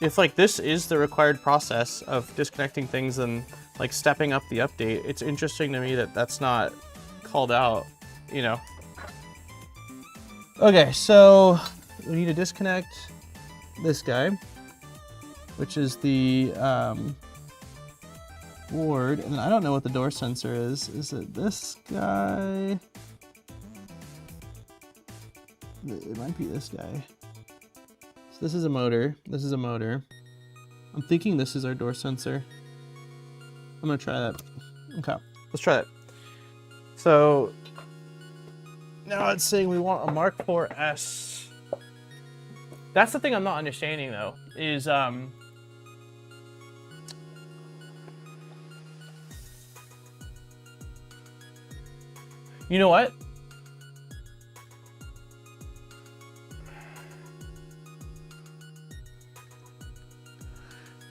If like this is the required process of disconnecting things and like stepping up the update, it's interesting to me that that's not called out, you know. Okay, so we need to disconnect this guy, which is the, board, and I don't know what the door sensor is. Is it this guy? It might be this guy. So this is a motor. This is a motor. I'm thinking this is our door sensor. I'm gonna try that. Okay, let's try that. So now it's saying we want a Mark 4S. That's the thing I'm not understanding though, is you know what?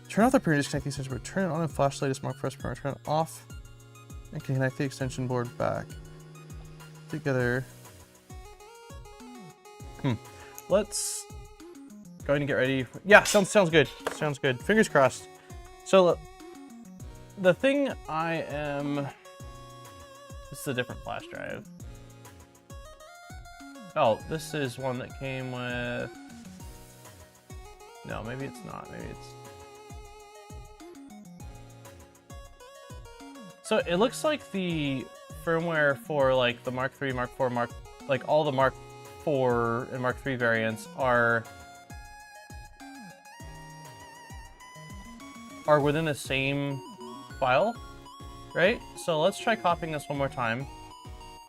Turn off the printer disconnecting extension board. Turn it on and flash latest Mark 4S printer. Turn it off and connect the extension board back together. Let's go ahead and get ready. Yeah, sounds good. Sounds good. Fingers crossed. So the thing I am. This is a different flash drive. Oh, this is one that came with. No, maybe it's not. Maybe it's. So it looks like the firmware for like the Mark III, Mark IV, like all the Mark IV and Mark III variants are within the same file, right? So let's try copying this one more time.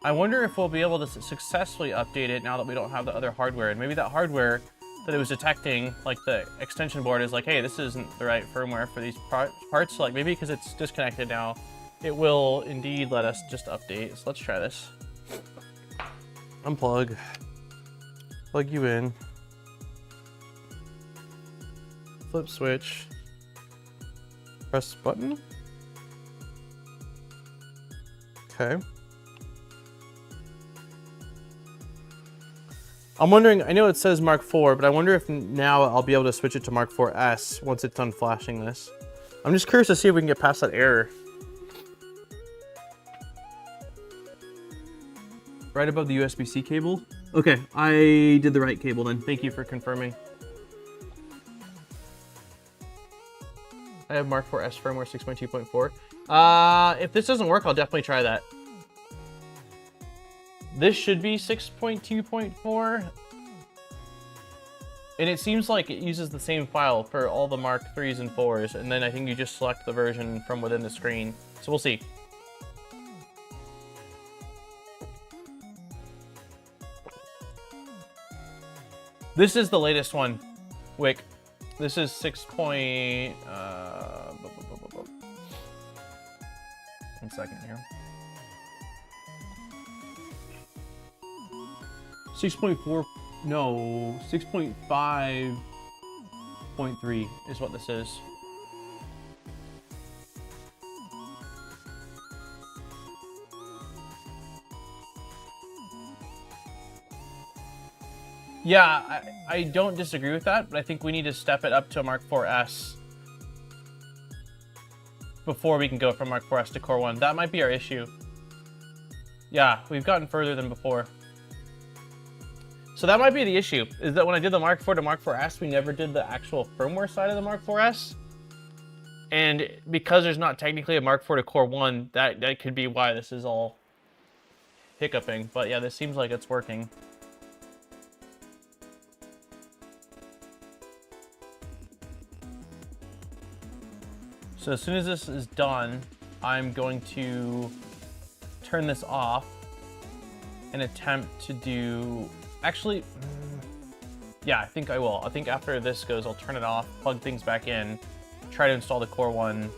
I wonder if we'll be able to successfully update it now that we don't have the other hardware. And maybe that hardware that it was detecting, like the extension board, is like, hey, this isn't the right firmware for these parts. So like maybe because it's disconnected now, it will indeed let us just update. So let's try this. Unplug. Plug you in. Flip switch. Press button. Okay. I'm wondering, I know it says Mark IV, but I wonder if now I'll be able to switch it to Mark 4S once it's done flashing this. I'm just curious to see if we can get past that error. Right above the USB-C cable? Okay, I did the right cable then. Thank you for confirming. I have Mark 4S firmware 6.2.4. If this doesn't work, I'll definitely try that. This should be 6.2.4. And it seems like it uses the same file for all the Mark 3s and 4s. And then I think you just select the version from within the screen. So we'll see. This is the latest one, Wick. This is 6. 1 second here. 6.4, no, 6.5.3 is what this is. Yeah, I don't disagree with that, but I think we need to step it up to a Mark 4S before we can go from Mark 4S to Core 1. That might be our issue. Yeah, we've gotten further than before. So that might be the issue, is that when I did the Mark 4 to Mark 4S, we never did the actual firmware side of the Mark 4S. And because there's not technically a Mark 4 to Core 1, that could be why this is all hiccuping. But yeah, this seems like it's working. So as soon as this is done, I'm going to turn this off and attempt to do... Actually, yeah, I think I will. I think after this goes, I'll turn it off, plug things back in, try to install the Core 1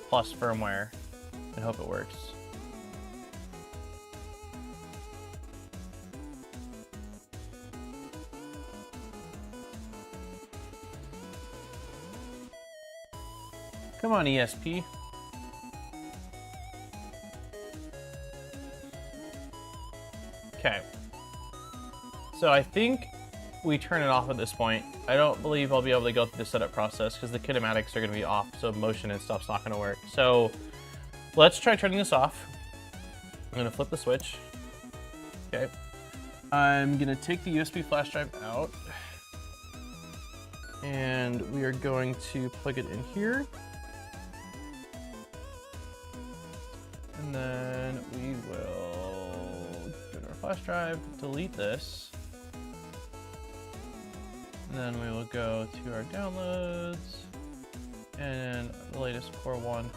Plus firmware, and hope it works. Come on, ESP. Okay. So I think we turn it off at this point. I don't believe I'll be able to go through the setup process because the kinematics are going to be off, so motion and stuff's not going to work. So let's try turning this off. I'm going to flip the switch. Okay. I'm going to take the USB flash drive out. And we are going to plug it in here. And then we will go to our flash drive, delete this. And then we will go to our downloads and the latest Core 1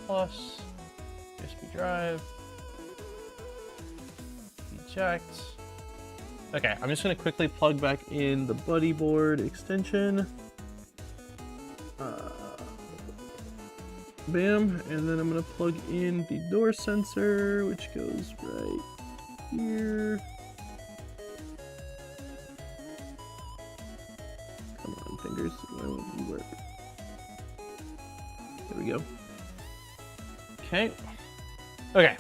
Plus, USB drive, eject. Okay, I'm just gonna quickly plug back in the buddy board extension. Bam, and then I'm gonna plug in the door sensor, which goes right here. Come on, fingers, why won't you work? There we go. Okay. Okay.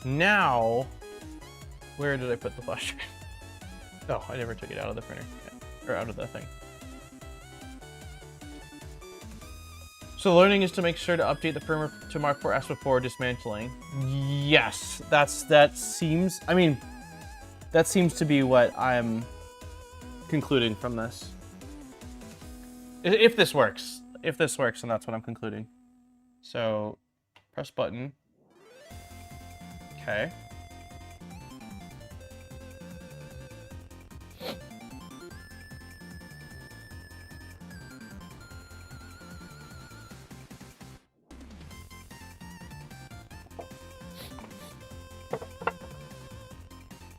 Now, where did I put the flash drive? Oh, I never took it out of the printer. Yeah, or out of the thing. So the learning is to make sure to update the firmware to Mark 4S before dismantling. Yes, that seems, I mean, that seems to be what I'm concluding from this. If this works, then that's what I'm concluding. So, press button. Okay.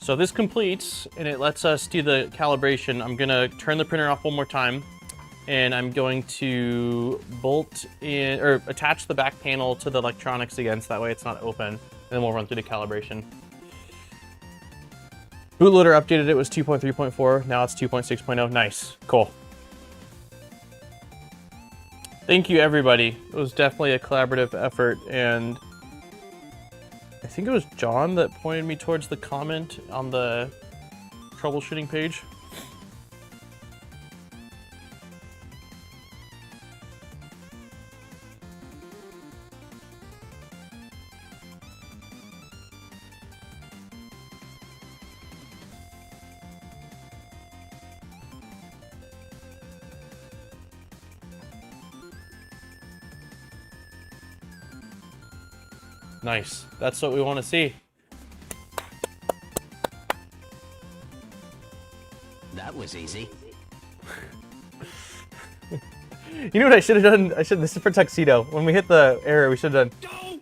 So this completes, and it lets us do the calibration. I'm gonna turn the printer off one more time, and I'm going to bolt in, or attach the back panel to the electronics again, so that way it's not open, and then we'll run through the calibration. Bootloader updated, it was 2.3.4, now it's 2.6.0, nice, cool. Thank you everybody, it was definitely a collaborative effort, and I think it was John that pointed me towards the comment on the troubleshooting page. Nice. That's what we want to see. That was easy. You know what I should have done? This is for Tuxedo. When we hit the error, we should have done.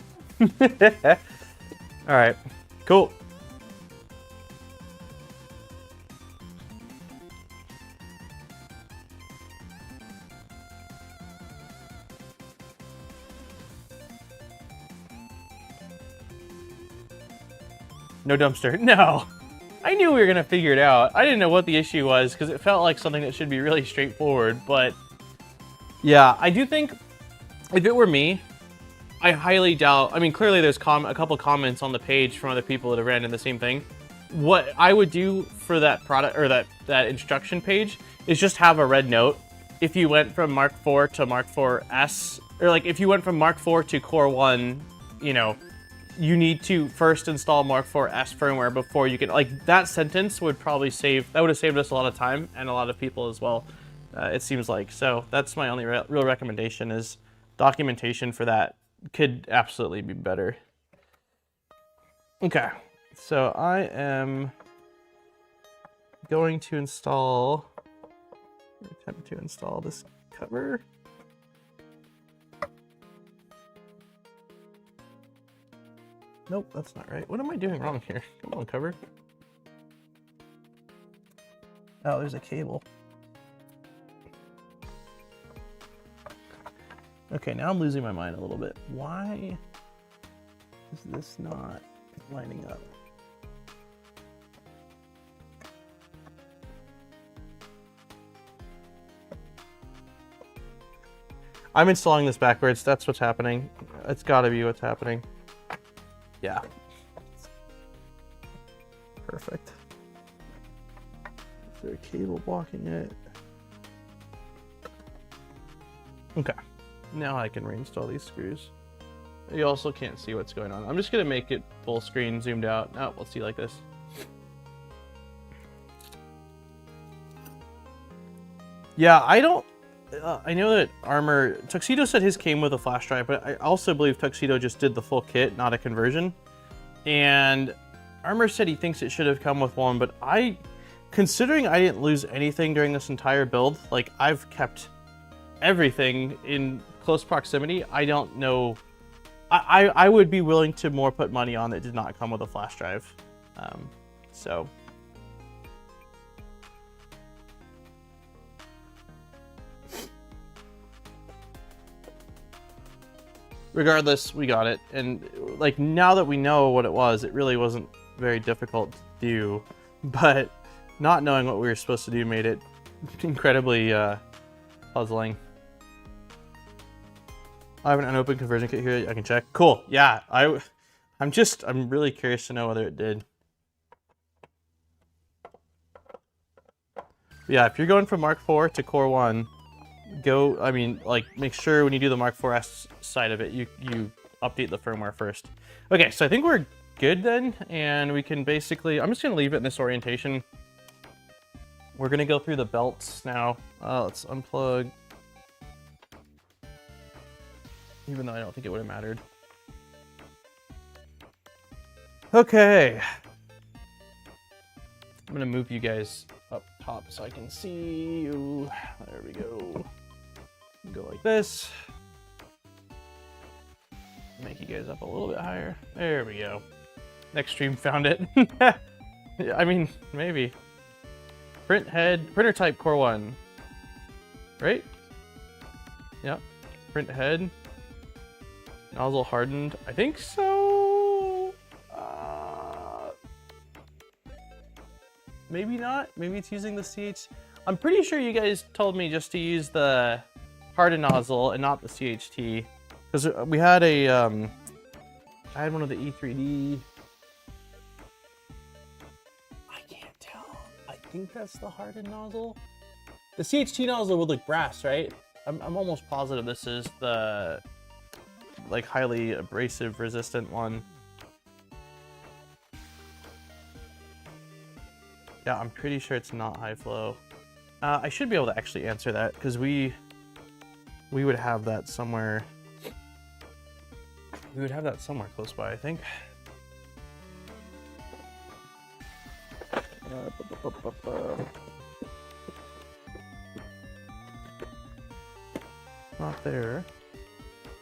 All right. Cool. No dumpster. No. I knew we were going to figure it out. I didn't know what the issue was because it felt like something that should be really straightforward. But yeah, I do think if it were me, I highly doubt. I mean, clearly there's a couple comments on the page from other people that have ran in the same thing. What I would do for that product or that instruction page is just have a red note. If you went from Mark 4 to Mark 4S, or like if you went from Mark 4 to Core 1, you know, you need to first install Mark 4S firmware before you can, like, that sentence would probably that would have saved us a lot of time and a lot of people as well, it seems like. So that's my only real recommendation, is documentation for that could absolutely be better. Okay, so I am going to attempt to install this cover. Nope, that's not right. What am I doing wrong here? Come on, cover. Oh, there's a cable. Okay, now I'm losing my mind a little bit. Why is this not lining up? I'm installing this backwards. That's what's happening. It's gotta be what's happening. Yeah. Perfect. Is there a cable blocking it? Okay. Now I can reinstall these screws. You also can't see what's going on. I'm just gonna make it full screen zoomed out. Oh, let's see like this. Yeah, I know that Tuxedo said his came with a flash drive, but I also believe Tuxedo just did the full kit, not a conversion. And Armor said he thinks it should have come with one, but considering I didn't lose anything during this entire build, like I've kept everything in close proximity, I don't know. I would be willing to more put money on that did not come with a flash drive. So. Regardless, we got it. And like now that we know what it was, it really wasn't very difficult to do. But not knowing what we were supposed to do made it incredibly puzzling. I have an unopened conversion kit here. I can check. Cool. Yeah, I'm really curious to know whether it did. Yeah, if you're going from Mark IV to Core 1, make sure when you do the Mark 4S side of it, you update the firmware first. Okay, so I think we're good then, and we can basically, I'm just gonna leave it in this orientation. We're gonna go through the belts now. Let's unplug. Even though I don't think it would have mattered. Okay. I'm gonna move you guys up top so I can see you. There we go. Go like this. Make you guys up a little bit higher. There we go. Next stream found it. I mean, maybe. Printer type Core 1. Right? Yep. Print head. Nozzle hardened. I think so. Maybe not. Maybe it's using the CH. I'm pretty sure you guys told me just to use the hardened nozzle and not the CHT, because we had a I had one of the E3D. I can't tell. I think that's the hardened nozzle. The CHT nozzle would look brass, right? I'm almost positive this is the like highly abrasive resistant one. Yeah, I'm pretty sure it's not high flow. I should be able to actually answer that because we would have that somewhere. We would have that somewhere close by, I think. Not there.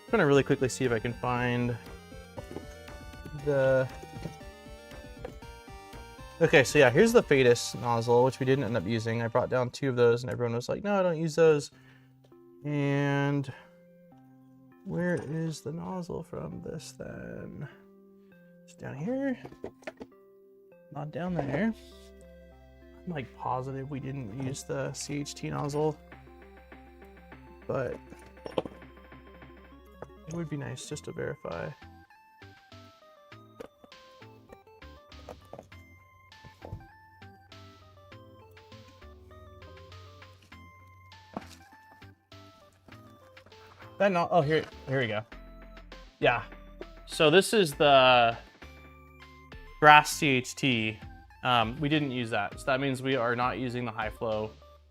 I'm gonna really quickly see if I can find the... Okay, so yeah, here's the Fadus nozzle, which we didn't end up using. I brought down 2 of those and everyone was like, no, I don't use those. And where is the nozzle from this then? It's down here, not down there. I'm like positive we didn't use the CHT nozzle, but it would be nice just to verify. That not, oh, here we go. Yeah. So this is the brass CHT. We didn't use that. So that means we are not using the high flow.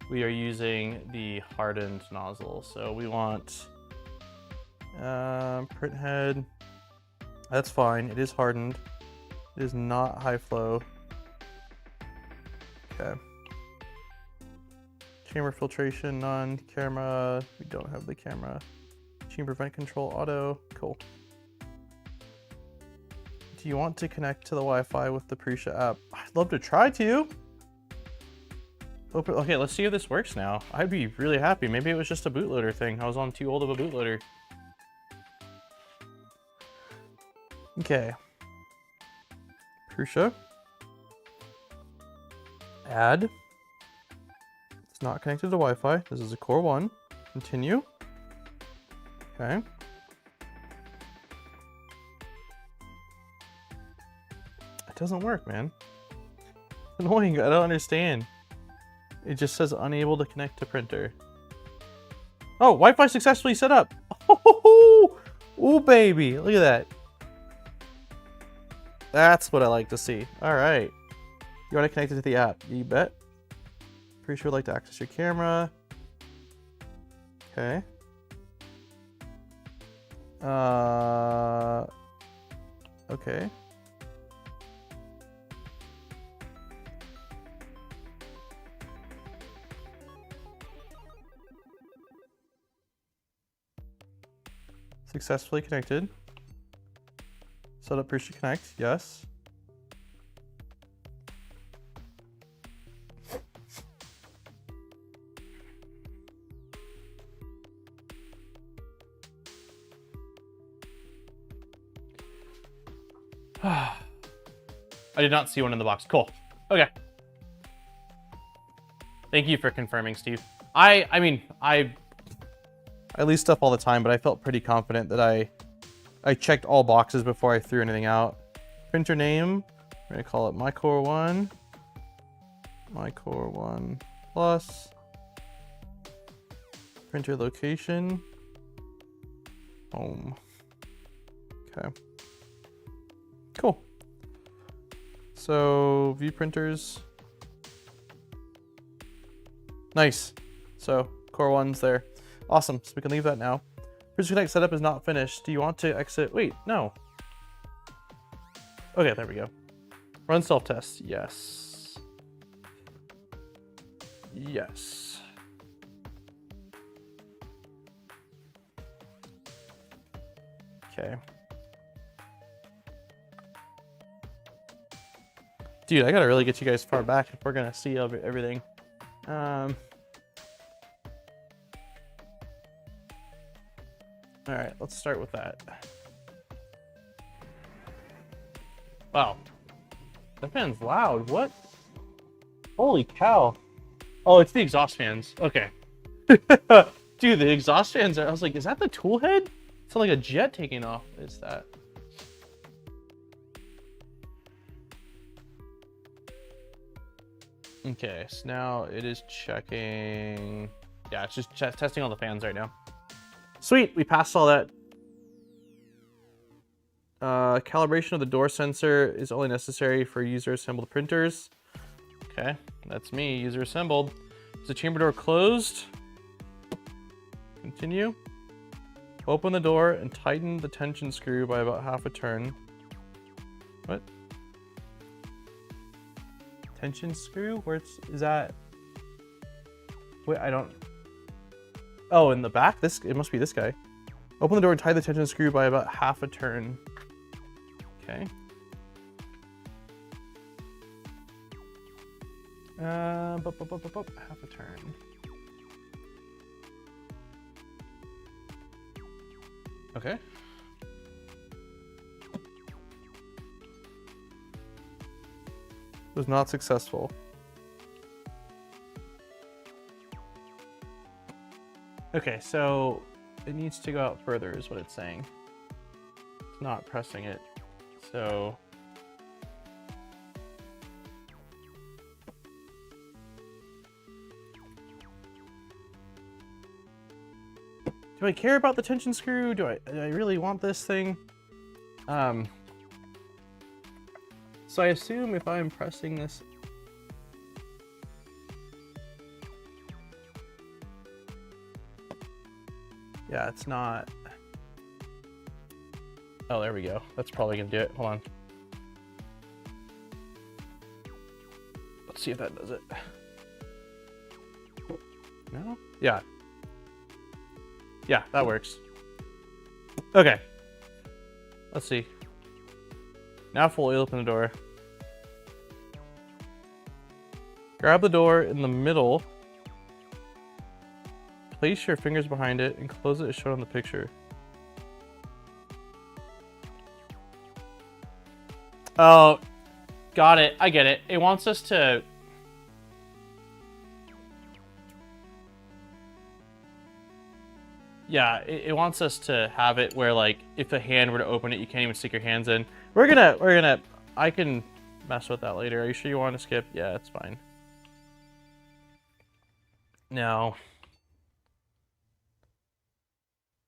We are using the hardened nozzle. So we want print head. That's fine. It is hardened. It is not high flow. Okay. Chamber filtration, none. Camera, we don't have the camera. Chamber vent control auto, cool. Do you want to connect to the Wi-Fi with the Prusa app? I'd love to try to. Open, okay, let's see if this works now. I'd be really happy. Maybe it was just a bootloader thing. I was on too old of a bootloader. Okay. Prusa. Add. It's not connected to Wi-Fi. This is a Core 1. Continue. Okay. It doesn't work, man. It's annoying. I don't understand. It just says unable to connect to printer. Oh, Wi-Fi successfully set up. Oh, ooh, baby. Look at that. That's what I like to see. All right. You want to connect it to the app? You bet. Pretty sure I'd like to access your camera. Okay. Okay. Successfully connected. Set up Prusa Connect, yes. I did not see one in the box. Cool. Okay. Thank you for confirming, Steve. I mean, I lease stuff all the time, but I felt pretty confident that I checked all boxes before I threw anything out. Printer name, we're gonna call it MyCore1. MyCore1 Plus. Printer location. Home. Okay. Cool. So view printers. Nice. So Core 1's there. Awesome. So we can leave that now. Prusa Connect setup is not finished. Do you want to exit? Wait, no. Okay, there we go. Run self-test. Yes. Yes. Okay. Dude, I gotta really get you guys far back if we're gonna see everything. All right, let's start with that. Wow, that fan's loud. What? Holy cow! Oh, it's the exhaust fans. Okay. Dude, the exhaust fans are. I was like, is that the tool head? It's like a jet taking off. What is that? Okay, so now it is checking. Yeah, it's just testing all the fans right now. Sweet, we passed all that. Calibration of the door sensor is only necessary for user assembled printers. Okay, that's me, user assembled. Is the chamber door closed? Continue. Open the door and tighten the tension screw by about half a turn. What? Tension screw? Where is that? Wait, I don't. Oh, in the back? It must be this guy. Open the door and tie the tension screw by about half a turn. Okay. Half a turn. Okay. Was not successful. Okay, so it needs to go out further is what it's saying. It's not pressing it. So do I care about the tension screw? Do I really want this thing? So I assume if I'm pressing this. Yeah, it's not. Oh, there we go. That's probably gonna do it. Hold on. Let's see if that does it. No? Yeah. Yeah, that works. Okay. Let's see. Now fully open the door. Grab the door in the middle. Place your fingers behind it and close it as shown on the picture. Oh, got it. I get it. It wants us to... Yeah, it wants us to have it where, like, if a hand were to open it, you can't even stick your hands in. We're gonna, I can mess with that later. Are you sure you want to skip? Yeah, it's fine. No.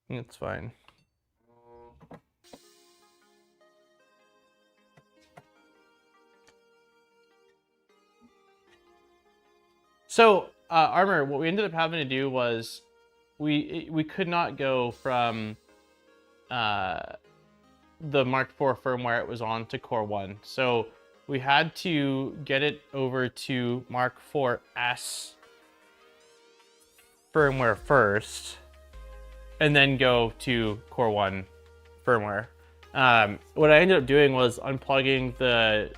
It's fine. So, Armor, what we ended up having to do was we could not go from the Mark IV firmware it was on to Core 1. So we had to get it over to Mark IV-S firmware first, and then go to Core 1 firmware. What I ended up doing was unplugging the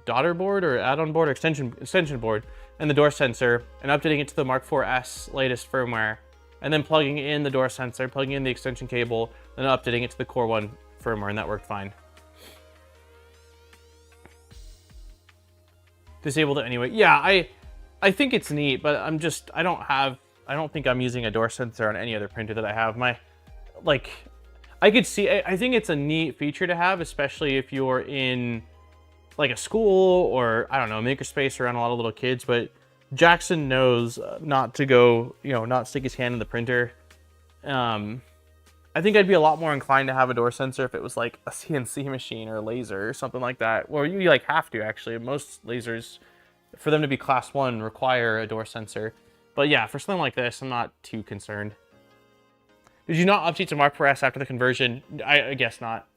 daughter board or add-on board or extension board and the door sensor, and updating it to the Mark IV-S latest firmware, and then plugging in the door sensor, plugging in the extension cable, and updating it to the Core 1 firmware, and that worked fine. Disabled it anyway. Yeah, I think it's neat, but I don't think I'm using a door sensor on any other printer that I have. I think it's a neat feature to have, especially if you're in like a school or, I don't know, makerspace around a lot of little kids, but Jackson knows not to go, not stick his hand in the printer. I think I'd be a lot more inclined to have a door sensor if it was like a CNC machine or a laser or something like that. Well, you have to actually. Most lasers, for them to be class 1, require a door sensor. But yeah, for something like this, I'm not too concerned. Did you not update to Mark IV-S after the conversion? I guess not.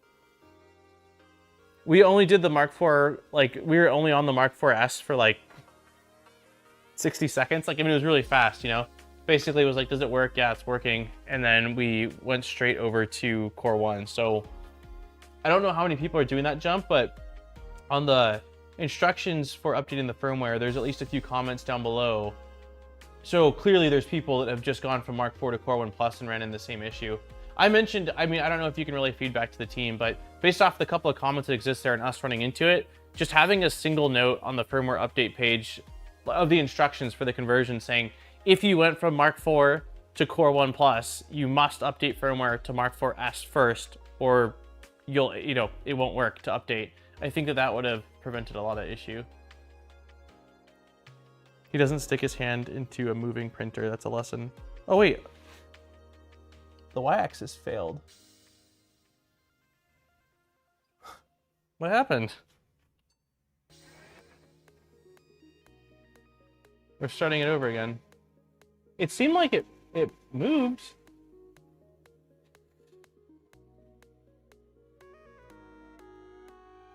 We only did the Mark IV, we were only on the Mark IV-S for 60 seconds. It was really fast, Basically, it was does it work? Yeah, it's working. And then we went straight over to Core 1. So I don't know how many people are doing that jump, but on the instructions for updating the firmware, there's at least a few comments down below. So clearly there's people that have just gone from Mark IV to Core 1 Plus and ran into the same issue. I mentioned, I don't know if you can relay feedback to the team, but based off the couple of comments that exist there and us running into it, just having a single note on the firmware update page of the instructions for the conversion saying, if you went from Mark IV to Core 1 Plus, you must update firmware to Mark IV-S first, or it won't work to update. I think that would have prevented a lot of issue. He doesn't stick his hand into a moving printer. That's a lesson. Oh, wait. The y-axis failed. What happened? We're starting it over again. It seemed like it moved.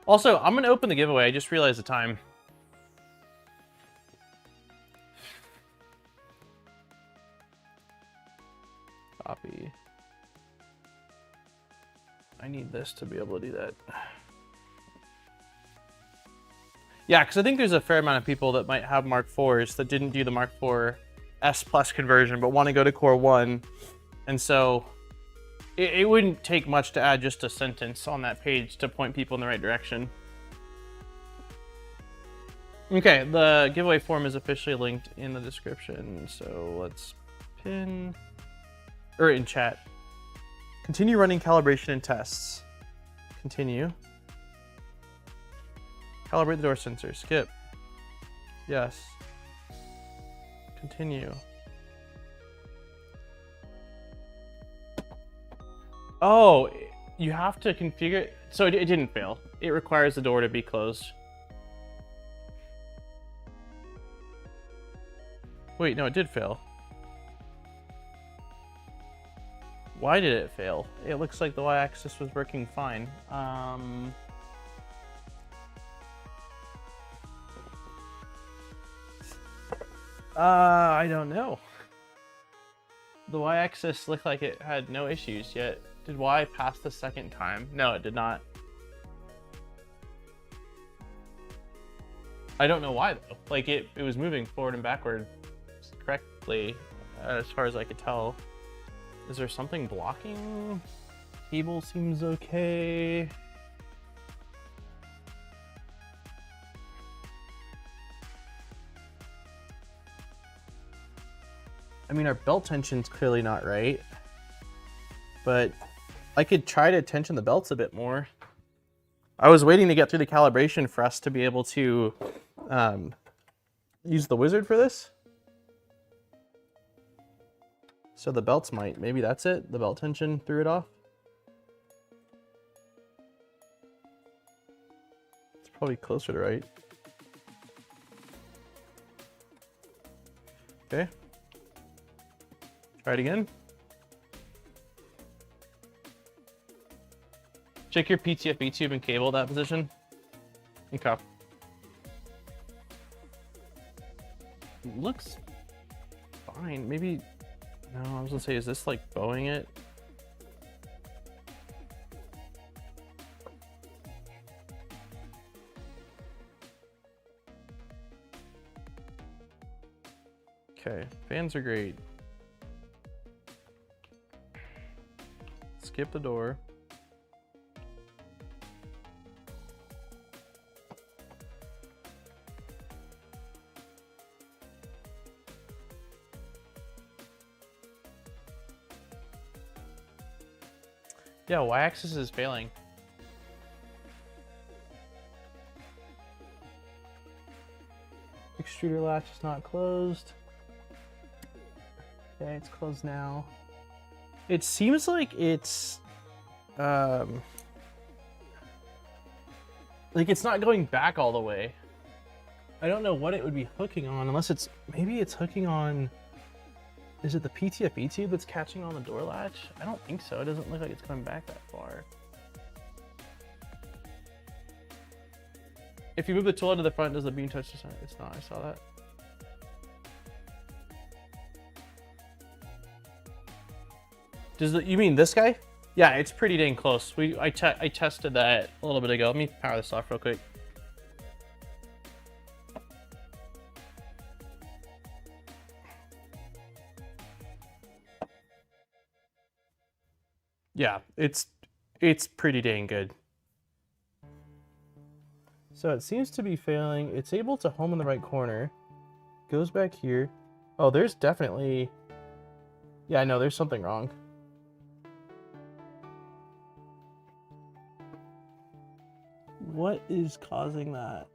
Also, I'm gonna open the giveaway. I just realized the time. Copy. I need this to be able to do that. Yeah, because I think there's a fair amount of people that might have Mark IVs that didn't do the Mark IV-S Plus conversion, but want to go to Core 1. And so it wouldn't take much to add just a sentence on that page to point people in the right direction. Okay, the giveaway form is officially linked in the description. So let's pin, or in chat. Continue running calibration and tests. Continue. Calibrate the door sensor. Skip. Yes. Continue. Oh, you have to configure. So it didn't fail. It requires the door to be closed. Wait, no, it did fail. Why did it fail? It looks like the y-axis was working fine. I don't know. The y-axis looked like it had no issues yet. Did Y pass the second time? No, it did not. I don't know why though. Like it was moving forward and backward correctly, as far as I could tell. Is there something blocking? Cable seems okay. I mean, our belt tension's clearly not right, but I could try to tension the belts a bit more. I was waiting to get through the calibration for us to be able to use the wizard for this. So the belts might, maybe that's it. The belt tension threw it off. It's probably closer to right. Okay. Try it again. Check your PTFE tube and cable at that position. Okay. Looks fine. Maybe, no, I was gonna say, is this like bowing it? Okay, fans are great. Skip the door. Yeah, Y-axis is failing. Extruder latch is not closed. Okay, it's closed now. It seems like it's like it's not going back all the way. I don't know what it would be hooking on, unless it's, maybe it's hooking on, is it the PTFE tube that's catching on the door latch? I don't think so. It doesn't look like it's coming back that far. If you move the tool out to the front, does the beam touch the side? It's not. I saw that. Does the, you mean this guy? Yeah, it's pretty dang close. I tested that a little bit ago. Let me power this off real quick. Yeah, it's pretty dang good. So it seems to be failing. It's able to home in the right corner. Goes back here. Oh, there's definitely... Yeah, I know, there's something wrong. What is causing that?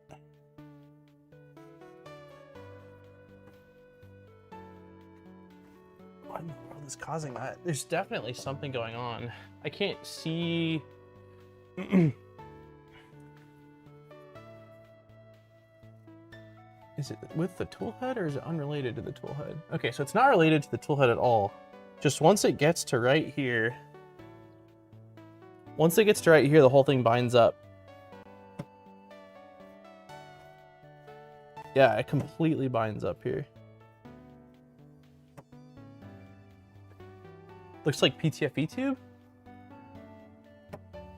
What in the world is causing that? There's definitely something going on. I can't see... Is it with the tool head or is it unrelated to the tool head? Okay, so it's not related to the tool head at all. Just once it gets to right here, the whole thing binds up. Yeah, it completely binds up here. Looks like PTFE tube.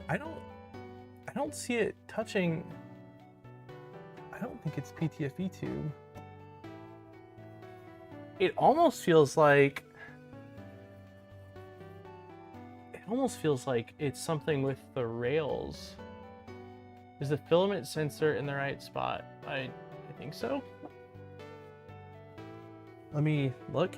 I don't see it touching. I don't think it's PTFE tube. It almost feels like it's something with the rails. Is the filament sensor in the right spot? I think so. Let me look.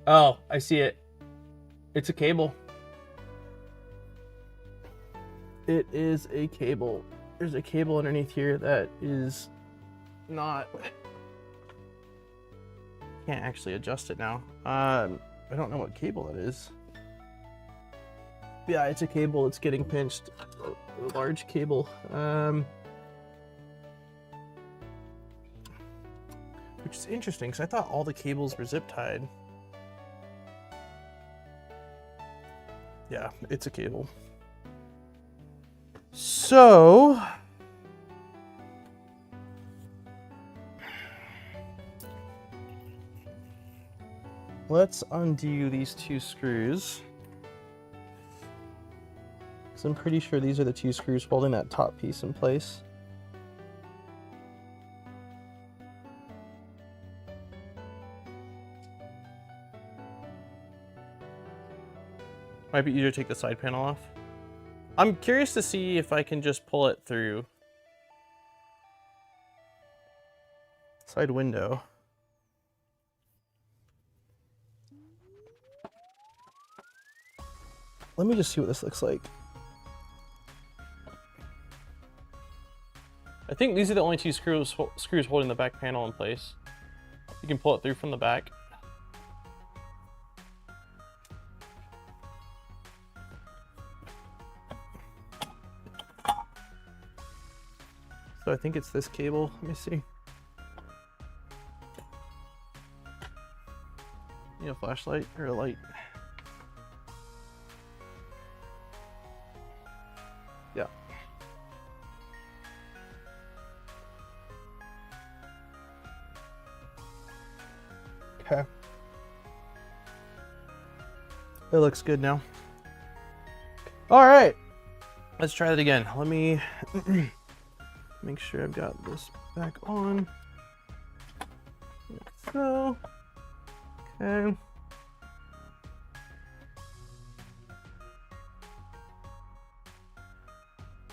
Oh, I see it. It's a cable. It is a cable. There's a cable underneath here that is not... Can't actually adjust it now. I don't know what cable that is. Yeah, it's a cable. It's getting pinched. A large cable. Which is interesting because I thought all the cables were zip tied. Yeah, it's a cable. So let's undo these two screws. Because I'm pretty sure these are the two screws holding that top piece in place. Might be easier to take the side panel off. I'm curious to see if I can just pull it through. Side window. Let me just see what this looks like. I think these are the only two screws holding the back panel in place. You can pull it through from the back. So I think it's this cable. Let me see. Need a flashlight or a light? Yeah. Okay. It looks good now. All right. Let's try that again. Let me make sure I've got this back on. Like so. Okay.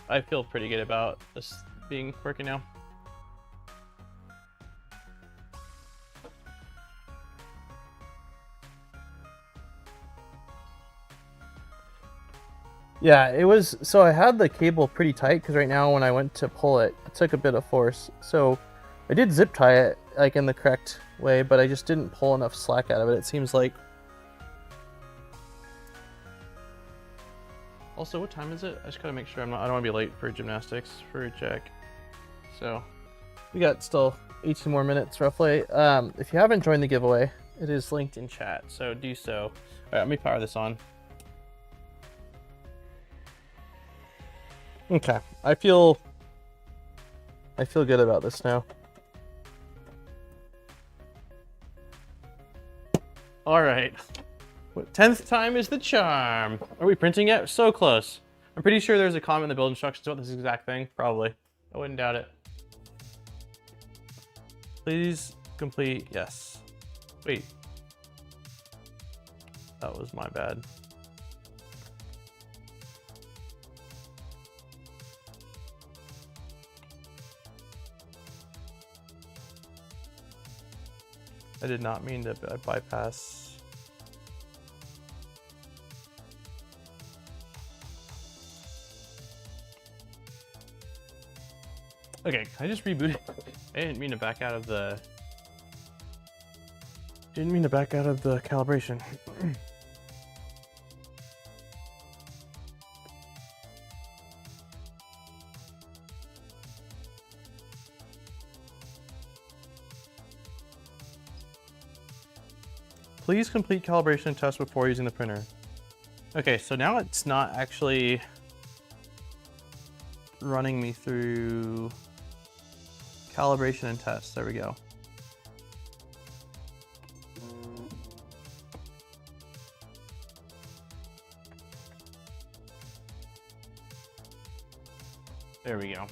I feel pretty good about this being working now. Yeah, it was, so I had the cable pretty tight because right now when I went to pull it, it took a bit of force. So I did zip tie it like in the correct way, but I just didn't pull enough slack out of it, it seems like. Also, what time is it? I just gotta make sure I don't want to be late for gymnastics for Jack. So we got still 18 more minutes roughly. If you haven't joined the giveaway, it is linked in chat, so do so. All right, let me power this on. Okay, I feel good about this now. All right, 10th time is the charm. Are we printing yet? So close. I'm pretty sure there's a comment in the build instructions about this exact thing. Probably, I wouldn't doubt it. Please complete, yes. Wait, that was my bad. I did not mean to bypass. Okay, can I just reboot it? I didn't mean to back out of the... calibration. Please complete calibration test before using the printer. Okay, so now it's not actually running me through calibration and test. There we go. There we go.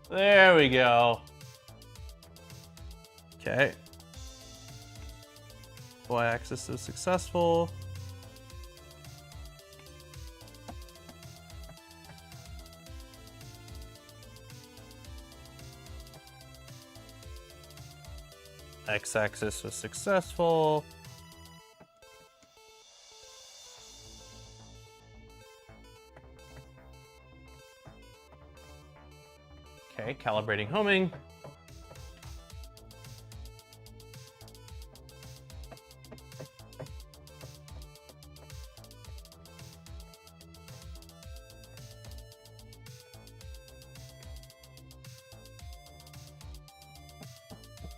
There we go. Okay. Y-axis is successful. X-axis was successful. Okay, calibrating homing.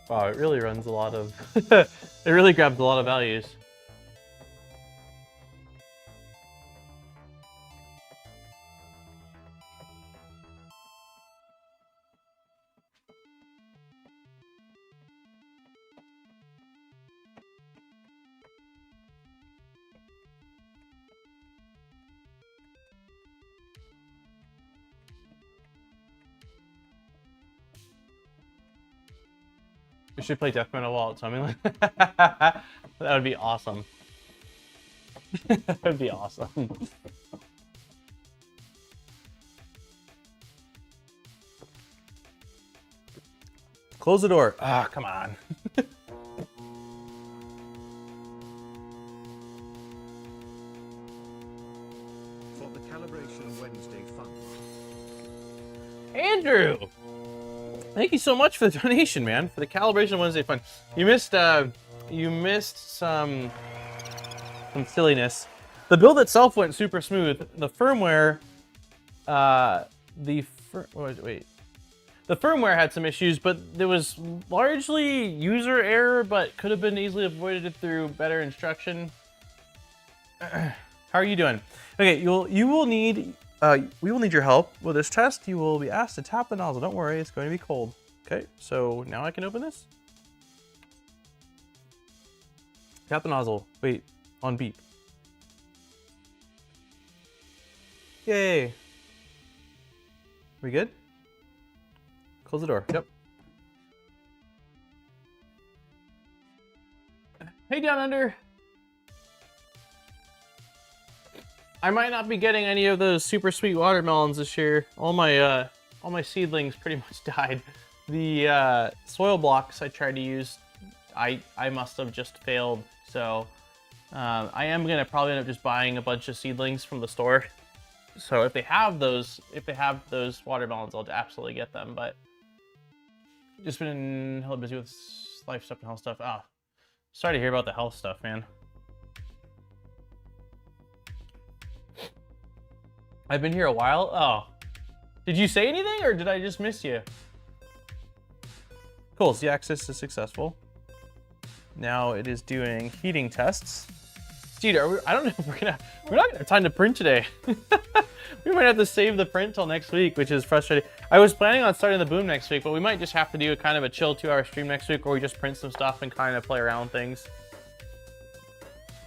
Wow, it really runs a lot of, it really grabs a lot of values. We should play Death Metal while it's humming. That would be awesome. That would be awesome. Close the door. Ah, come on. For the Calibration Wednesday fun. Andrew! Thank you so much for the donation, man, for the Calibration Wednesday fun. You missed some silliness. The build itself went super smooth. The firmware, wait. The firmware had some issues, but there was largely user error, but could have been easily avoided through better instruction. How are you doing? Okay, we will need your help with this test. You will be asked to tap the nozzle. Don't worry, it's going to be cold. Okay, so now I can open this. Tap the nozzle. Wait, on beep. Yay. We good? Close the door. Yep. Hey, Down Under. I might not be getting any of those super sweet watermelons this year. All my seedlings pretty much died. The soil blocks I tried to use, I must have just failed. So I am gonna probably end up just buying a bunch of seedlings from the store. So if they have those watermelons, I'll absolutely get them. But just been hella busy with life stuff and health stuff. Ah, sorry to hear about the health stuff, man. I've been here a while. Oh, did you say anything or did I just miss you? Cool, the access is successful. Now it is doing heating tests. Dude, I don't know if we're not gonna have time to print today. We might have to save the print till next week, which is frustrating. I was planning on starting the boom next week, but we might just have to do a kind of a chill 2-hour stream next week where we just print some stuff and kind of play around with things.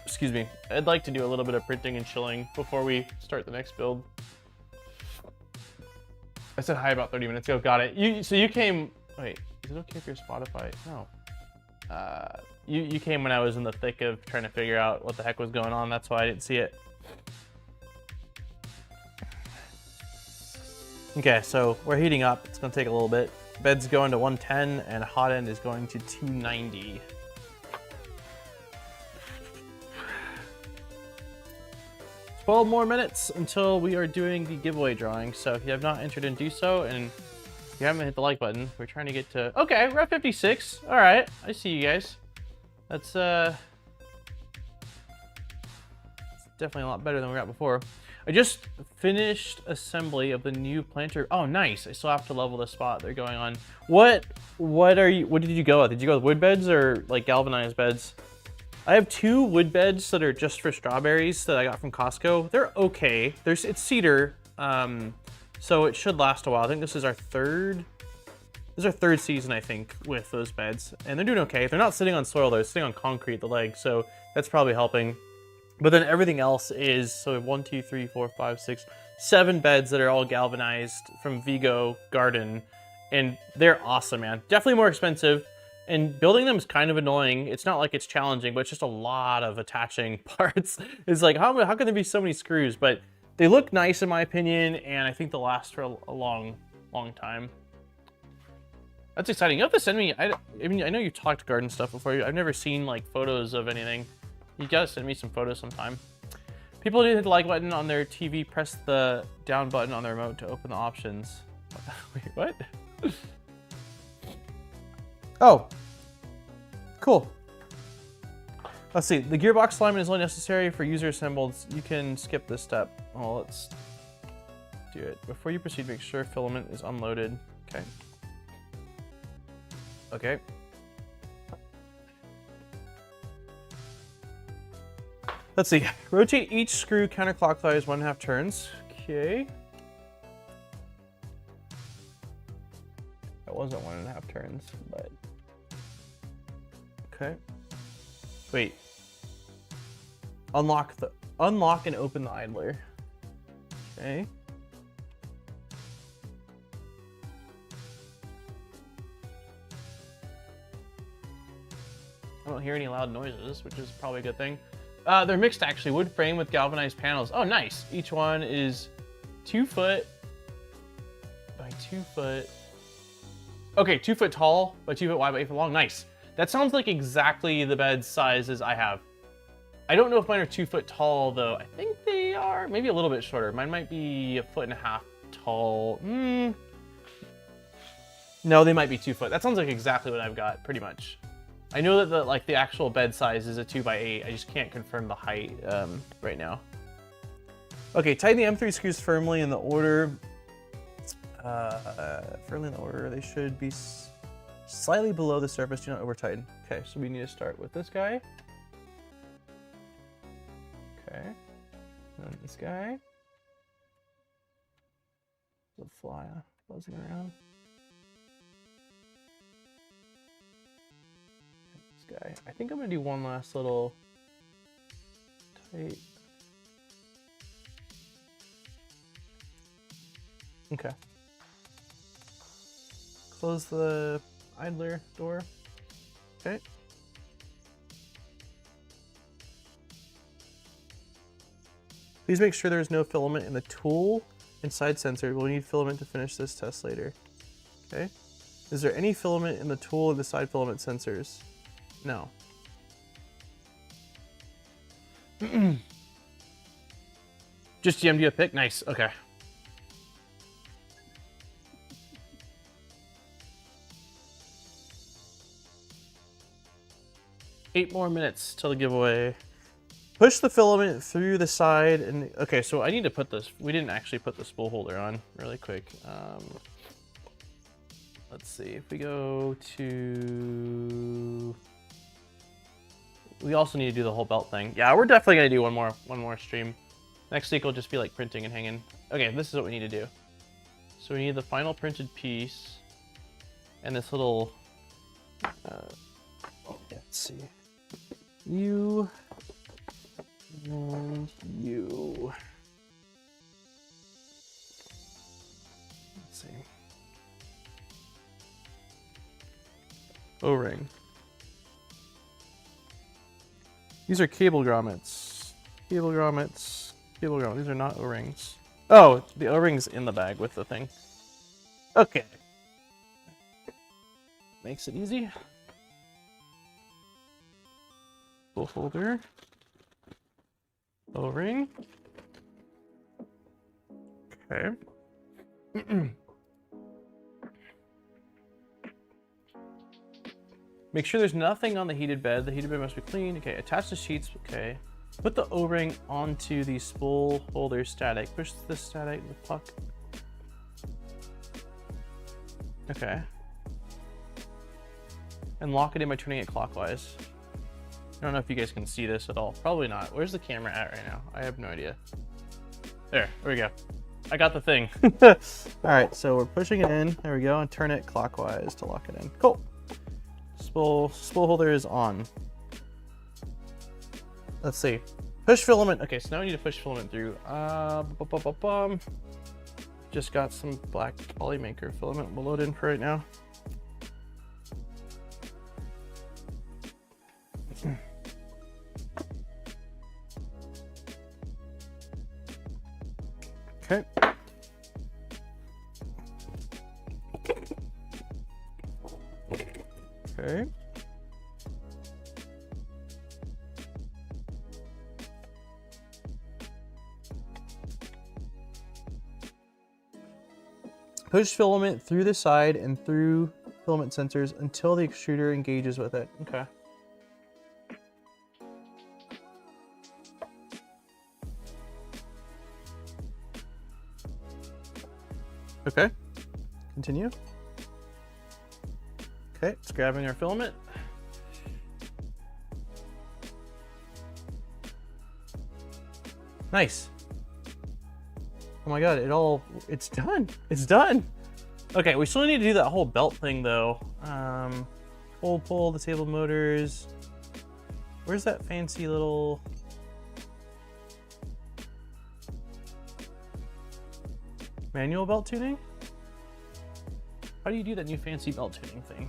Excuse me. I'd like to do a little bit of printing and chilling before we start the next build. I said hi about 30 minutes ago. Got it. So you came. Wait, is it okay if you're Spotify? No. You came when I was in the thick of trying to figure out what the heck was going on. That's why I didn't see it. Okay, so we're heating up. It's gonna take a little bit. Bed's going to 110 and hot end is going to 290. Twelve more minutes until we are doing the giveaway drawing. So if you have not entered in, do so. And if you haven't hit the like button, we're trying to get to... Okay, we're at 56. All right, I see you guys. That's definitely a lot better than we got before. I just finished assembly of the new planter. Oh, nice. I still have to level the spot they're going on. What did you go with? Did you go with wood beds or like galvanized beds? I have 2 wood beds that are just for strawberries that I got from Costco. They're okay. It's cedar, so it should last a while. I think this is our third season, I think, with those beds, and they're doing okay. They're not sitting on soil, they're sitting on concrete, the legs, so that's probably helping. But then everything else is, so we have 1, 2, 3, 4, 5, 6, 7 beds that are all galvanized from Vigo Garden, and they're awesome, man. Definitely more expensive, and building them is kind of annoying. It's not like it's challenging, but it's just a lot of attaching parts. It's like, how can there be so many screws? But they look nice in my opinion, and I think they'll last for a long, long time. That's exciting. You have to send me, I mean, I know you talked garden stuff before. I've never seen like photos of anything. You gotta send me some photos sometime. People who hit the like button on their TV, press the down button on the remote to open the options. Wait, what? Oh, cool. Let's see. The gearbox alignment is only necessary for user assembled. You can skip this step. Well, let's do it. Before you proceed, make sure filament is unloaded. Okay. Okay. Let's see. Rotate each screw counterclockwise 1/2 turns. Okay. That wasn't 1.5 turns, but okay. Wait. Unlock and open the idler. Okay. I don't hear any loud noises, which is probably a good thing. They're mixed actually, wood frame with galvanized panels. Oh, nice. Each one is 2 foot by 2 foot. Okay, 2 foot tall by 2 foot wide by 8 foot long. Nice. That sounds like exactly the bed sizes I have. I don't know if mine are 2 foot tall though. I think they are maybe a little bit shorter. Mine might be 1.5 foot tall. No, they might be 2 foot. That sounds like exactly what I've got, pretty much. I know that the actual bed size is a 2x8. I just can't confirm the height right now. Okay, tighten the M3 screws firmly in the order Firmly in order. They should be slightly below the surface. Do not over tighten. Okay, so we need to start with this guy. Okay. And then this guy. The fly buzzing around. This guy. I think I'm gonna do one last little tight. Okay. Close the idler door. Okay. Please make sure there's no filament in the tool and side sensor. We'll need filament to finish this test later. Okay. Is there any filament in the tool or the side filament sensors? No. Just DM'd you a pic? Nice. Okay. Eight more minutes till the giveaway. Push the filament through the side and okay, so I need to put this. We didn't actually put the spool holder on really quick. Let's see if we go to. We also need to do the whole belt thing. Yeah, we're definitely gonna do one more stream. Next week will just be like printing and hanging. Okay, this is what we need to do. So we need the final printed piece and this little. Let's see. You and you. Let's see. O-ring. These are cable grommets. Cable grommets. Cable grommets. These are not O-rings. Oh, the O-ring's in the bag with the thing. Okay. Makes it easy. Spool holder. O-ring. Okay. Make sure there's nothing on the heated bed. The heated bed must be clean. Okay, attach the sheets. Okay. Put the O-ring onto the spool holder static. Push the static, the puck. Okay. And lock it in by turning it clockwise. I don't know if you guys can see this at all. Probably not. Where's the camera at right now? I have no idea. There we go. I got the thing. All right, so we're pushing it in. There we go, and turn it clockwise to lock it in. Cool. Spool holder is on. Let's see. Push filament. Okay, so now we need to push filament through. Just got some black polymaker filament. We'll load in for right now. Okay. Okay. Push filament through the side and through filament sensors until the extruder engages with it. Okay. Okay, continue. Okay, it's grabbing our filament. Nice. Oh my god, it's done. It's done. Okay, we still need to do that whole belt thing though. Pull, disable motors. Where's that fancy little... Manual belt tuning? How do you do that new fancy belt tuning thing?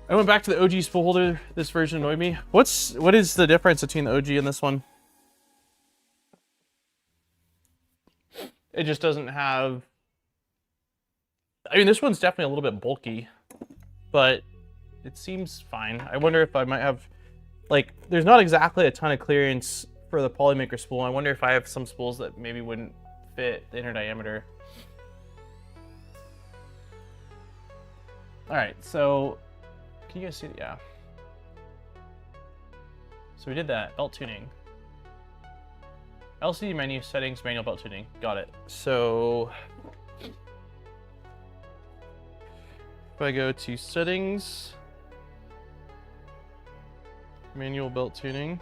I went back to the OG spool holder. This version annoyed me. What is the difference between the OG and this one? It just doesn't have... I mean, this one's definitely a little bit bulky, but it seems fine. I wonder if I might have... Like, there's not exactly a ton of clearance for the Polymaker spool. I wonder if I have some spools that maybe wouldn't fit the inner diameter. All right, so can you guys see it? Yeah. So we did that, belt tuning. LCD menu, settings, manual belt tuning. Got it. So If I go to settings, manual belt tuning.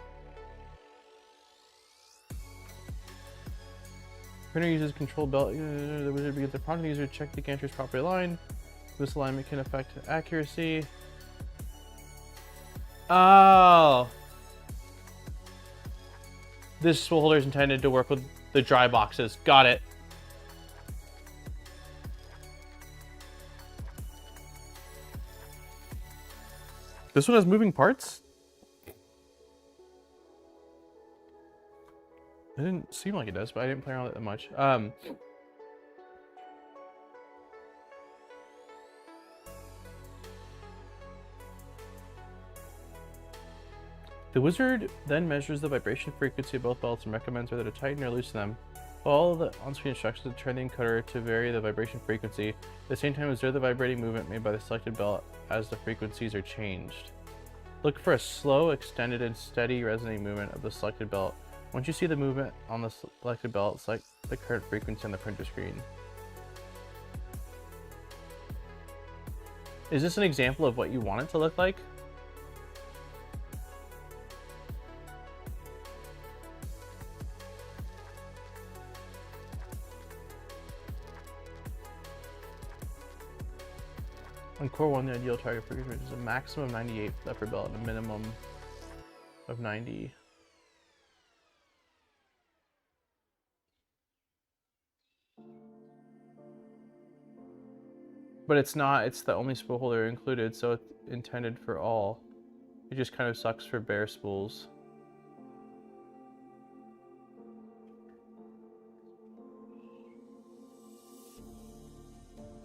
Printer uses control belt. The wizard begins to prompt the user to check the gantry is properly aligned. This alignment can affect accuracy. Oh. This spool holder is intended to work with the dry boxes. Got it. This one has moving parts? It didn't seem like it does, but I didn't play around with it that much. The wizard then measures the vibration frequency of both belts and recommends whether to tighten or loosen them. Follow the on-screen instructions to turn the encoder to vary the vibration frequency. At the same time, observe the vibrating movement made by the selected belt as the frequencies are changed. Look for a slow, extended, and steady resonating movement of the selected belt. Once you see the movement on the selected belt, select the current frequency on the printer screen. Is this an example of what you want it to look like? On core 1, the ideal target frequency is a maximum of 98 for the upper belt and a minimum of 90. But it's not, it's the only spool holder included, so it's intended for all. It just kind of sucks for bare spools.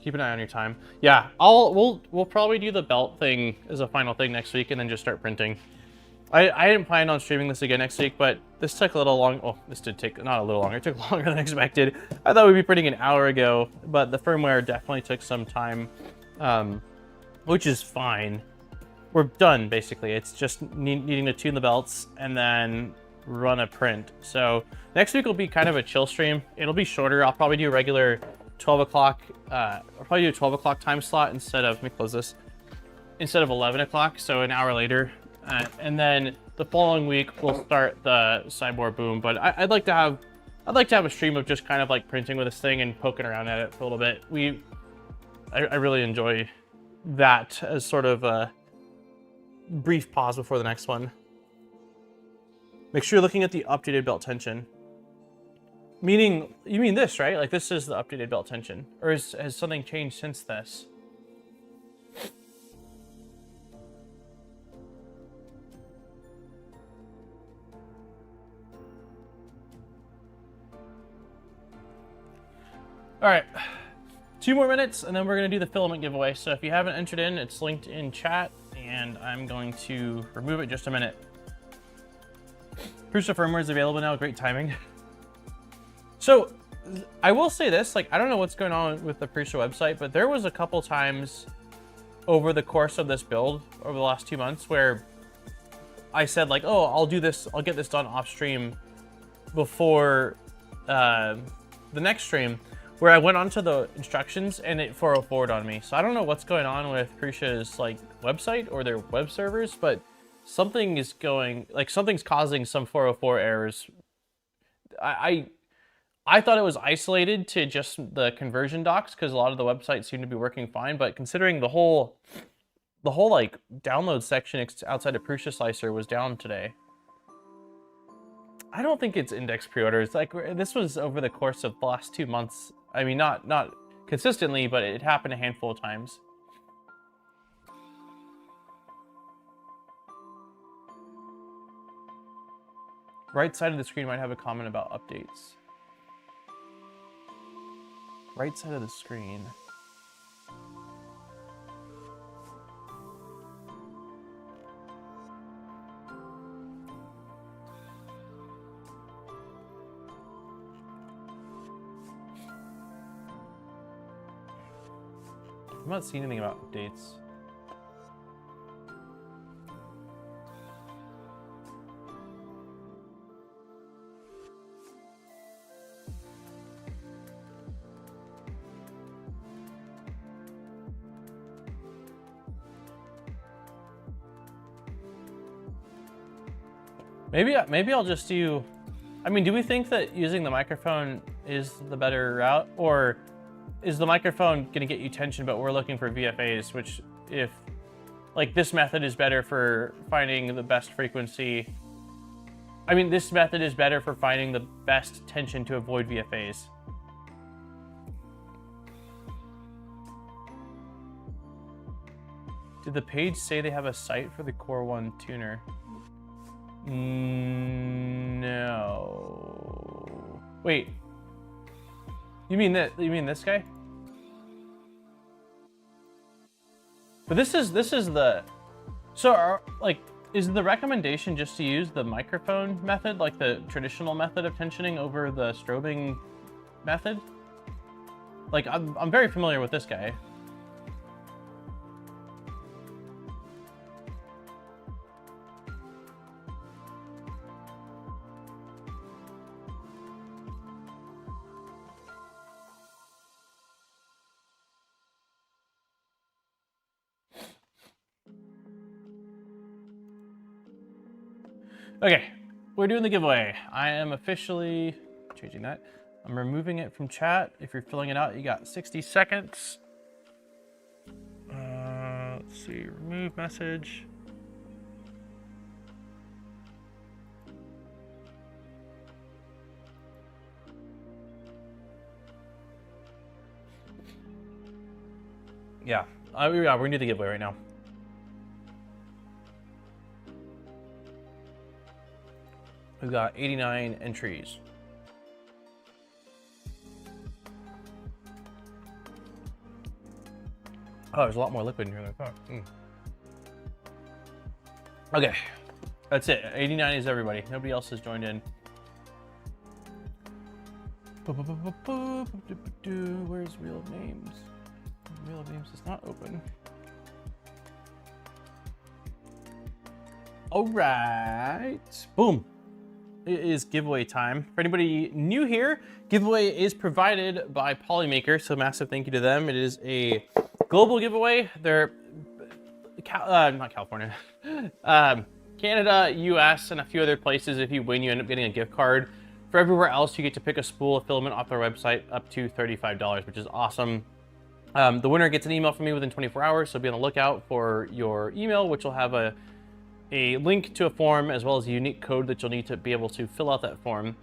Keep an eye on your time. Yeah, we'll probably do the belt thing as a final thing next week and then just start printing. I didn't plan on streaming this again next week, but this took a little long. Oh, this did take not a little longer. It took longer than expected. I thought we'd be printing an hour ago, but the firmware definitely took some time, which is fine. We're done basically. It's just needing to tune the belts and then run a print. So next week will be kind of a chill stream. It'll be shorter. I'll probably do a regular 12 o'clock. I'll probably do a 12 o'clock time slot instead of, let me close this, instead of 11 o'clock, so an hour later. And then the following week we'll start the Cyborg Boom. But I'd like to have a stream of just kind of like printing with this thing and poking around at it for a little bit. I really enjoy that as sort of a brief pause before the next one. Make sure you're looking at the updated belt tension. Meaning, you mean this, right? Like this is the updated belt tension, or has something changed since this? All right, 2 more minutes and then we're gonna do the filament giveaway. So if you haven't entered in, it's linked in chat and I'm going to remove it in just a minute. Prusa firmware is available now, great timing. So I will say this, like, I don't know what's going on with the Prusa website, but there was a couple times over the course of this build over the last 2 months where I said like, oh, I'll do this, I'll get this done off stream before the next stream, where I went onto the instructions and it 404'd on me. So I don't know what's going on with Prusa's like website or their web servers, but something is going, like something's causing some 404 errors. I thought it was isolated to just the conversion docs because a lot of the websites seem to be working fine, but considering the whole like download section outside of Prusa Slicer was down today. I don't think it's index pre-orders. Like this was over the course of the last 2 months. I mean, not consistently, but it happened a handful of times. Right side of the screen might have a comment about updates. Right side of the screen. I'm not seeing anything about updates. Maybe I'll just do, I mean, do we think that using the microphone is the better route, or is the microphone going to get you tension, but we're looking for VFAs, which if, like, this method is better for finding the best frequency. I mean, this method is better for finding the best tension to avoid VFAs. Did the page say they have a site for the Core 1 tuner? No. Wait. You mean that? You mean this guy? But this is the. So, like, is the recommendation just to use the microphone method, like the traditional method of tensioning, over the strobing method? Like, I'm very familiar with this guy. Okay, we're doing the giveaway. I am officially changing that. I'm removing it from chat. If you're filling it out, you got 60 seconds. Let's see, remove message. Yeah, we're gonna do the giveaway right now. We've got 89 entries. Oh, there's a lot more liquid in here than I thought. Okay, that's it. 89 is everybody. Nobody else has joined in. Where's real names? Real names is not open. All right, boom. It is giveaway time. For anybody new here, giveaway is provided by Polymaker, so massive thank you to them. It is a global giveaway. They're not California, Canada, US, and a few other places. If you win, you end up getting a gift card. For everywhere else, you get to pick a spool of filament off their website up to $35, which is awesome. The winner gets an email from me within 24 hours, so be on the lookout for your email, which will have a link to a form as well as a unique code that you'll need to be able to fill out that form.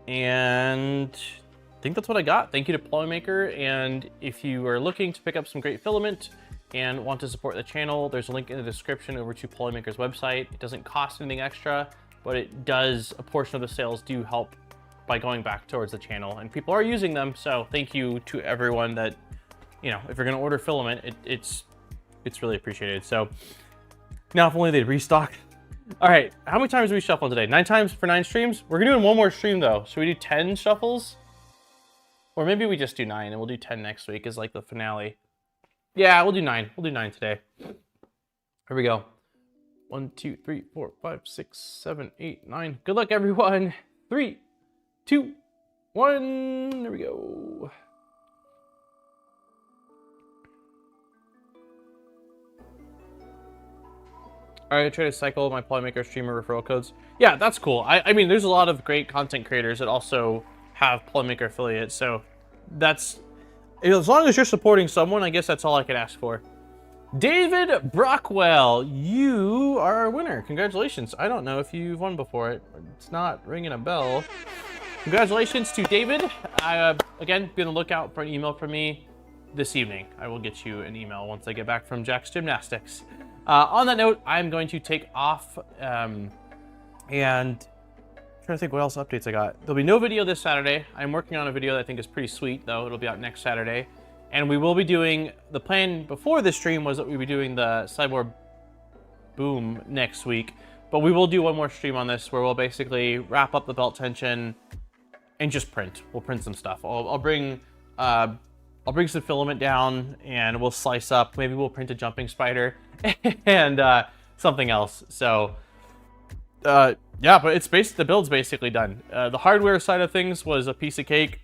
And I think that's what I got. Thank you to Polymaker. And if you are looking to pick up some great filament and want to support the channel, there's a link in the description over to Polymaker's website. It doesn't cost anything extra, but it does, a portion of the sales do help by going back towards the channel, and people are using them. So thank you to everyone that, you know, if you're going to order filament, it's really appreciated. So now, if only they'd restock. All right, how many times do we shuffle today? 9 times for 9 streams? We're doing one more stream though. Should we do 10 shuffles? Or maybe we just do 9 and we'll do 10 next week as like the finale. Yeah, we'll do 9. We'll do 9 today. Here we go. 1, 2, 3, 4, 5, 6, 7, 8, 9. Good luck, everyone. 3, 2, 1. There we go. I try to cycle my Polymaker streamer referral codes. Yeah, that's cool. I mean, there's a lot of great content creators that also have Polymaker affiliates, so that's, as long as you're supporting someone, I guess that's all I could ask for. David Brockwell, you are our winner. Congratulations. I don't know if you've won before. It's not ringing a bell. Congratulations to David. Again, be on the lookout for an email from me this evening. I will get you an email once I get back from Jack's Gymnastics. On that note, I'm going to take off, and I'm trying to think what else updates I got. There'll be no video this Saturday. I'm working on a video that I think is pretty sweet, though. It'll be out next Saturday. And we will be doing, the plan before this stream was that we'd be doing the Cyborg Boom next week. But we will do one more stream on this where we'll basically wrap up the belt tension and just print. We'll print some stuff. I'll bring some filament down and we'll slice up. Maybe we'll print a jumping spider and something else. So yeah, but it's the build's basically done. The hardware side of things was a piece of cake.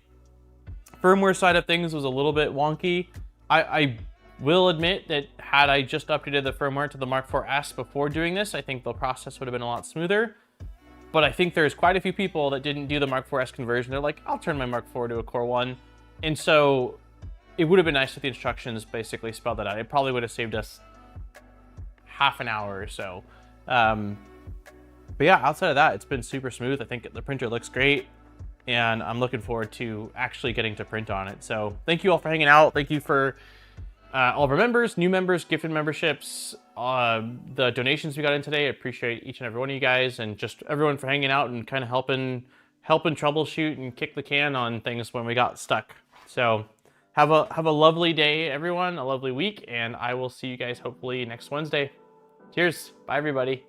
Firmware side of things was a little bit wonky. I will admit that had I just updated the firmware to the Mark 4S before doing this, I think the process would have been a lot smoother. But I think there's quite a few people that didn't do the Mark 4S conversion. They're like, I'll turn my Mark 4 to a Core 1. And so it would have been nice if the instructions basically spelled that out. It probably would have saved us half an hour or so. But yeah, outside of that, it's been super smooth. I think the printer looks great, and I'm looking forward to actually getting to print on it. So thank you all for hanging out. Thank you for all of our members, new members, gifted memberships, the donations we got in today. I appreciate each and every one of you guys, and just everyone for hanging out and kind of helping troubleshoot and kick the can on things when we got stuck. So have a lovely day, everyone, a lovely week, and I will see you guys hopefully next Wednesday. Cheers. Bye, everybody.